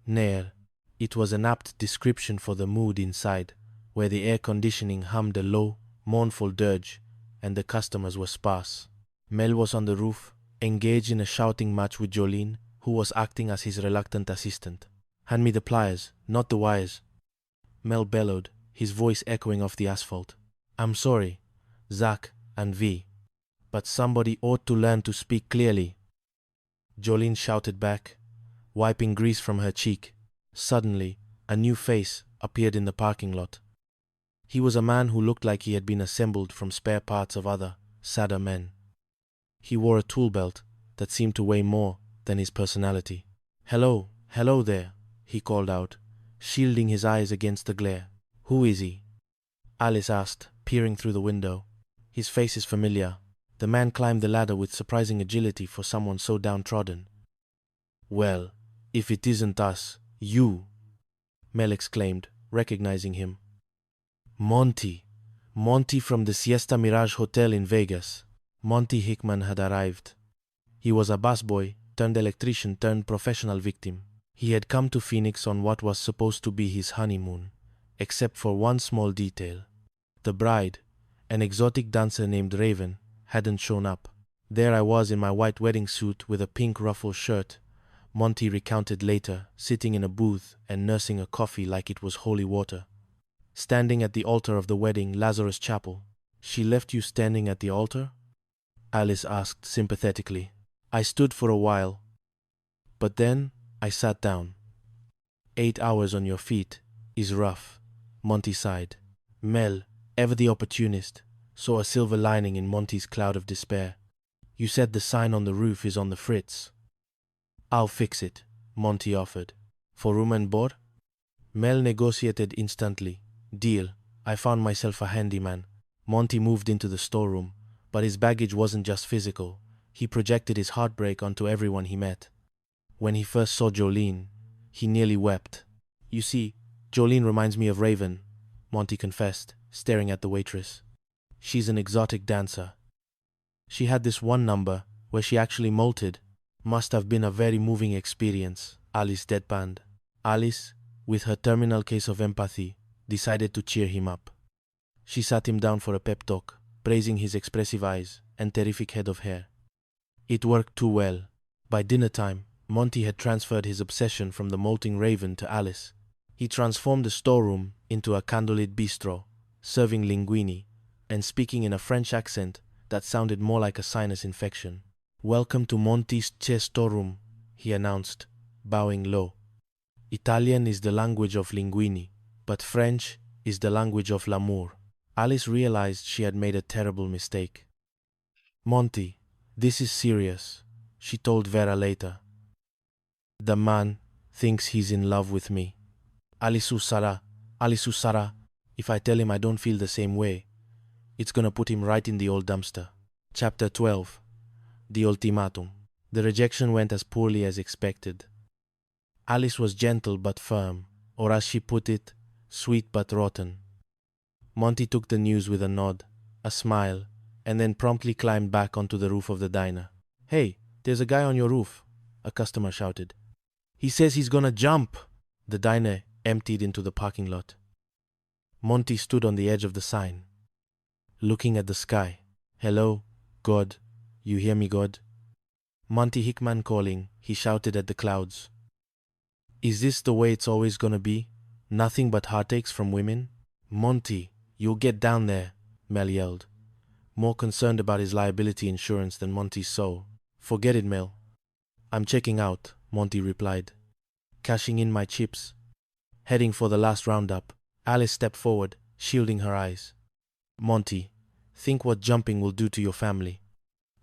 Nair. It was an apt description for the mood inside, where the air conditioning hummed a low, mournful dirge, and the customers were sparse. Mel was on the roof, engaged in a shouting match with Jolene, who was acting as his reluctant assistant. Hand me the pliers, not the wires, Mel bellowed, his voice echoing off the asphalt. I'm sorry, Zach and V, but somebody ought to learn to speak clearly, Jolene shouted back, wiping grease from her cheek. Suddenly, a new face appeared in the parking lot. He was a man who looked like he had been assembled from spare parts of other, sadder men. He wore a tool belt that seemed to weigh more than his personality. Hello there, he called out, shielding his eyes against the glare. Who is he? Alice asked, peering through the window. His face is familiar. The man climbed the ladder with surprising agility for someone so downtrodden. "Well, if it isn't us, you," Mel exclaimed, recognizing him. Monty. Monty from the Siesta Mirage Hotel in Vegas. Monty Hickman had arrived. He was a busboy turned electrician turned professional victim. He had come to Phoenix on what was supposed to be his honeymoon, except for one small detail. The bride, an exotic dancer named Raven, hadn't shown up. There I was in my white wedding suit with a pink ruffle shirt, Monty recounted later, sitting in a booth and nursing a coffee like it was holy water. Standing at the altar of the wedding, Lazarus Chapel. "She left you standing at the altar?" Alice asked sympathetically. "I stood for a while, but then I sat down." 8 hours on your feet is rough, Monty sighed. Mel, ever the opportunist, saw a silver lining in Monty's cloud of despair. "You said the sign on the roof is on the fritz." "I'll fix it," Monty offered. "For room and board?" Mel negotiated instantly. "Deal. I found myself a handyman." Monty moved into the storeroom, but his baggage wasn't just physical. He projected his heartbreak onto everyone he met. When he first saw Jolene, he nearly wept. "You see, Jolene reminds me of Raven," Monty confessed, staring at the waitress. "She's an exotic dancer. She had this one number where she actually molted. Must have been a very moving experience," Alice deadpanned. Alice, with her terminal case of empathy, decided to cheer him up. She sat him down for a pep talk, praising his expressive eyes and terrific head of hair. It worked too well. By dinner time, Monty had transferred his obsession from the molting Raven to Alice. He transformed the storeroom into a candlelit bistro, serving linguine and speaking in a French accent that sounded more like a sinus infection. "Welcome to Monty's storeroom," he announced, bowing low. "Italian is the language of linguine, but French is the language of l'amour." Alice realized she had made a terrible mistake. "Monty, this is serious," she told Vera later. "The man thinks he's in love with me. Alisu Sara, if I tell him I don't feel the same way, it's gonna put him right in the old dumpster." Chapter 12. The Ultimatum. The rejection went as poorly as expected. Alice was gentle but firm, or as she put it, sweet but rotten. Monty took the news with a nod, a smile, and then promptly climbed back onto the roof of the diner. "Hey, there's a guy on your roof," a customer shouted. "He says he's gonna jump." The diner emptied into the parking lot. Monty stood on the edge of the sign, looking at the sky. "Hello, God. You hear me, God?" Monty Hickman calling, he shouted at the clouds. "Is this the way it's always gonna be? Nothing but heartaches from women?" "Monty, you'll get down there," Mel yelled, more concerned about his liability insurance than Monty's soul. "Forget it, Mel. I'm checking out," Monty replied. "Cashing in my chips. Heading for the last roundup." Alice stepped forward, shielding her eyes. "Monty, think what jumping will do to your family.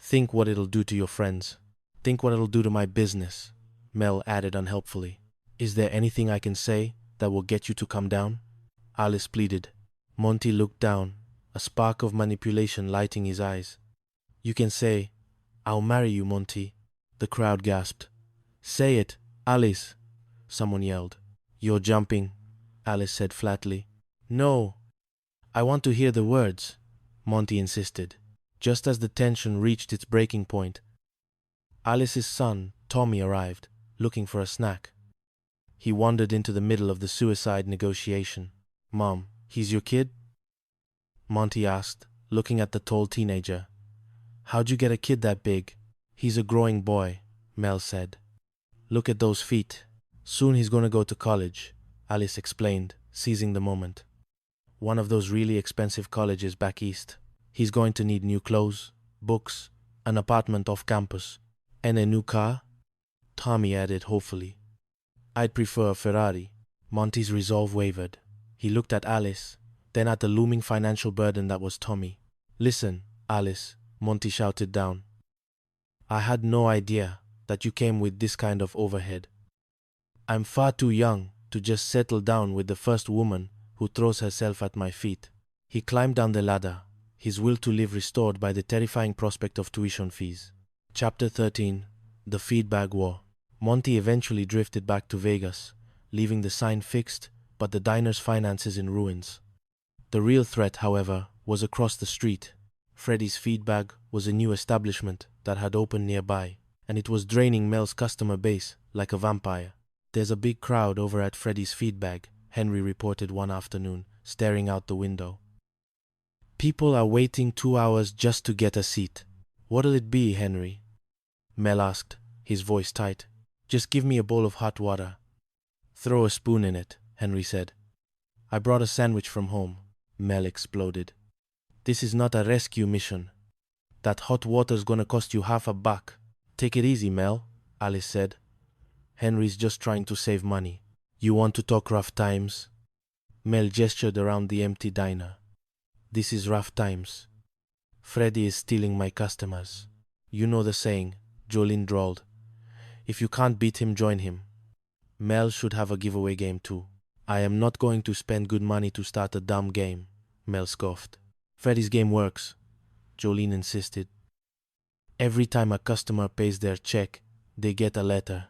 Think what it'll do to your friends. Think what it'll do to my business," Mel added unhelpfully. "Is there anything I can say that will get you to come down?" Alice pleaded. Monty looked down, a spark of manipulation lighting his eyes. "You can say, 'I'll marry you, Monty,'" the crowd gasped. "Say it, Alice," someone yelled. "You're jumping," Alice said flatly. "No, I want to hear the words," Monty insisted. Just as the tension reached its breaking point, Alice's son, Tommy, arrived, looking for a snack. He wandered into the middle of the suicide negotiation. "Mom, he's your kid?" Monty asked, looking at the tall teenager. "How'd you get a kid that big?" "He's a growing boy," Mel said. "Look at those feet. Soon he's gonna go to college," Alice explained, seizing the moment. "One of those really expensive colleges back east. He's going to need new clothes, books, an apartment off campus, and a new car," Tommy added hopefully. "I'd prefer a Ferrari." Monty's resolve wavered. He looked at Alice, then at the looming financial burden that was Tommy. "Listen, Alice," Monty shouted down. "I had no idea that you came with this kind of overhead. I'm far too young to just settle down with the first woman who throws herself at my feet." He climbed down the ladder, his will to live restored by the terrifying prospect of tuition fees. Chapter 13. The Feedbag War. Monty eventually drifted back to Vegas, leaving the sign fixed, but the diner's finances in ruins. The real threat, however, was across the street. Freddy's Feedbag was a new establishment that had opened nearby, and it was draining Mel's customer base like a vampire. "There's a big crowd over at Freddy's Feedbag," Henry reported one afternoon, staring out the window. "People are waiting 2 hours just to get a seat." "What'll it be, Henry?" Mel asked, his voice tight. "Just give me a bowl of hot water." "Throw a spoon in it," Henry said. "I brought a sandwich from home," Mel exploded. "This is not a rescue mission. That hot water's gonna cost you $50. "Take it easy, Mel," Alice said. "Henry's just trying to save money. You want to talk rough times?" Mel gestured around the empty diner. "This is rough times. Freddy is stealing my customers. You know the saying," Jolene drawled. "If you can't beat him, join him." Mel should have a giveaway game too. "I am not going to spend good money to start a dumb game," Mel scoffed. "Freddy's game works," Jolene insisted. "Every time a customer pays their check, they get a letter.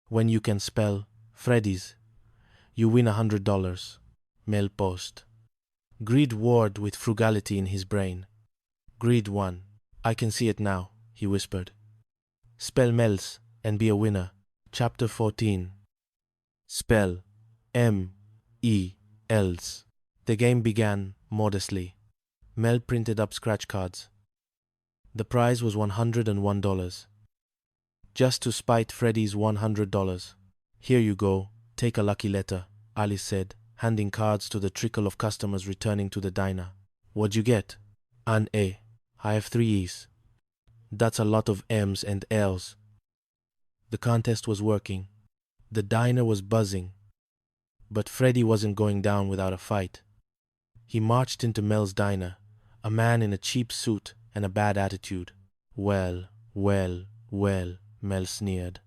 When you can spell Freddy's, you win $100, Mel paused. Greed warred with frugality in his brain. Greed won. "I can see it now," he whispered. "Spell Mel's and be a winner." Chapter 14. Spell M-E-L's. The game began modestly. Mel printed up scratch cards. The prize was $101. Just to spite Freddy's $100. "Here you go, take a lucky letter," Alice said, handing cards to the trickle of customers returning to the diner. "What'd you get?" "An A. I have 3 E's." "That's a lot of M's and L's." The contest was working. The diner was buzzing. But Freddy wasn't going down without a fight. He marched into Mel's diner, a man in a cheap suit and a bad attitude. "Well, well, well," Mel sneered.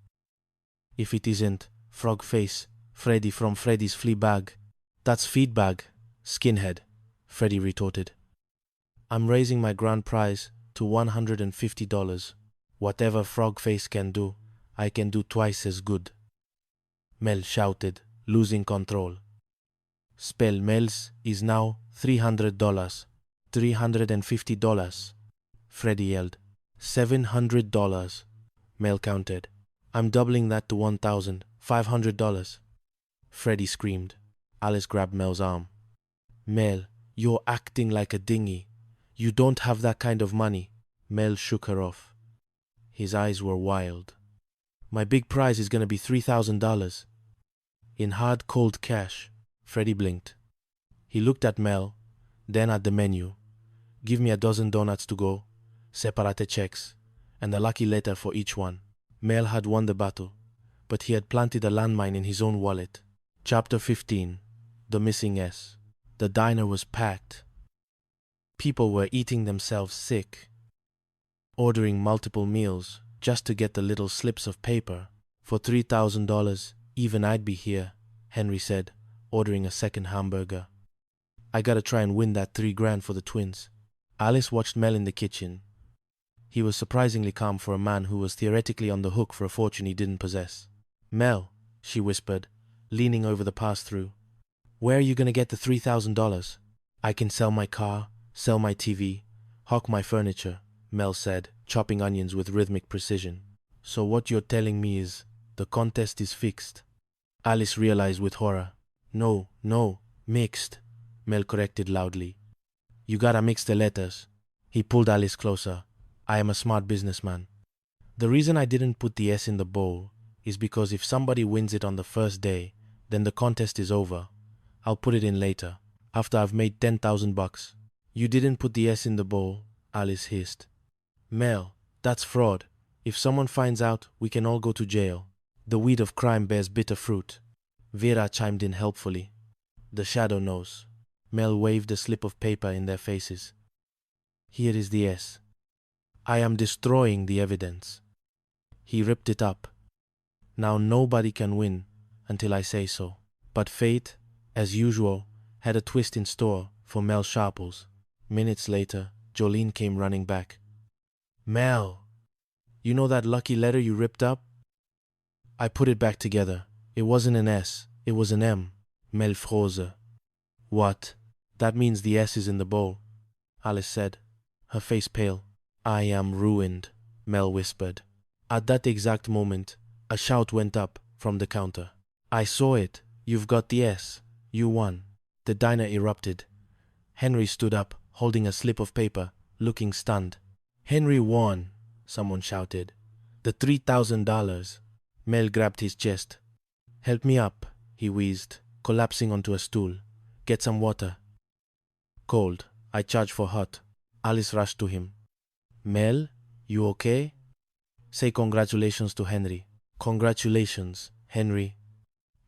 "If it isn't Frogface, Freddy from Freddy's Flea Bag." "That's Feedbag, skinhead," Freddy retorted. "I'm raising my grand prize to $150. Whatever Frogface can do, I can do twice as good." Mel shouted, losing control. "Spell Mel's is now $300. $350. Freddy yelled. $700. Mel counted. "I'm doubling that to $1,500. Freddy screamed. Alice grabbed Mel's arm. "Mel, you're acting like a dinghy. You don't have that kind of money." Mel shook her off. His eyes were wild. "My big prize is going to be $3,000. In hard, cold cash." Freddy blinked. He looked at Mel, then at the menu. "Give me a dozen donuts to go, separate checks, and a lucky letter for each one." Mel had won the battle, but he had planted a landmine in his own wallet. Chapter 15. The Missing S. The diner was packed. People were eating themselves sick, ordering multiple meals just to get the little slips of paper. "For $3,000, even I'd be here," Henry said, ordering a second hamburger. "I gotta try and win that $3,000 for the twins." Alice watched Mel in the kitchen. He was surprisingly calm for a man who was theoretically on the hook for a fortune he didn't possess. "Mel," she whispered, leaning over the pass-through, "where are you gonna get the $3,000? "I can sell my car, sell my TV, hawk my furniture," Mel said, chopping onions with rhythmic precision. "So what you're telling me is, the contest is fixed?" Alice realized with horror. No, mixed," Mel corrected loudly. "You gotta mix the letters." He pulled Alice closer. "I am a smart businessman. The reason I didn't put the S in the bowl is because if somebody wins it on the first day, then the contest is over. I'll put it in later, after I've made $10,000. "You didn't put the S in the bowl," Alice hissed. "Mel, that's fraud. If someone finds out, we can all go to jail. The weed of crime bears bitter fruit." Vera chimed in helpfully. "The shadow knows." Mel waved a slip of paper in their faces. "Here is the S. I am destroying the evidence." He ripped it up. "Now nobody can win until I say so." But fate, as usual, had a twist in store for Mel Sharples. Minutes later, Jolene came running back. Mel, you know that lucky letter you ripped up? I put it back together. It wasn't an S, it was an M. Mel froze. What? That means the S is in the bowl, Alice said, her face pale. I am ruined, Mel whispered. At that exact moment, a shout went up from the counter. I saw it. You've got the S. You won. The diner erupted. Henry stood up, holding a slip of paper, looking stunned. Henry won, someone shouted. The $3,000. Mel grabbed his chest. Help me up, he wheezed, collapsing onto a stool. Get some water. Cold. I charge for hot. Alice rushed to him. Mel, you okay? Say congratulations to Henry. Congratulations, Henry.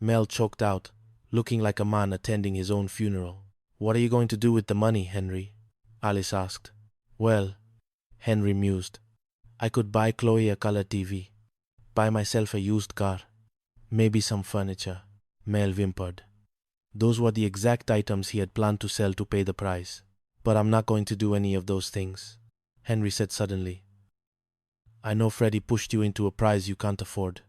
Mel choked out, looking like a man attending his own funeral. What are you going to do with the money, Henry? Alice asked. Well, Henry mused. I could buy Chloe a color TV. Buy myself a used car. Maybe some furniture. Mel whimpered. Those were the exact items he had planned to sell to pay the price. But I'm not going to do any of those things, Henry said suddenly. I know Freddie pushed you into a prize you can't afford.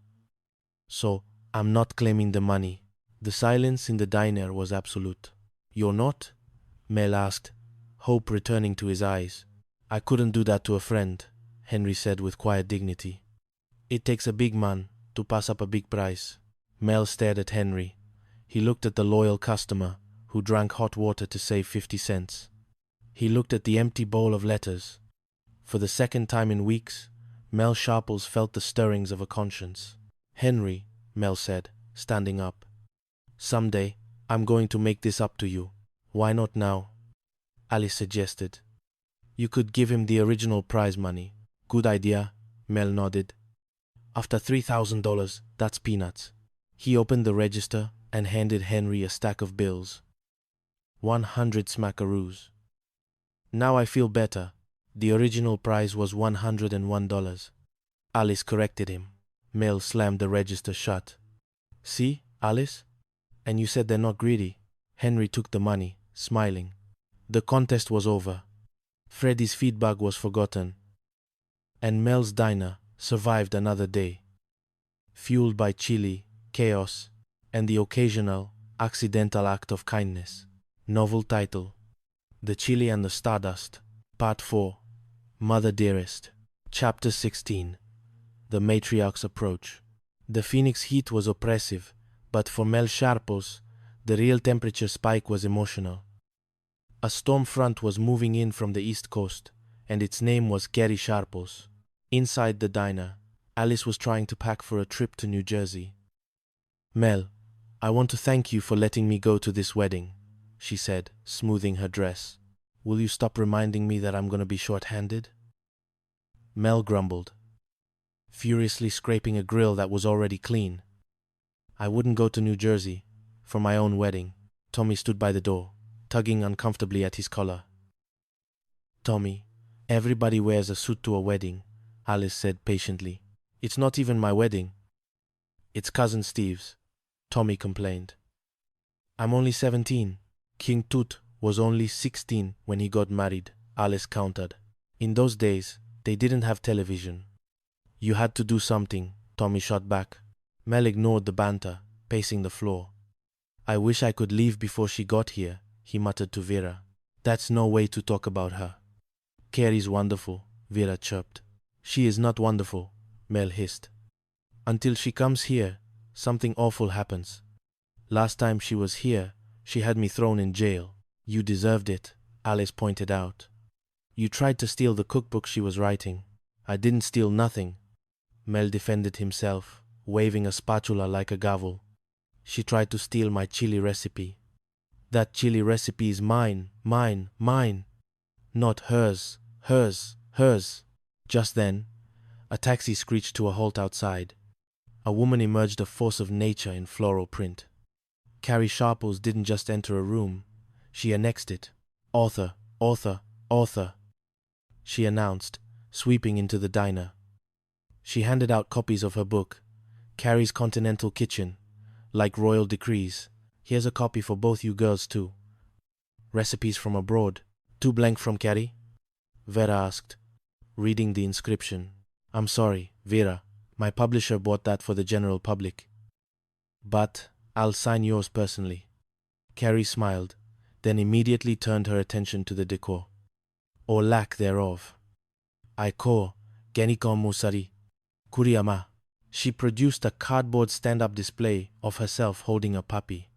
So, I'm not claiming the money. The silence in the diner was absolute. You're not? Mel asked, hope returning to his eyes. I couldn't do that to a friend, Henry said with quiet dignity. It takes a big man to pass up a big price. Mel stared at Henry. He looked at the loyal customer who drank hot water to save 50 cents. He looked at the empty bowl of letters. For the second time in weeks, Mel Sharples felt the stirrings of a conscience. Henry, Mel said, standing up. Someday, I'm going to make this up to you. Why not now? Alice suggested. You could give him the original prize money. Good idea, Mel nodded. After $3,000, that's peanuts. He opened the register and handed Henry a stack of bills. 100 smackaroos. Now I feel better. The original prize was $101. Alice corrected him. Mel slammed the register shut. See, Alice? And you said they're not greedy. Henry took the money, smiling. The contest was over. Freddie's feedback was forgotten. And Mel's diner survived another day. Fueled by chili, chaos, and the occasional, accidental act of kindness. Novel title. The Chili and the Stardust. Part 4. Mother Dearest. Chapter 16. The Matriarch's Approach. The Phoenix heat was oppressive, but for Mel Sharples, the real temperature spike was emotional. A storm front was moving in from the East Coast, and its name was Carrie Sharples. Inside the diner, Alice was trying to pack for a trip to New Jersey. Mel, I want to thank you for letting me go to this wedding, she said, smoothing her dress. Will you stop reminding me that I'm going to be short-handed? Mel grumbled, furiously scraping a grill that was already clean. I wouldn't go to New Jersey for my own wedding. Tommy stood by the door, tugging uncomfortably at his collar. Tommy, everybody wears a suit to a wedding, Alice said patiently. It's not even my wedding. It's Cousin Steve's, Tommy complained. I'm only 17. King Tut was only 16 when he got married, Alice countered. In those days, they didn't have television. You had to do something, Tommy shot back. Mel ignored the banter, pacing the floor. I wish I could leave before she got here, he muttered to Vera. That's no way to talk about her. Carrie's wonderful, Vera chirped. She is not wonderful, Mel hissed. Until she comes here, something awful happens. Last time she was here, she had me thrown in jail. You deserved it, Alice pointed out. You tried to steal the cookbook she was writing. I didn't steal nothing. Mel defended himself, waving a spatula like a gavel. She tried to steal my chili recipe. That chili recipe is mine, mine, mine. Not hers, hers, hers. Just then, a taxi screeched to a halt outside. A woman emerged, a force of nature in floral print. Carrie Sharples didn't just enter a room. She annexed it. Author, author, author, she announced, sweeping into the diner. She handed out copies of her book, Carrie's Continental Kitchen, like royal decrees. Here's a copy for both you girls too. Recipes from abroad, Too blank from Carrie? Vera asked, reading the inscription. I'm sorry, Vera. My publisher bought that for the general public. But I'll sign yours personally. Carrie smiled, then immediately turned her attention to the decor, or lack thereof. Aiko, Geniko Musari, Kuriyama. She produced a cardboard stand-up display of herself holding a puppy.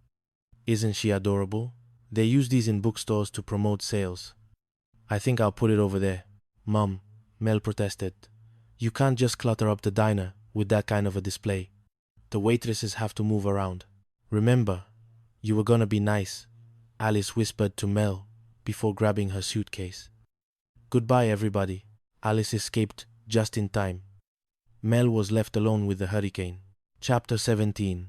Isn't she adorable? They use these in bookstores to promote sales. I think I'll put it over there. Mom, Mel protested. You can't just clutter up the diner with that kind of a display. The waitresses have to move around. Remember, you were gonna be nice, Alice whispered to Mel before grabbing her suitcase. Goodbye, everybody. Alice escaped just in time. Mel was left alone with the hurricane. Chapter 17.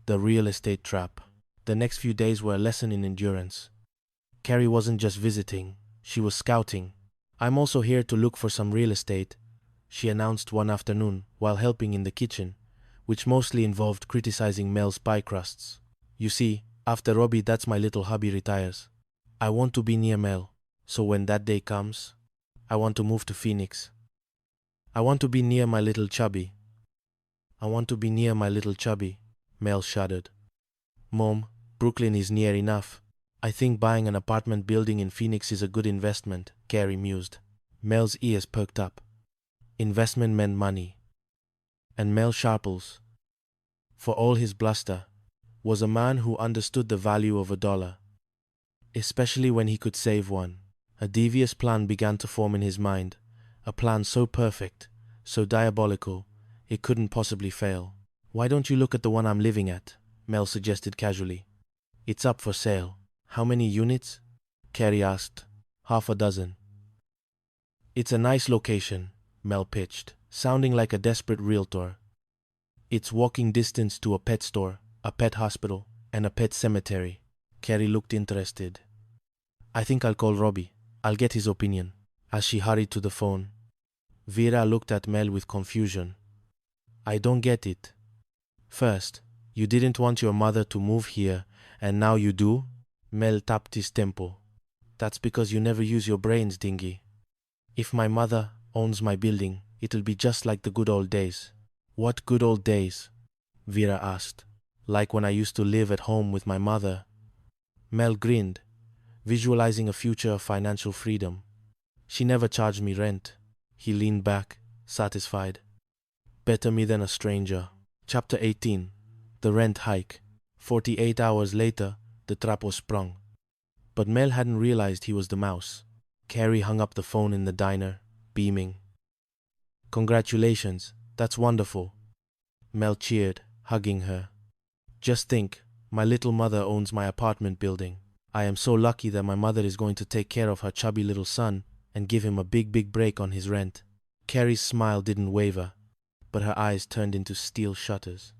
The Real Estate Trap. The next few days were a lesson in endurance. Carrie wasn't just visiting, she was scouting. I'm also here to look for some real estate, she announced one afternoon while helping in the kitchen, which mostly involved criticizing Mel's pie crusts. You see, after Robbie, that's my little hubby, retires. I want to be near Mel, so when that day comes, I want to move to Phoenix. I want to be near my little chubby. I want to be near my little chubby, Mel shuddered. Mom, Brooklyn is near enough. I think buying an apartment building in Phoenix is a good investment, Carrie mused. Mel's ears perked up. Investment meant money. And Mel Sharples, for all his bluster, was a man who understood the value of $1, especially when he could save one. A devious plan began to form in his mind, a plan so perfect, so diabolical, it couldn't possibly fail. Why don't you look at the one I'm living at? Mel suggested casually. It's up for sale. How many units? Carrie asked. 6. It's a nice location, Mel pitched, sounding like a desperate realtor. It's walking distance to a pet store, a pet hospital, and a pet cemetery. Carrie looked interested. I think I'll call Robbie. I'll get his opinion. As she hurried to the phone, Vera looked at Mel with confusion. I don't get it. First, you didn't want your mother to move here, and now you do? Mel tapped his temple. That's because you never use your brains, Dingy. If my mother owns my building, it'll be just like the good old days. What good old days? Vera asked. Like when I used to live at home with my mother. Mel grinned, visualizing a future of financial freedom. She never charged me rent. He leaned back, satisfied. Better me than a stranger. Chapter 18. The rent hike. 48 hours later, the trap was sprung. But Mel hadn't realized he was the mouse. Carrie hung up the phone in the diner, beaming. Congratulations, that's wonderful. Mel cheered, hugging her. Just think, my little mother owns my apartment building. I am so lucky that my mother is going to take care of her chubby little son and give him a big break on his rent. Carrie's smile didn't waver, but her eyes turned into steel shutters.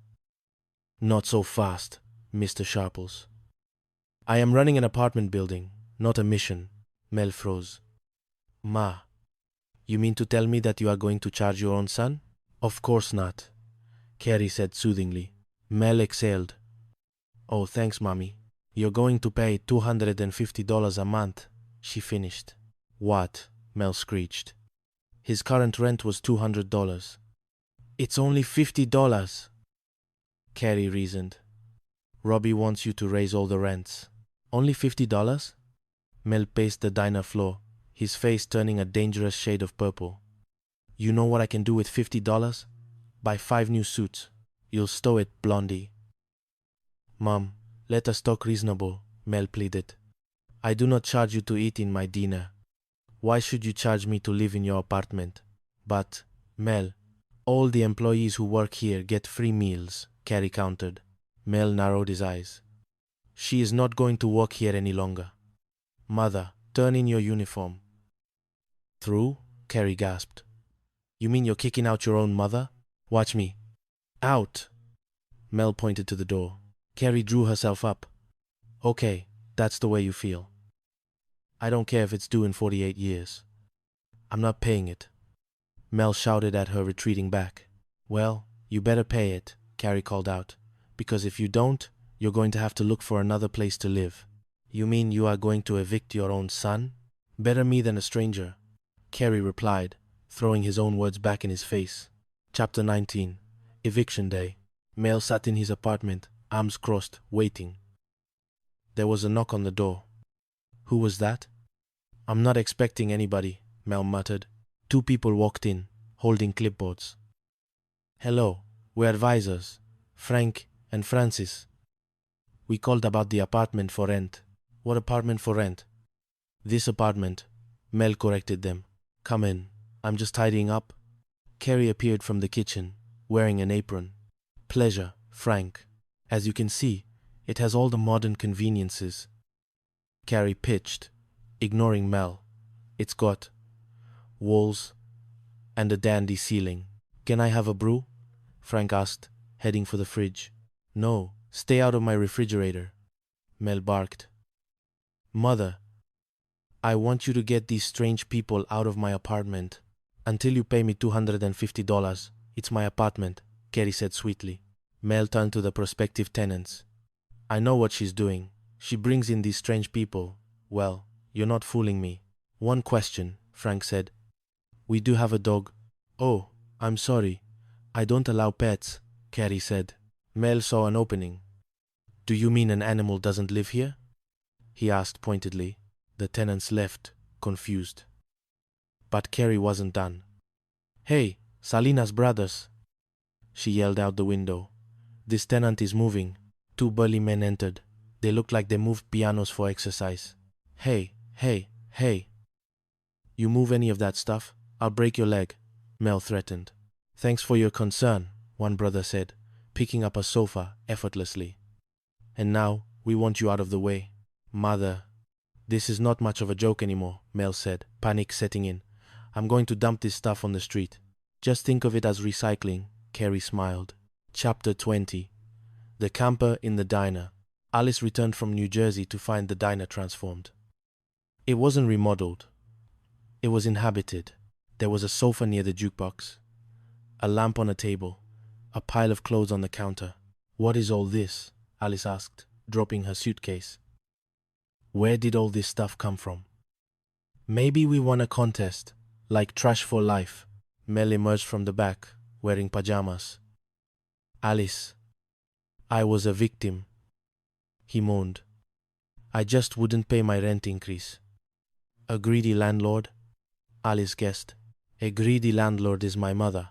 Not so fast, Mr. Sharples. I am running an apartment building, not a mission. Mel froze. Ma, you mean to tell me that you are going to charge your own son? Of course not, Carrie said soothingly. Mel exhaled. Oh, thanks, Mommy. You're going to pay $250 a month, she finished. What? Mel screeched. His current rent was $200. It's only $50, Carrie reasoned. Robbie wants you to raise all the rents. Only $50? Mel paced the diner floor, his face turning a dangerous shade of purple. You know what I can do with $50? Buy 5 new suits. You'll stow it, Blondie. Mom, let us talk reasonable, Mel pleaded. I do not charge you to eat in my dinner. Why should you charge me to live in your apartment? But, Mel, all the employees who work here get free meals, Carrie countered. Mel narrowed his eyes. She is not going to work here any longer. Mother, turn in your uniform. Through? Carrie gasped. You mean you're kicking out your own mother? Watch me. Out! Mel pointed to the door. Carrie drew herself up. Okay, that's the way you feel. I don't care if it's due in 48 years. I'm not paying it. Mel shouted at her, retreating back. Well, you better pay it, Carrie called out, because if you don't, you're going to have to look for another place to live. You mean you are going to evict your own son? Better me than a stranger, Carey replied, throwing his own words back in his face. Chapter 19. Eviction Day. Mel sat in his apartment, arms crossed, waiting. There was a knock on the door. Who was that? I'm not expecting anybody, Mel muttered. 2 people walked in, holding clipboards. Hello, we're advisors, Frank and Francis. We called about the apartment for rent. What apartment for rent? This apartment, Mel corrected them. Come in, I'm just tidying up. Carey appeared from the kitchen, wearing an apron. Pleasure, Frank. As you can see, it has all the modern conveniences. Carey pitched, ignoring Mel. It's got walls and a dandy ceiling. Can I have a brew? Frank asked, heading for the fridge. No, stay out of my refrigerator, Mel barked. Mother, I want you to get these strange people out of my apartment. Until you pay me $250, it's my apartment, Carey said sweetly. Mel turned to the prospective tenants. I know what she's doing. She brings in these strange people. Well, you're not fooling me. One question, Frank said. We do have a dog. Oh, I'm sorry. I don't allow pets, Carey said. Mel saw an opening. Do you mean an animal doesn't live here? He asked pointedly. The tenants left, confused. But Carey wasn't done. Hey, Salina's brothers! She yelled out the window. This tenant is moving. 2 burly men entered. They looked like they moved pianos for exercise. Hey, hey, hey! You move any of that stuff, I'll break your leg, Mel threatened. Thanks for your concern, one brother said, picking up a sofa effortlessly. And now, we want you out of the way. Mother, this is not much of a joke anymore, Mel said, panic setting in. I'm going to dump this stuff on the street. Just think of it as recycling, Carey smiled. Chapter 20. The Camper in the Diner. Alice returned from New Jersey to find the diner transformed. It wasn't remodeled. It was inhabited. There was a sofa near the jukebox, a lamp on a table, a pile of clothes on the counter. What is all this? Alice asked, dropping her suitcase. Where did all this stuff come from? Maybe we won a contest, like Trash for Life. Mel emerged from the back, wearing pajamas. Alice, I was a victim, he moaned. I just wouldn't pay my rent increase. A greedy landlord? Alice guessed. A greedy landlord is my mother.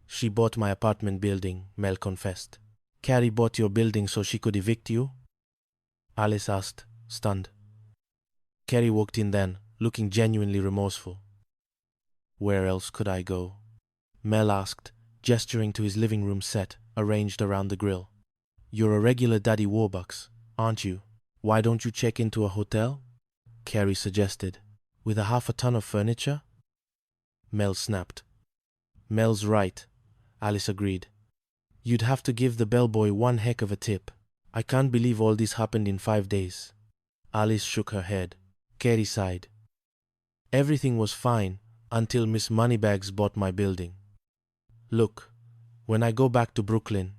She bought my apartment building, Mel confessed. Carey bought your building so she could evict you? Alice asked, stunned. Carey walked in then, looking genuinely remorseful. Where else could I go? Mel asked, gesturing to his living room set, arranged around the grill. You're a regular Daddy Warbucks, aren't you? Why don't you check into a hotel? Carey suggested. With a half a ton of furniture? Mel snapped. Mel's right, Alice agreed. You'd have to give the bellboy one heck of a tip. I can't believe all this happened in 5 days. Alice shook her head. Carey sighed. Everything was fine until Miss Moneybags bought my building. Look, when I go back to Brooklyn,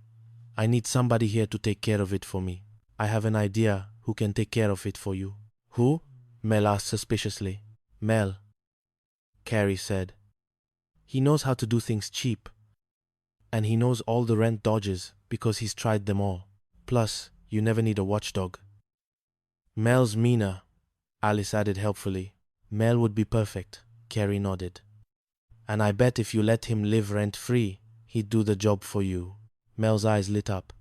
I need somebody here to take care of it for me. I have an idea who can take care of it for you. Who? Mel asked suspiciously. Mel, Carey said. He knows how to do things cheap. And he knows all the rent dodges because he's tried them all. Plus, you never need a watchdog. Mel's meaner, Alice added helpfully. Mel would be perfect, Carey nodded. And I bet if you let him live rent-free, he'd do the job for you. Mel's eyes lit up.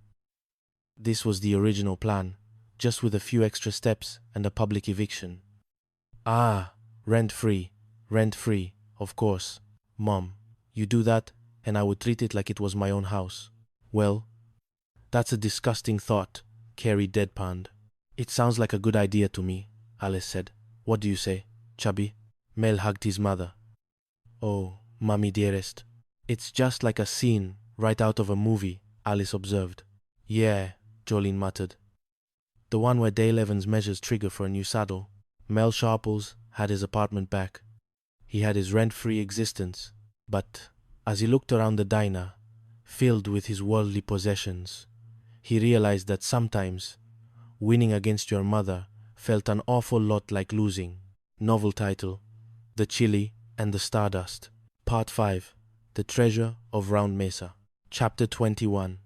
This was the original plan, just with a few extra steps and a public eviction. Ah, rent-free, of course. Mom, you do that, and I would treat it like it was my own house. Well, that's a disgusting thought, Carey deadpanned. It sounds like a good idea to me, Alice said. What do you say, chubby? Mel hugged his mother. Oh, Mommy dearest. It's just like a scene right out of a movie, Alice observed. Yeah, Jolene muttered. The one where Dale Evans measures trigger for a new saddle. Mel Sharples had his apartment back. He had his rent-free existence, but as he looked around the diner, filled with his worldly possessions, he realized that sometimes winning against your mother felt an awful lot like losing. Novel title, The Chili and the Stardust. Part 5, The Treasure of Round Mesa. Chapter 21,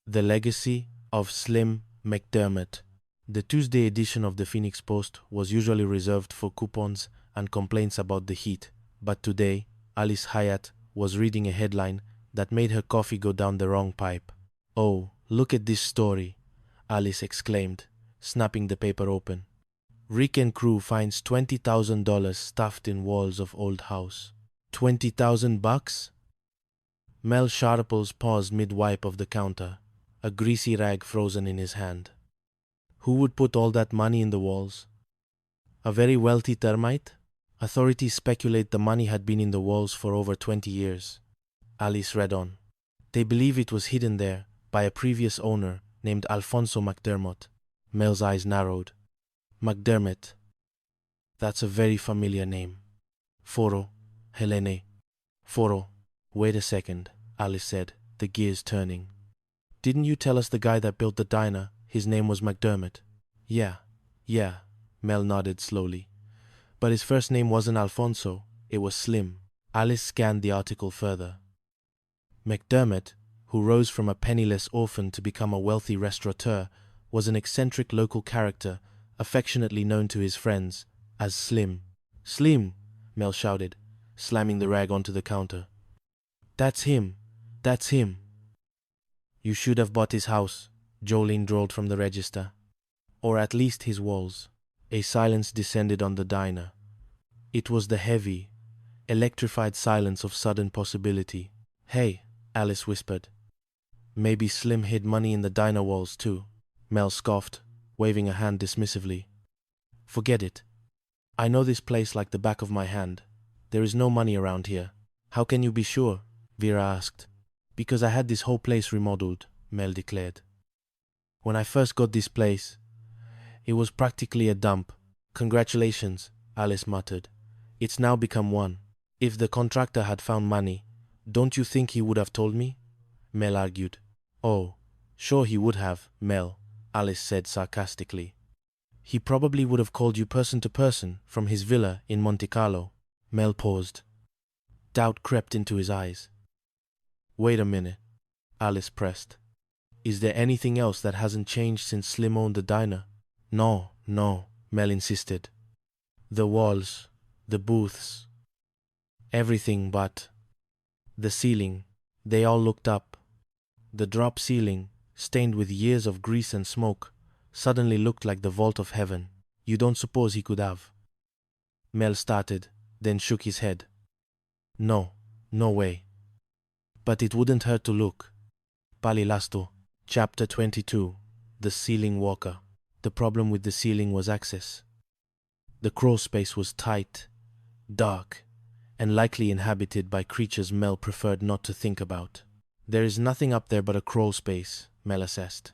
The Legacy of Slim McDermott. The Tuesday edition of the Phoenix Post was usually reserved for coupons and complaints about the heat, but today, Alice Hyatt was reading a headline that made her coffee go down the wrong pipe. "Oh, look at this story," Alice exclaimed, snapping the paper open. "Rick and crew finds $20,000 stuffed in walls of old house." $20,000? Mel Sharples paused mid-wipe of the counter, a greasy rag frozen in his hand. Who would put all that money in the walls? A very wealthy termite? Authorities speculate the money had been in the walls for over 20 years. Alice read on. They believe it was hidden there by a previous owner named Alfonso McDermott. Mel's eyes narrowed. McDermott. That's a very familiar name. Foro, Helene. Foro. Wait a second, Alice said, the gears turning. Didn't you tell us the guy that built the diner, his name was McDermott? Yeah, Mel nodded slowly. But his first name wasn't Alfonso, it was Slim. Alice scanned the article further. McDermott, who rose from a penniless orphan to become a wealthy restaurateur, was an eccentric local character, affectionately known to his friends as Slim. Slim, Mel shouted, slamming the rag onto the counter. That's him. You should have bought his house, Jolene drawled from the register. Or at least his walls. A silence descended on the diner. It was the heavy, electrified silence of sudden possibility. Hey, Alice whispered. Maybe Slim hid money in the diner walls too, Mel scoffed, waving a hand dismissively. Forget it. I know this place like the back of my hand. There is no money around here. How can you be sure? Vera asked. Because I had this whole place remodeled, Mel declared. When I first got this place, it was practically a dump. Congratulations, Alice muttered. It's now become one. If the contractor had found money, don't you think he would have told me? Mel argued. Oh, sure he would have, Mel, Alice said sarcastically. He probably would have called you person to person from his villa in Monte Carlo. Mel paused. Doubt crept into his eyes. Wait a minute, Alice pressed. Is there anything else that hasn't changed since Slim owned the diner? No, Mel insisted. The walls, the booths, everything but the ceiling. They all looked up. The drop ceiling, stained with years of grease and smoke, suddenly looked like the vault of heaven. You don't suppose he could have? Mel started, then shook his head. No way. But it wouldn't hurt to look. Palilasto. Chapter 22. The Ceiling Walker. The problem with the ceiling was access. The crawl space was tight, dark, and likely inhabited by creatures Mel preferred not to think about. There is nothing up there but a crawl space, Mel assessed.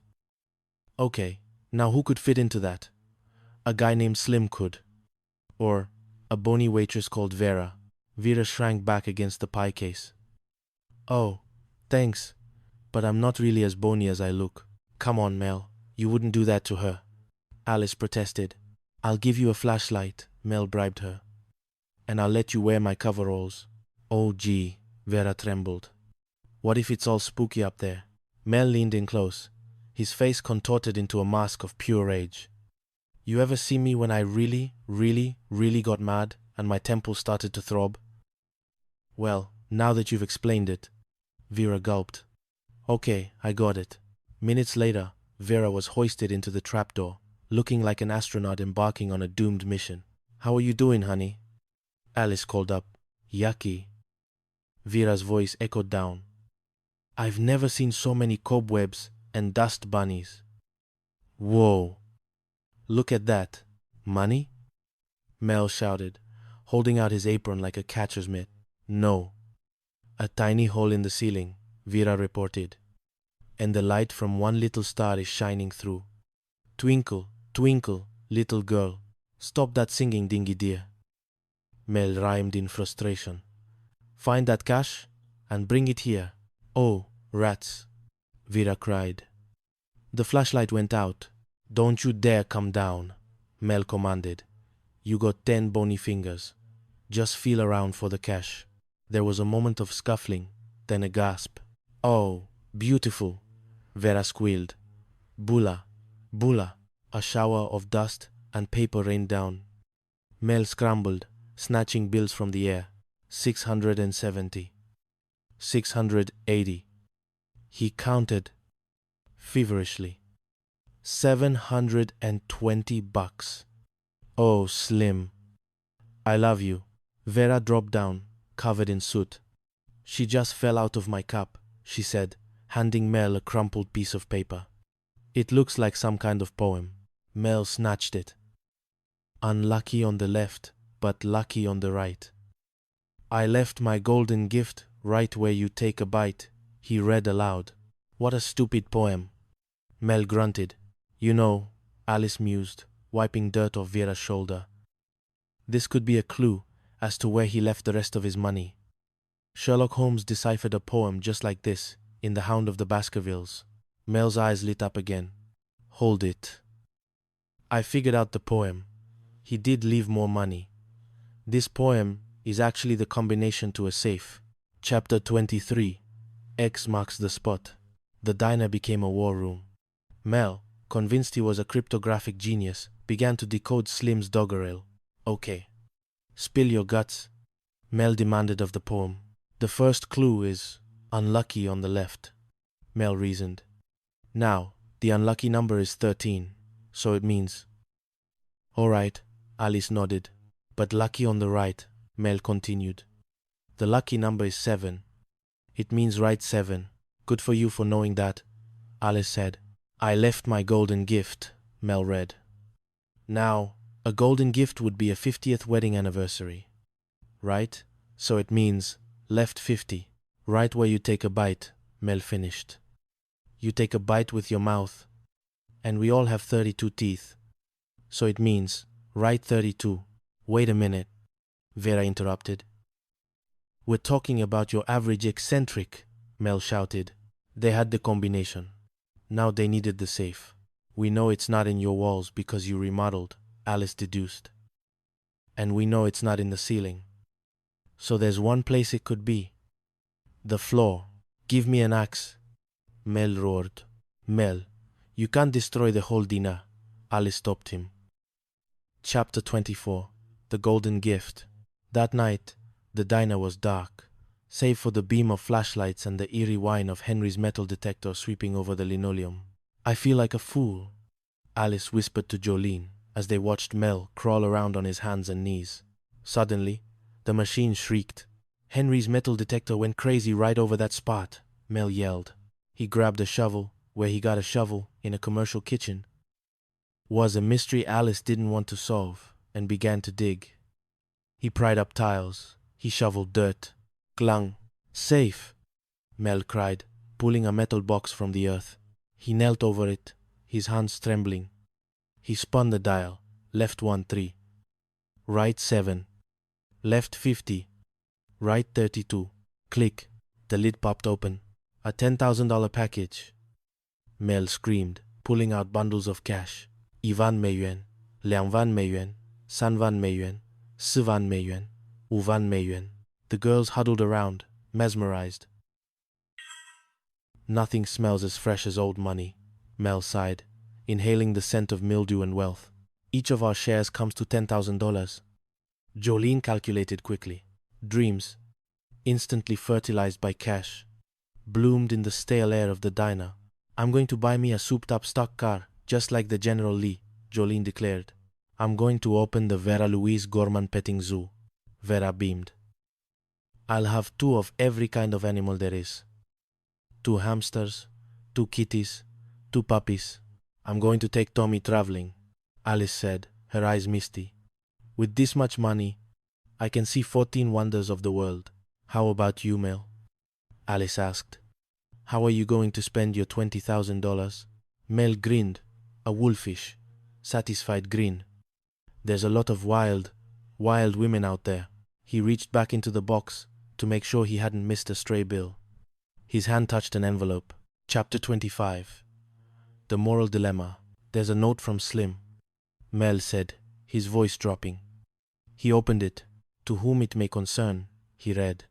Okay, now who could fit into that? A guy named Slim could. Or a bony waitress called Vera. Vera shrank back against the pie case. Oh, thanks, but I'm not really as bony as I look. Come on, Mel, you wouldn't do that to her. Alice protested. I'll give you a flashlight, Mel bribed her. And I'll let you wear my coveralls. Oh, gee, Vera trembled. What if it's all spooky up there? Mel leaned in close, his face contorted into a mask of pure rage. You ever see me when I really got mad and my temples started to throb? Well, now that you've explained it, Vera gulped. Okay, I got it. Minutes later, Vera was hoisted into the trapdoor, looking like an astronaut embarking on a doomed mission. How are you doing, honey? Alice called up. Yucky. Vera's voice echoed down. I've never seen so many cobwebs and dust bunnies. Whoa. Look at that. Money? Mel shouted, holding out his apron like a catcher's mitt. No. A tiny hole in the ceiling, Vera reported, and the light from one little star is shining through. Twinkle, twinkle, little girl, stop that singing, dingy dear. Mel rhymed in frustration. Find that cash and bring it here. Oh, rats, Vera cried. The flashlight went out. Don't you dare come down, Mel commanded. You got 10 bony fingers. Just feel around for the cash. There was a moment of scuffling, then a gasp. Oh, beautiful, Vera squealed. Bula, bula. A shower of dust and paper rained down. Mel scrambled, snatching bills from the air. 670. 680. He counted feverishly. $720. Oh, Slim. I love you. Vera dropped down, covered in soot. She just fell out of my cup, she said, handing Mel a crumpled piece of paper. It looks like some kind of poem. Mel snatched it. Unlucky on the left, but lucky on the right. I left my golden gift right where you take a bite, he read aloud. What a stupid poem. Mel grunted. You know, Alice mused, wiping dirt off Vera's shoulder. This could be a clue as to where he left the rest of his money. Sherlock Holmes deciphered a poem just like this in The Hound of the Baskervilles. Mel's eyes lit up again. Hold it. I figured out the poem. He did leave more money. This poem is actually the combination to a safe. Chapter 23. X marks the spot. The diner became a war room. Mel, convinced he was a cryptographic genius, began to decode Slim's doggerel. Okay. Spill your guts, Mel demanded of the poem. The first clue is unlucky on the left, Mel reasoned. Now, the unlucky number is 13, so it means... All right, Alice nodded. But lucky on the right, Mel continued. The lucky number is 7. It means right 7. Good for you for knowing that, Alice said. I left my golden gift, Mel read. Now, a golden gift would be a 50th wedding anniversary, right? So it means left 50, right where you take a bite, Mel finished. You take a bite with your mouth, and we all have 32 teeth. So it means right 32. Wait a minute, Vera interrupted. We're talking about your average eccentric, Mel shouted. They had the combination. Now they needed the safe. We know it's not in your walls because you remodeled, Alice deduced. And we know it's not in the ceiling. So there's one place it could be. The floor. Give me an axe. Mel roared. Mel, you can't destroy the whole dinner. Alice stopped him. Chapter 24. The Golden Gift. That night, the diner was dark, save for the beam of flashlights and the eerie whine of Henry's metal detector sweeping over the linoleum. I feel like a fool, Alice whispered to Jolene as they watched Mel crawl around on his hands and knees. Suddenly, the machine shrieked. Henry's metal detector went crazy right over that spot, Mel yelled. He grabbed a shovel, where he got a shovel, in a commercial kitchen. Was a mystery Alice didn't want to solve, and began to dig. He pried up tiles. He shoveled dirt. Clang. Safe, Mel cried, pulling a metal box from the earth. He knelt over it, his hands trembling. He spun the dial. Left 1 3. Right 7. Left 50. Right 32. Click. The lid popped open. A $10,000 package. Mel screamed, pulling out bundles of cash. 1,000,000 yuan, 2,000,000 yuan, 3,000,000 yuan, 4,000,000 yuan, 5,000,000 yuan. The girls huddled around, mesmerized. Nothing smells as fresh as old money, Mel sighed, inhaling the scent of mildew and wealth. Each of our shares comes to $10,000. Jolene calculated quickly. Dreams, instantly fertilized by cash, bloomed in the stale air of the diner. I'm going to buy me a souped-up stock car, just like the General Lee, Jolene declared. I'm going to open the Vera Louise Gorman Petting Zoo. Vera beamed. I'll have 2 of every kind of animal there is. 2 hamsters, 2 kitties, 2 puppies. I'm going to take Tommy traveling, Alice said, her eyes misty. With this much money, I can see 14 wonders of the world. How about you, Mel? Alice asked. How are you going to spend your $20,000? Mel grinned, a wolfish, satisfied grin. There's a lot of wild women out there. He reached back into the box to make sure he hadn't missed a stray bill. His hand touched an envelope. Chapter 25. The Moral Dilemma. There's a note from Slim, Mel said, his voice dropping. He opened it. To whom it may concern, he read.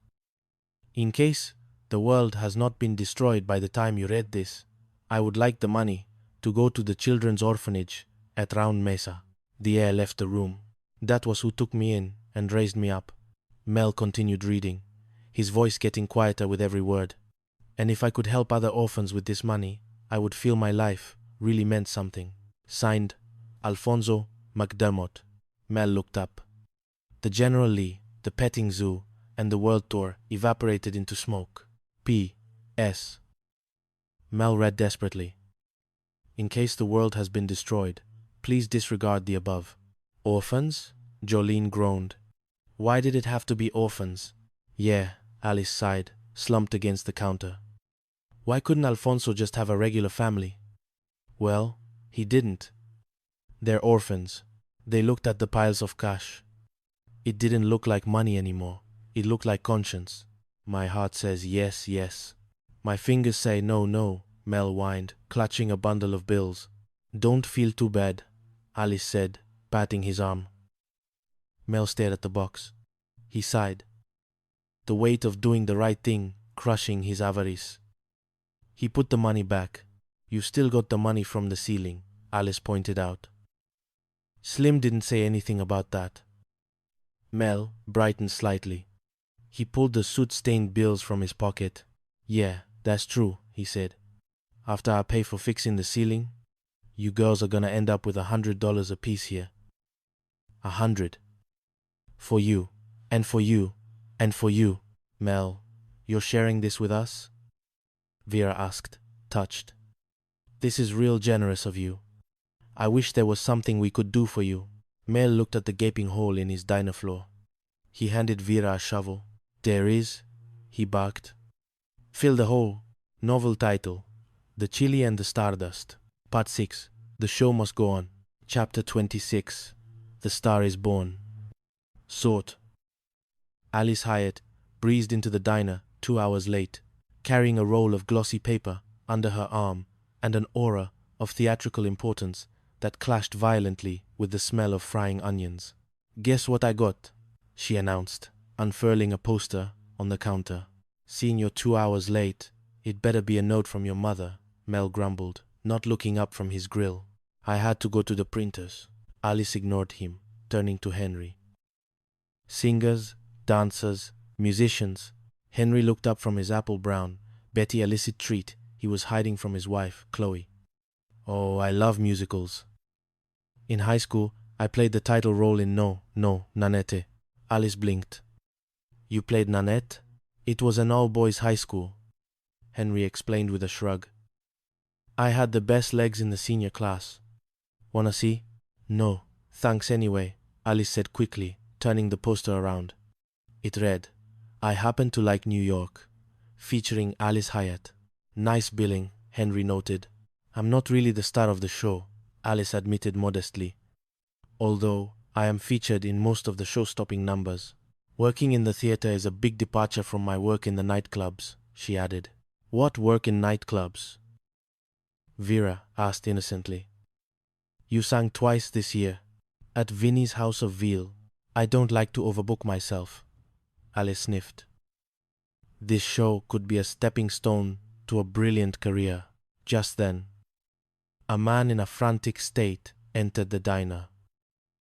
In case the world has not been destroyed by the time you read this, I would like the money to go to the children's orphanage at Round Mesa. The air left the room. That was who took me in and raised me up. Mel continued reading, his voice getting quieter with every word. And if I could help other orphans with this money, I would feel my life really meant something. Signed, Alfonso McDermott. Mel looked up. The General Lee, the petting zoo, and the world tour evaporated into smoke. P.S. Mel read desperately. In case the world has been destroyed, please disregard the above. Orphans? Jolene groaned. Why did it have to be orphans? Yeah, Alice sighed, slumped against the counter. Why couldn't Alfonso just have a regular family? Well, he didn't. They're orphans. They looked at the piles of cash. It didn't look like money anymore. It looked like conscience. My heart says yes, yes. My fingers say no, no, Mel whined, clutching a bundle of bills. Don't feel too bad, Alice said, patting his arm. Mel stared at the box. He sighed. The weight of doing the right thing crushing his avarice. He put the money back. You still got the money from the ceiling, Alice pointed out. Slim didn't say anything about that. Mel brightened slightly. He pulled the soot-stained bills from his pocket. Yeah, that's true, he said. After I pay for fixing the ceiling, you girls are gonna end up with $100 apiece here. 100. For you, and for you, and for you. Mel, you're sharing this with us? Vera asked, touched. This is real generous of you. I wish there was something we could do for you. Mel looked at the gaping hole in his diner floor. He handed Vera a shovel. There is, he barked. Fill the hole. Novel title, The Chili and the Stardust. Part 6, The Show Must Go On. Chapter 26, The Star is Born. Sort. Alice Hyatt breezed into the diner 2 hours late, carrying a roll of glossy paper under her arm and an aura of theatrical importance that clashed violently with the smell of frying onions. Guess what I got, she announced, unfurling a poster on the counter. Seeing you're 2 hours late, it better be a note from your mother, Mel grumbled, not looking up from his grill. I had to go to the printers. Alice ignored him, turning to Henry. Singers, dancers, musicians. Henry looked up from his apple brown, Betty illicit treat he was hiding from his wife, Chloe. Oh, I love musicals. In high school, I played the title role in No, Nanette. Alice blinked. You played Nanette? It was an all-boys high school, Henry explained with a shrug. I had the best legs in the senior class. Wanna see? No, thanks anyway, Alice said quickly, turning the poster around. It read, I Happen to Like New York, featuring Alice Hyatt. Nice billing, Henry noted. I'm not really the star of the show, Alice admitted modestly, although I am featured in most of the show-stopping numbers. Working in the theater is a big departure from my work in the nightclubs, she added. What work in nightclubs? Vera asked innocently. You sang twice this year, at Vinnie's House of Veal. I don't like to overbook myself, Alice sniffed. This show could be a stepping stone to a brilliant career. Just then, a man in a frantic state entered the diner.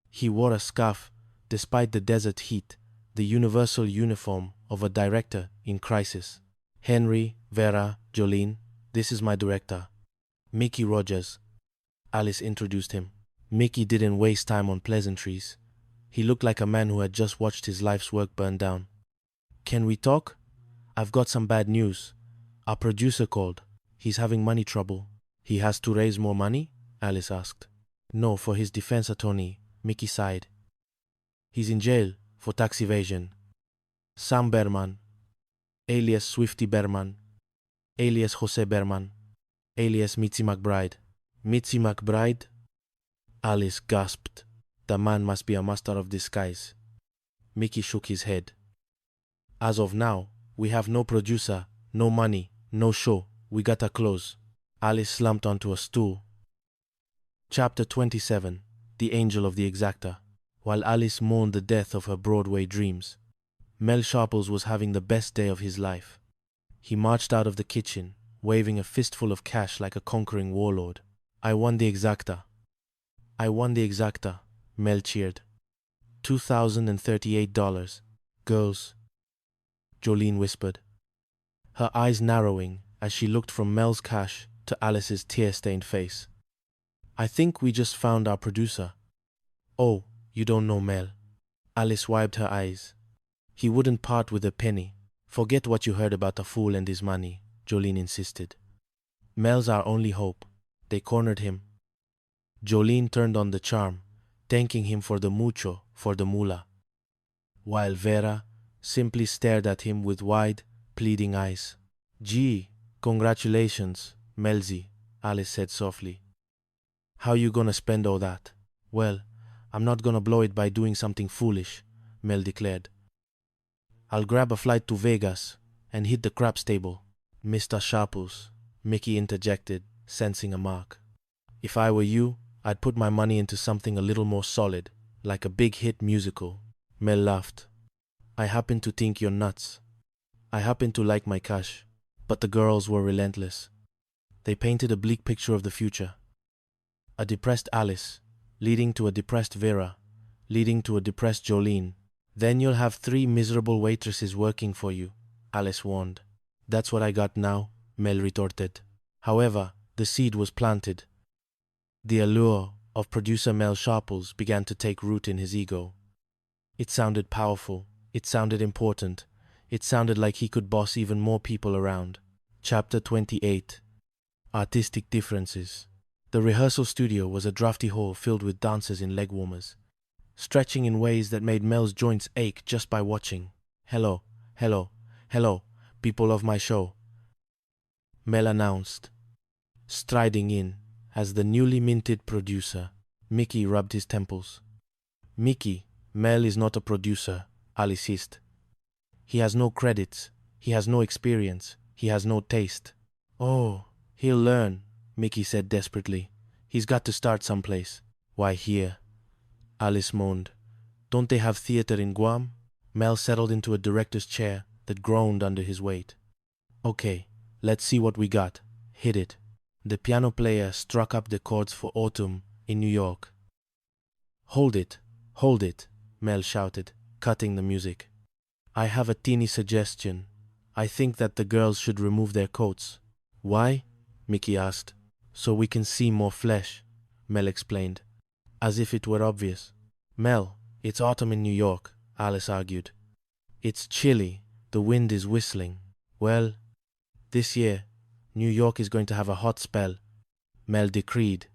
He wore a scarf despite the desert heat, the universal uniform of a director in crisis. Henry, Vera, Jolene, this is my director, Mickey Rogers. Alice introduced him. Mickey didn't waste time on pleasantries. He looked like a man who had just watched his life's work burn down. Can we talk? I've got some bad news. Our producer called. He's having money trouble. He has to raise more money? Alice asked. No, for his defense attorney, Mickey sighed. He's in jail for tax evasion. Sam Berman, alias Swifty Berman, alias Jose Berman, alias Mitzi McBride. Mitzi McBride? Alice gasped. The man must be a master of disguise. Mickey shook his head. As of now, we have no producer, no money, no show. We gotta close. Alice slumped onto a stool. Chapter 27, The Angel of the Exactor. while Alice mourned the death of her Broadway dreams. Mel Sharples was having the best day of his life. He marched out of the kitchen, waving a fistful of cash like a conquering warlord. I won the exacta. I won the exacta, Mel cheered. $2,038. Girls, Jolene whispered, her eyes narrowing as she looked from Mel's cash to Alice's tear-stained face. I think we just found our producer. Oh, you don't know Mel. Alice wiped her eyes. He wouldn't part with a penny. Forget what you heard about a fool and his money, Jolene insisted. Mel's our only hope. They cornered him. Jolene turned on the charm, thanking him for the mucho, for the moolah, while Vera simply stared at him with wide, pleading eyes. Gee, congratulations, Melzi, Alice said softly. How you gonna spend all that? Well, I'm not gonna blow it by doing something foolish, Mel declared. I'll grab a flight to Vegas and hit the craps table. Mr. Sharples, Mickey interjected, sensing a mark. If I were you, I'd put my money into something a little more solid, like a big hit musical. Mel laughed. I happen to think you're nuts. I happen to like my cash, but the girls were relentless. They painted a bleak picture of the future. A depressed Alice, leading to a depressed Vera, leading to a depressed Jolene. Then you'll have 3 miserable waitresses working for you, Alice warned. That's what I got now, Mel retorted. However, the seed was planted. The allure of producer Mel Sharples began to take root in his ego. It sounded powerful. It sounded important. It sounded like he could boss even more people around. Chapter 28. Artistic Differences. The rehearsal studio was a drafty hall filled with dancers in leg warmers, stretching in ways that made Mel's joints ache just by watching. Hello, hello, hello, people of my show, Mel announced, striding in as the newly minted producer. Mickey rubbed his temples. Mickey, Mel is not a producer, Alice hissed. He has no credits, he has no experience, he has no taste. Oh, he'll learn, Mickey said desperately. He's got to start someplace. Why here? Alice moaned. Don't they have theater in Guam? Mel settled into a director's chair that groaned under his weight. Okay, let's see what we got. Hit it. The piano player struck up the chords for Autumn in New York. Hold it, Mel shouted, cutting the music. I have a teeny suggestion. I think that the girls should remove their coats. Why? Mickey asked. So we can see more flesh, Mel explained, as if it were obvious. Mel, it's autumn in New York, Alice argued. It's chilly, the wind is whistling. Well, this year, New York is going to have a hot spell, Mel decreed.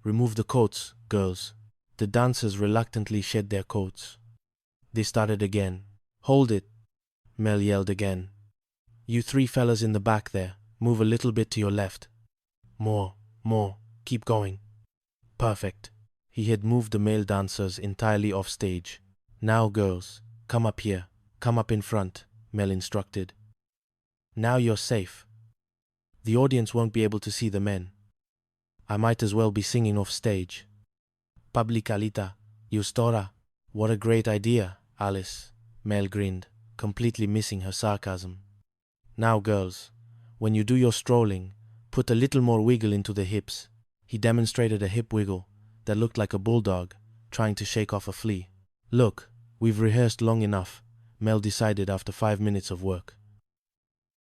Remove the coats, girls. The dancers reluctantly shed their coats. They started again. Hold it, Mel yelled again. You 3 fellas in the back there, move a little bit to your left. More, keep going. Perfect. He had moved the male dancers entirely off stage. Now, girls, come up here, come up in front, Mel instructed. Now you're safe. The audience won't be able to see the men. I might as well be singing off stage. Publicalita, Eustora. What a great idea, Alice, Mel grinned, completely missing her sarcasm. Now, girls, when you do your strolling, put a little more wiggle into the hips. He demonstrated a hip wiggle that looked like a bulldog trying to shake off a flea. Look, we've rehearsed long enough, Mel decided after 5 minutes of work.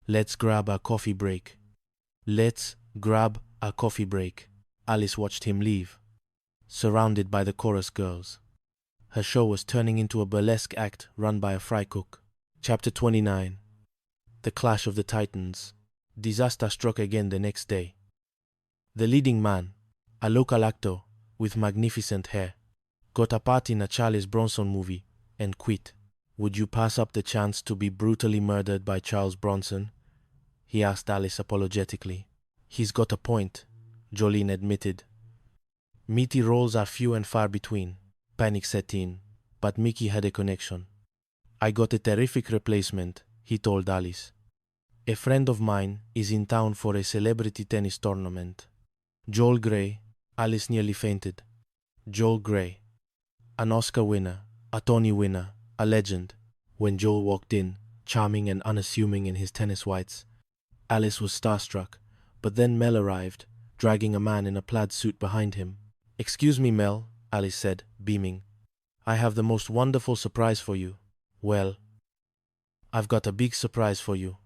Let's grab a coffee break. Let's grab a coffee break. Alice watched him leave, surrounded by the chorus girls. Her show was turning into a burlesque act run by a fry cook. Chapter 29. The Clash of the Titans. Disaster struck again the next day. The leading man, a local actor with magnificent hair, got a part in a Charles Bronson movie and quit. Would you pass up the chance to be brutally murdered by Charles Bronson? He asked Alice apologetically. He's got a point, Jolene admitted. Meaty roles are few and far between. Panic set in, but Mickey had a connection. I got a terrific replacement, he told Alice. A friend of mine is in town for a celebrity tennis tournament. Joel Grey. Alice nearly fainted. Joel Grey. An Oscar winner, a Tony winner, a legend. When Joel walked in, charming and unassuming in his tennis whites, Alice was starstruck, but then Mel arrived, dragging a man in a plaid suit behind him. "Excuse me, Mel," Alice said, beaming. "I have the most wonderful surprise for you." "Well, I've got a big surprise for you,"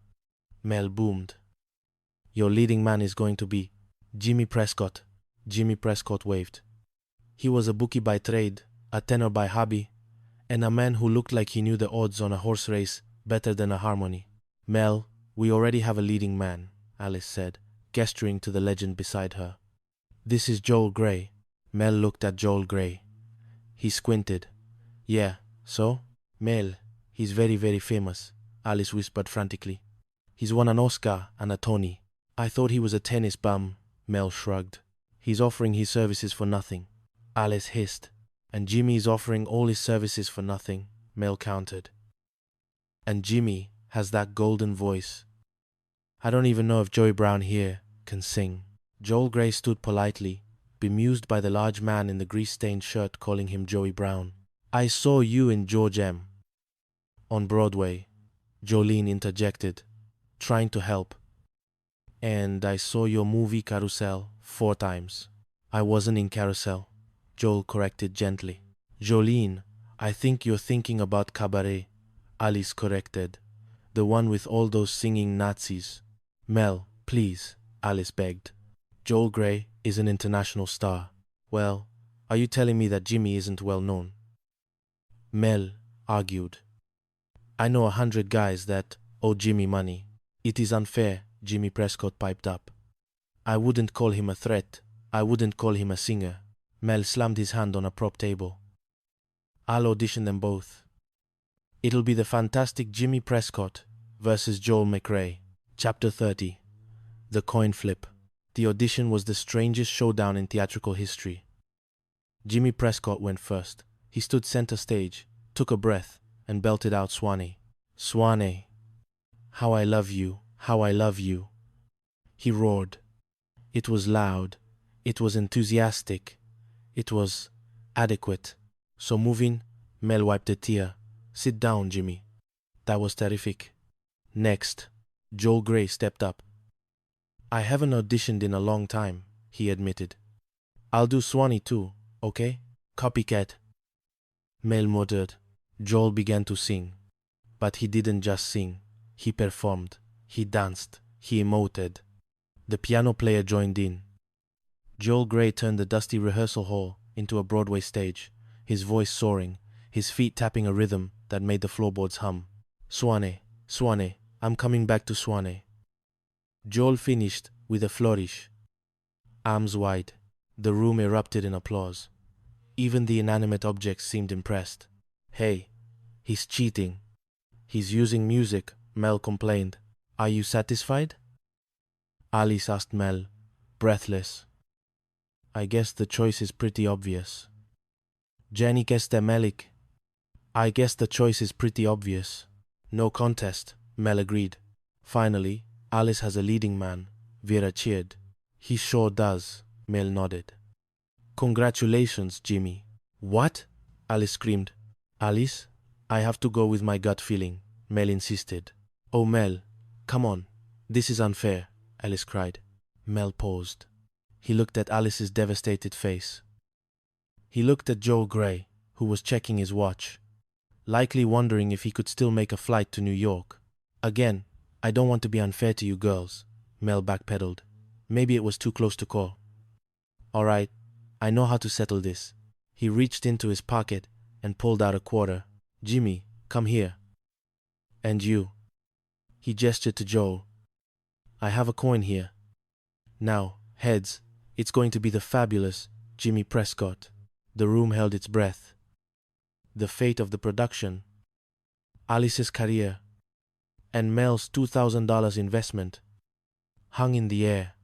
Mel boomed. "Your leading man is going to be Jimmy Prescott." Jimmy Prescott waved. He was a bookie by trade, a tenor by hobby, and a man who looked like he knew the odds on a horse race better than a harmony. "Mel, we already have a leading man," Alice said, gesturing to the legend beside her. "This is Joel Grey." Mel looked at Joel Grey. He squinted. "Yeah, so? Mel, he's very, very famous," Alice whispered frantically. "He's won an Oscar and a Tony." "I thought he was a tennis bum," Mel shrugged. "He's offering his services for nothing," Alice hissed. "And Jimmy is offering all his services for nothing," Mel countered. "And Jimmy has that golden voice. I don't even know if Joey Brown here can sing." Joel Grey stood politely, bemused by the large man in the grease-stained shirt calling him Joey Brown. "I saw you in George M. on Broadway," Jolene interjected, trying to help. "And I saw your movie Carousel 4 times." "I wasn't in Carousel," Joel corrected gently. "Jolene, I think you're thinking about Cabaret," Alice corrected. "The one with all those singing Nazis." "Mel, please," Alice begged. "Joel Grey is an international star." "Well, are you telling me that Jimmy isn't well known?" Mel argued. "I know 100 guys that owe Jimmy money." "It is unfair," Jimmy Prescott piped up. "I wouldn't call him a threat. I wouldn't call him a singer." Mel slammed his hand on a prop table. "I'll audition them both. It'll be the fantastic Jimmy Prescott versus Joel McRae." Chapter 30. The Coin Flip. The audition was the strangest showdown in theatrical history. Jimmy Prescott went first. He stood center stage, took a breath, and belted out Swanee. "Swanee, how I love you, how I love you." He roared. It was loud. It was enthusiastic. It was adequate. So moving, Mel wiped a tear. "Sit down, Jimmy." That was terrific. Next, Joel Grey stepped up. "I haven't auditioned in a long time," he admitted. "I'll do Swanee too, okay? Copycat." Mel muttered. Joel began to sing. But he didn't just sing. He performed. He danced. He emoted. The piano player joined in. Joel Grey turned the dusty rehearsal hall into a Broadway stage, his voice soaring, his feet tapping a rhythm that made the floorboards hum. "Swanee, Swanee, I'm coming back to Swanee." Joel finished with a flourish. Arms wide, the room erupted in applause. Even the inanimate objects seemed impressed. "Hey, he's cheating. He's using music," Mel complained. "Are you satisfied?" Alice asked Mel, breathless. "I guess the choice is pretty obvious." "Jenny Kester Melik." "I guess the choice is pretty obvious." "No contest," Mel agreed. "Finally, Alice has a leading man," Vera cheered. "He sure does," Mel nodded. "Congratulations, Jimmy." "What?" Alice screamed. "Alice, I have to go with my gut feeling," Mel insisted. "Oh, Mel, come on. This is unfair," Alice cried. Mel paused. He looked at Alice's devastated face. He looked at Joel Grey, who was checking his watch, likely wondering if he could still make a flight to New York. "Again, I don't want to be unfair to you girls," Mel backpedaled. "Maybe it was too close to call." "All right, I know how to settle this." He reached into his pocket and pulled out a quarter. "Jimmy, come here." "And you." He gestured to Joel. "I have a coin here. Now, heads, it's going to be the fabulous Jimmy Prescott." The room held its breath. The fate of the production, Alice's career, and Mel's $2,000 investment hung in the air,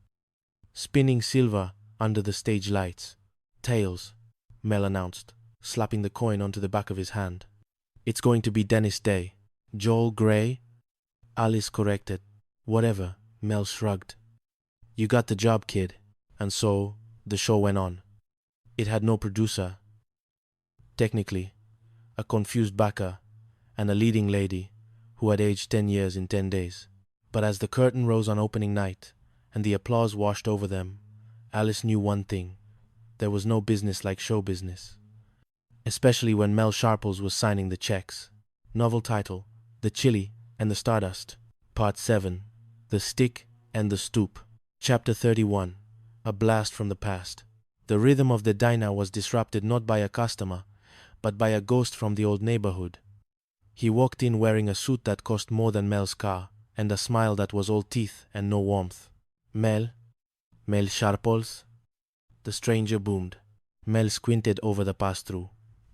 spinning silver under the stage lights. "Tails," Mel announced, slapping the coin onto the back of his hand. "It's going to be Dennis Day." "Joel Grey?" Alice corrected. "Whatever," Mel shrugged. "You got the job, kid." And so, the show went on. It had no producer. technically, a confused baka, and a leading lady who had aged 10 years in 10 days. But as the curtain rose on opening night and the applause washed over them, Alice knew one thing. There was no business like show business. Especially when Mel Sharples was signing the checks. Novel title, The Chili and the Stardust. Part 7, The Stick and the Stoop. Chapter 31, A Blast from the Past. The rhythm of the diner was disrupted not by a customer, but by a ghost from the old neighborhood. He walked in wearing a suit that cost more than Mel's car, and a smile that was all teeth and no warmth. Mel Sharples? The stranger boomed. Mel squinted over the pass-through.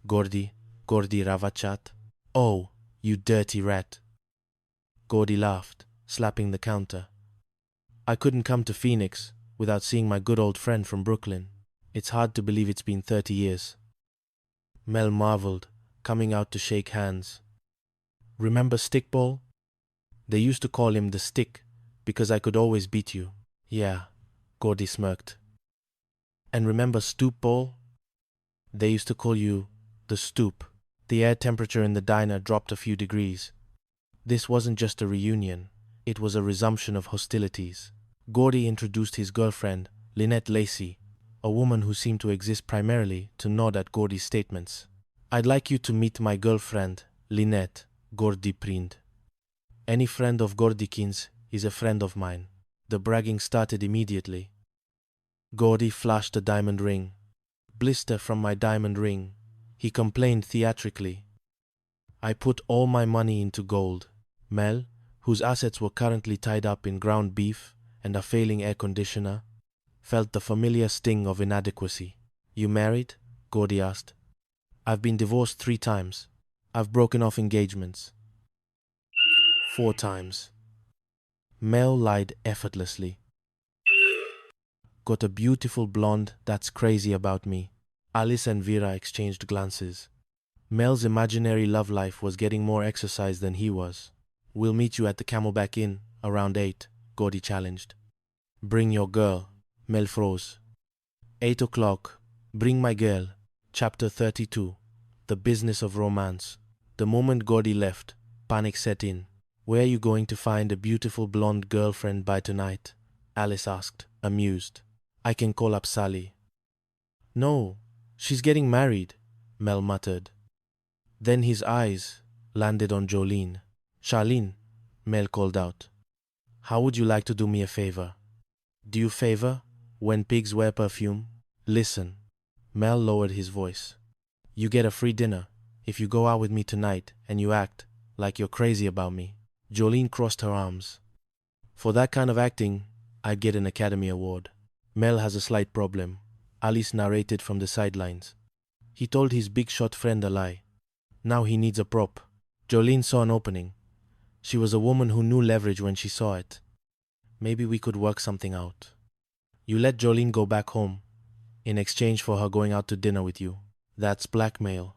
Gordy Ravachat. Oh, you dirty rat. Gordy laughed, slapping the counter. I couldn't come to Phoenix without seeing my good old friend from Brooklyn. It's hard to believe it's been 30 years. Mel marveled, coming out to shake hands. Remember Stickball? They used to call him the Stick because I could always beat you. Yeah, Gordy smirked. And remember Stoopball? They used to call you the Stoop. The air temperature in the diner dropped a few degrees. This wasn't just a reunion, it was a resumption of hostilities. Gordy introduced his girlfriend, Lynette Lacey, a woman who seemed to exist primarily to nod at Gordy's statements. I'd like you to meet my girlfriend, Lynette, Gordy prinned. Any friend of Gordykin's is a friend of mine. The bragging started immediately. Gordy flashed a diamond ring. Blister from my diamond ring, he complained theatrically. I put all my money into gold. Mel, whose assets were currently tied up in ground beef and a failing air conditioner, felt the familiar sting of inadequacy. You married? Gordy asked. I've been divorced 3 times. I've broken off engagements 4 times. Mel lied effortlessly. Got a beautiful blonde that's crazy about me. Alice and Vera exchanged glances. Mel's imaginary love life was getting more exercise than he was. We'll meet you at the Camelback Inn around 8, Gordy challenged. Bring your girl, Mel froze. 8 o'clock, bring my girl. Chapter 32, The Business of Romance. The moment Gordy left, panic set in. Where are you going to find a beautiful blonde girlfriend by tonight? Alice asked, amused. I can call up Sally. No, she's getting married, Mel muttered. Then his eyes landed on Jolene. Charlene, Mel called out. How would you like to do me a favor? Do you favor when pigs wear perfume? Listen. Mel lowered his voice. You get a free dinner if you go out with me tonight and you act like you're crazy about me. Jolene crossed her arms. For that kind of acting, I'd get an Academy Award. Mel has a slight problem, Alice narrated from the sidelines. He told his big-shot friend a lie. Now he needs a prop. Jolene saw an opening. She was a woman who knew leverage when she saw it. Maybe we could work something out. You let Jolene go back home in exchange for her going out to dinner with you. That's blackmail.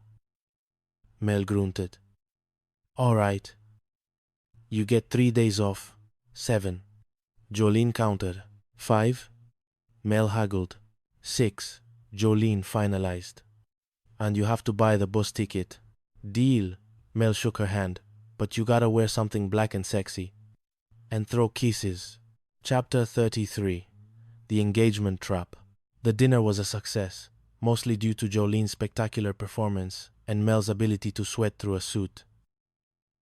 Mel grunted. All right. You get 3 days off. 7. Jolene countered. 5. Mel haggled. 6. Jolene finalized. And you have to buy the bus ticket. Deal. Mel shook her hand. But you gotta wear something black and sexy. And throw kisses. Chapter 33. The Engagement Trap. The dinner was a success, mostly due to Jolene's spectacular performance and Mel's ability to sweat through a suit.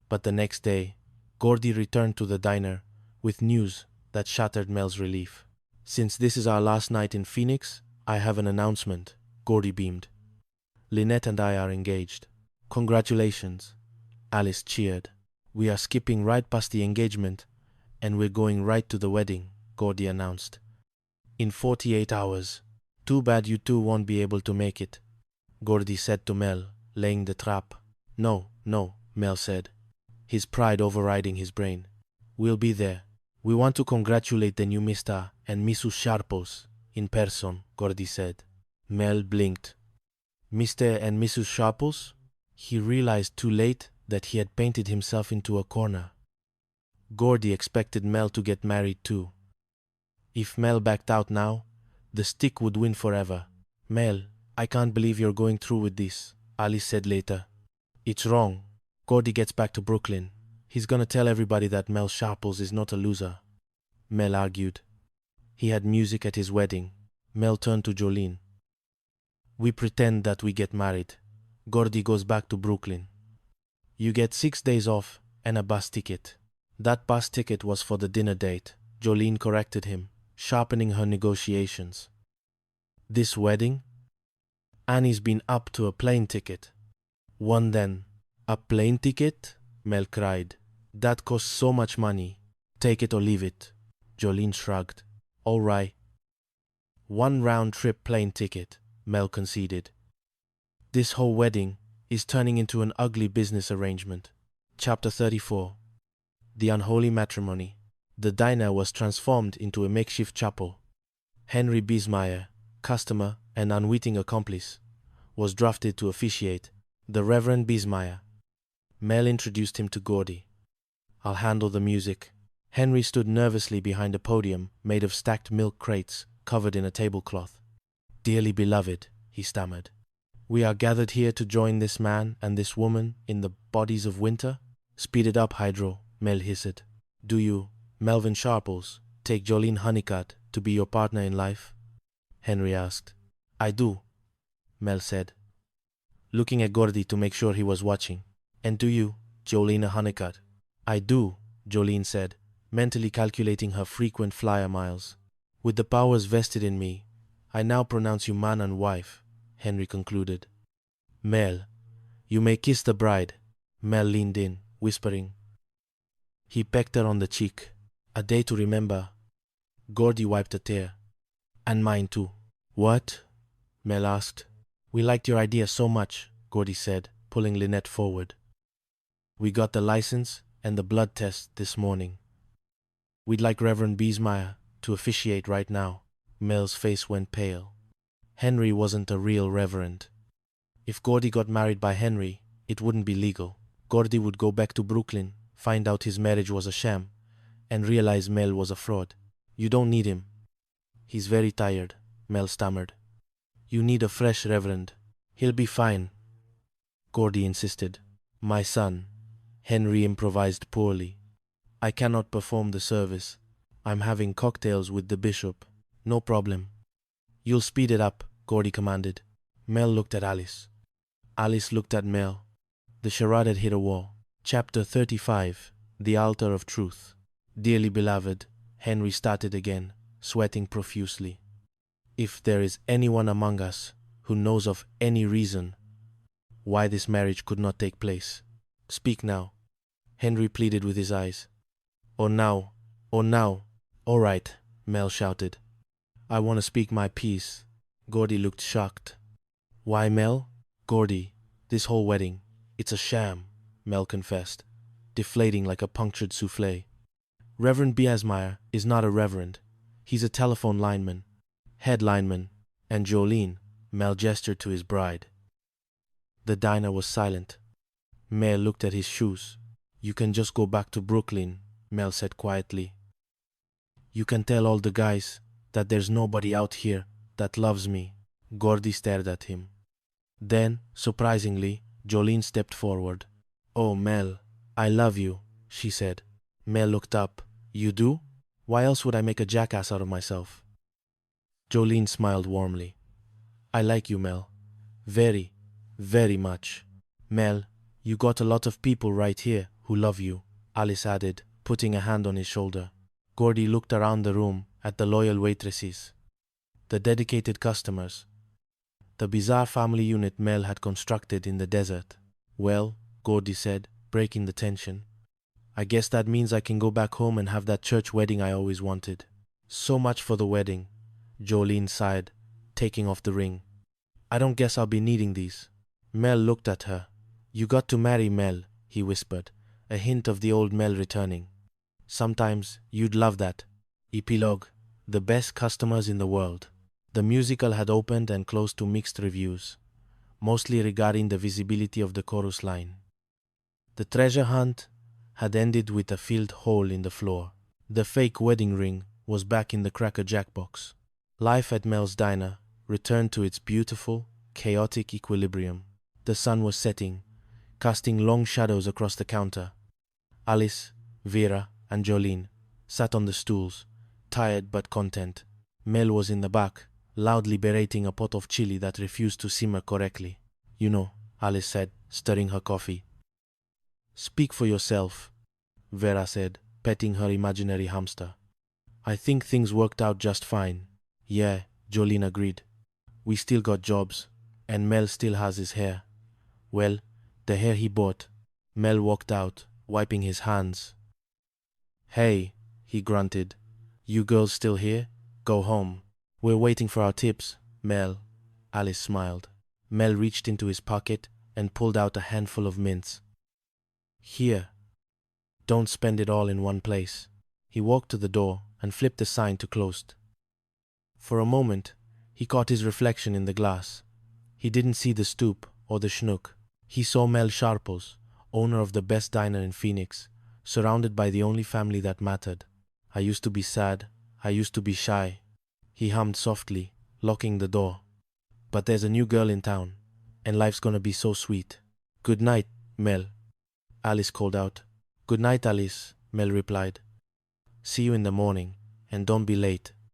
But the next day, Gordy returned to the diner with news that shattered Mel's relief. Since this is our last night in Phoenix, I have an announcement, Gordy beamed. Lynette and I are engaged. Congratulations. Alice cheered. We are skipping right past the engagement and we're going right to the wedding, Gordy announced. In 48 hours. Too bad you two won't be able to make it, Gordy said to Mel, laying the trap. No, Mel said, his pride overriding his brain. We'll be there. We want to congratulate the new Mr. and Mrs. Sharples in person, Gordy said. Mel blinked. Mr. and Mrs. Sharples? He realized too late that he had painted himself into a corner. Gordy expected Mel to get married too. If Mel backed out now, the stick would win forever. Mel, I can't believe you're going through with this, Alice said later. It's wrong. Gordy gets back to Brooklyn. He's gonna tell everybody that Mel Sharples is not a loser. Mel argued. He had music at his wedding. Mel turned to Jolene. We pretend that we get married. Gordy goes back to Brooklyn. You get 6 days off and a bus ticket. That bus ticket was for the dinner date. Jolene corrected him, sharpening her negotiations. This wedding? Annie's been up to a plane ticket. One then. A plane ticket? Mel cried. That costs so much money. Take it or leave it. Jolene shrugged. All right. One round-trip plane ticket, Mel conceded. This whole wedding is turning into an ugly business arrangement. Chapter 34. The Unholy Matrimony. The diner was transformed into a makeshift chapel. Henry Biesmeyer, customer and unwitting accomplice, was drafted to officiate. The Reverend Biesmeyer. Mel introduced him to Gordy. I'll handle the music. Henry stood nervously behind a podium made of stacked milk crates covered in a tablecloth. Dearly beloved, he stammered. We are gathered here to join this man and this woman in the bodies of winter? Speed it up, Hydro, Mel hissed. Do you, Melvin Sharples, take Jolene Honeycutt to be your partner in life? Henry asked. I do, Mel said, looking at Gordy to make sure he was watching. And do you, Jolene Honeycutt? I do, Jolene said, mentally calculating her frequent flyer miles. With the powers vested in me, I now pronounce you man and wife, Henry concluded. Mel, you may kiss the bride. Mel leaned in, whispering. He pecked her on the cheek. A day to remember. Gordy wiped a tear. And mine too. What? Mel asked. We liked your idea so much, Gordy said, pulling Lynette forward. We got the license and the blood test this morning. We'd like Reverend Biesmeyer to officiate right now. Mel's face went pale. Henry wasn't a real reverend. If Gordy got married by Henry, it wouldn't be legal. Gordy would go back to Brooklyn, find out his marriage was a sham, and realize Mel was a fraud. You don't need him. He's very tired, Mel stammered. You need a fresh reverend. He'll be fine. Gordy insisted. My son. Henry improvised poorly. I cannot perform the service. I'm having cocktails with the bishop. No problem. You'll speed it up, Gordy commanded. Mel looked at Alice. Alice looked at Mel. The charade had hit a wall. Chapter 35. The Altar of Truth. Dearly beloved, Henry started again, sweating profusely. If there is anyone among us who knows of any reason why this marriage could not take place, speak now. Henry pleaded with his eyes. Or now. All right, Mel shouted. I want to speak my piece. Gordy looked shocked. Why, Mel? Gordy, this whole wedding, it's a sham, Mel confessed, deflating like a punctured souffle. Reverend Biesmeyer is not a reverend. He's a telephone lineman, head lineman, and Jolene, Mel gestured to his bride. The diner was silent. Mel looked at his shoes. You can just go back to Brooklyn, Mel said quietly. You can tell all the guys that there's nobody out here that loves me. Gordy stared at him. Then, surprisingly, Jolene stepped forward. Oh, Mel, I love you, she said. Mel looked up. You do? Why else would I make a jackass out of myself? Jolene smiled warmly. I like you, Mel. Very, very much. Mel, you got a lot of people right here who love you, Alice added, putting a hand on his shoulder. Gordy looked around the room at the loyal waitresses, the dedicated customers, the bizarre family unit Mel had constructed in the desert. Well, Gordy said, breaking the tension, I guess that means I can go back home and have that church wedding I always wanted. So much for the wedding, Jolene sighed, taking off the ring. I don't guess I'll be needing these. Mel looked at her. You got to marry Mel, he whispered, a hint of the old Mel returning. Sometimes you'd love that. Epilogue. The best customers in the world. The musical had opened and closed to mixed reviews, mostly regarding the visibility of the chorus line. The treasure hunt had ended with a filled hole in the floor. The fake wedding ring was back in the Cracker Jack box. Life at Mel's diner returned to its beautiful, chaotic equilibrium. The sun was setting, casting long shadows across the counter. Alice, Vera, and Jolene sat on the stools, tired but content. Mel was in the back, loudly berating a pot of chili that refused to simmer correctly. "You know," Alice said, stirring her coffee. "Speak for yourself," Vera said, petting her imaginary hamster. "I think things worked out just fine." "Yeah," Jolene agreed. "We still got jobs, and Mel still has his hair. Well, the hair he bought." Mel walked out, wiping his hands. "Hey," he grunted. "You girls still here? Go home." "We're waiting for our tips, Mel." Alice smiled. Mel reached into his pocket and pulled out a handful of mints. "Here. Don't spend it all in one place." He walked to the door and flipped the sign to closed. For a moment, he caught his reflection in the glass. He didn't see the stoop or the schnook. He saw Mel Sharples, owner of the best diner in Phoenix, surrounded by the only family that mattered. "I used to be sad. I used to be shy," he hummed softly, locking the door. "But there's a new girl in town, and life's gonna be so sweet." "Good night, Mel," Alice called out. "Good night, Alice," Mel replied. "See you in the morning, and don't be late."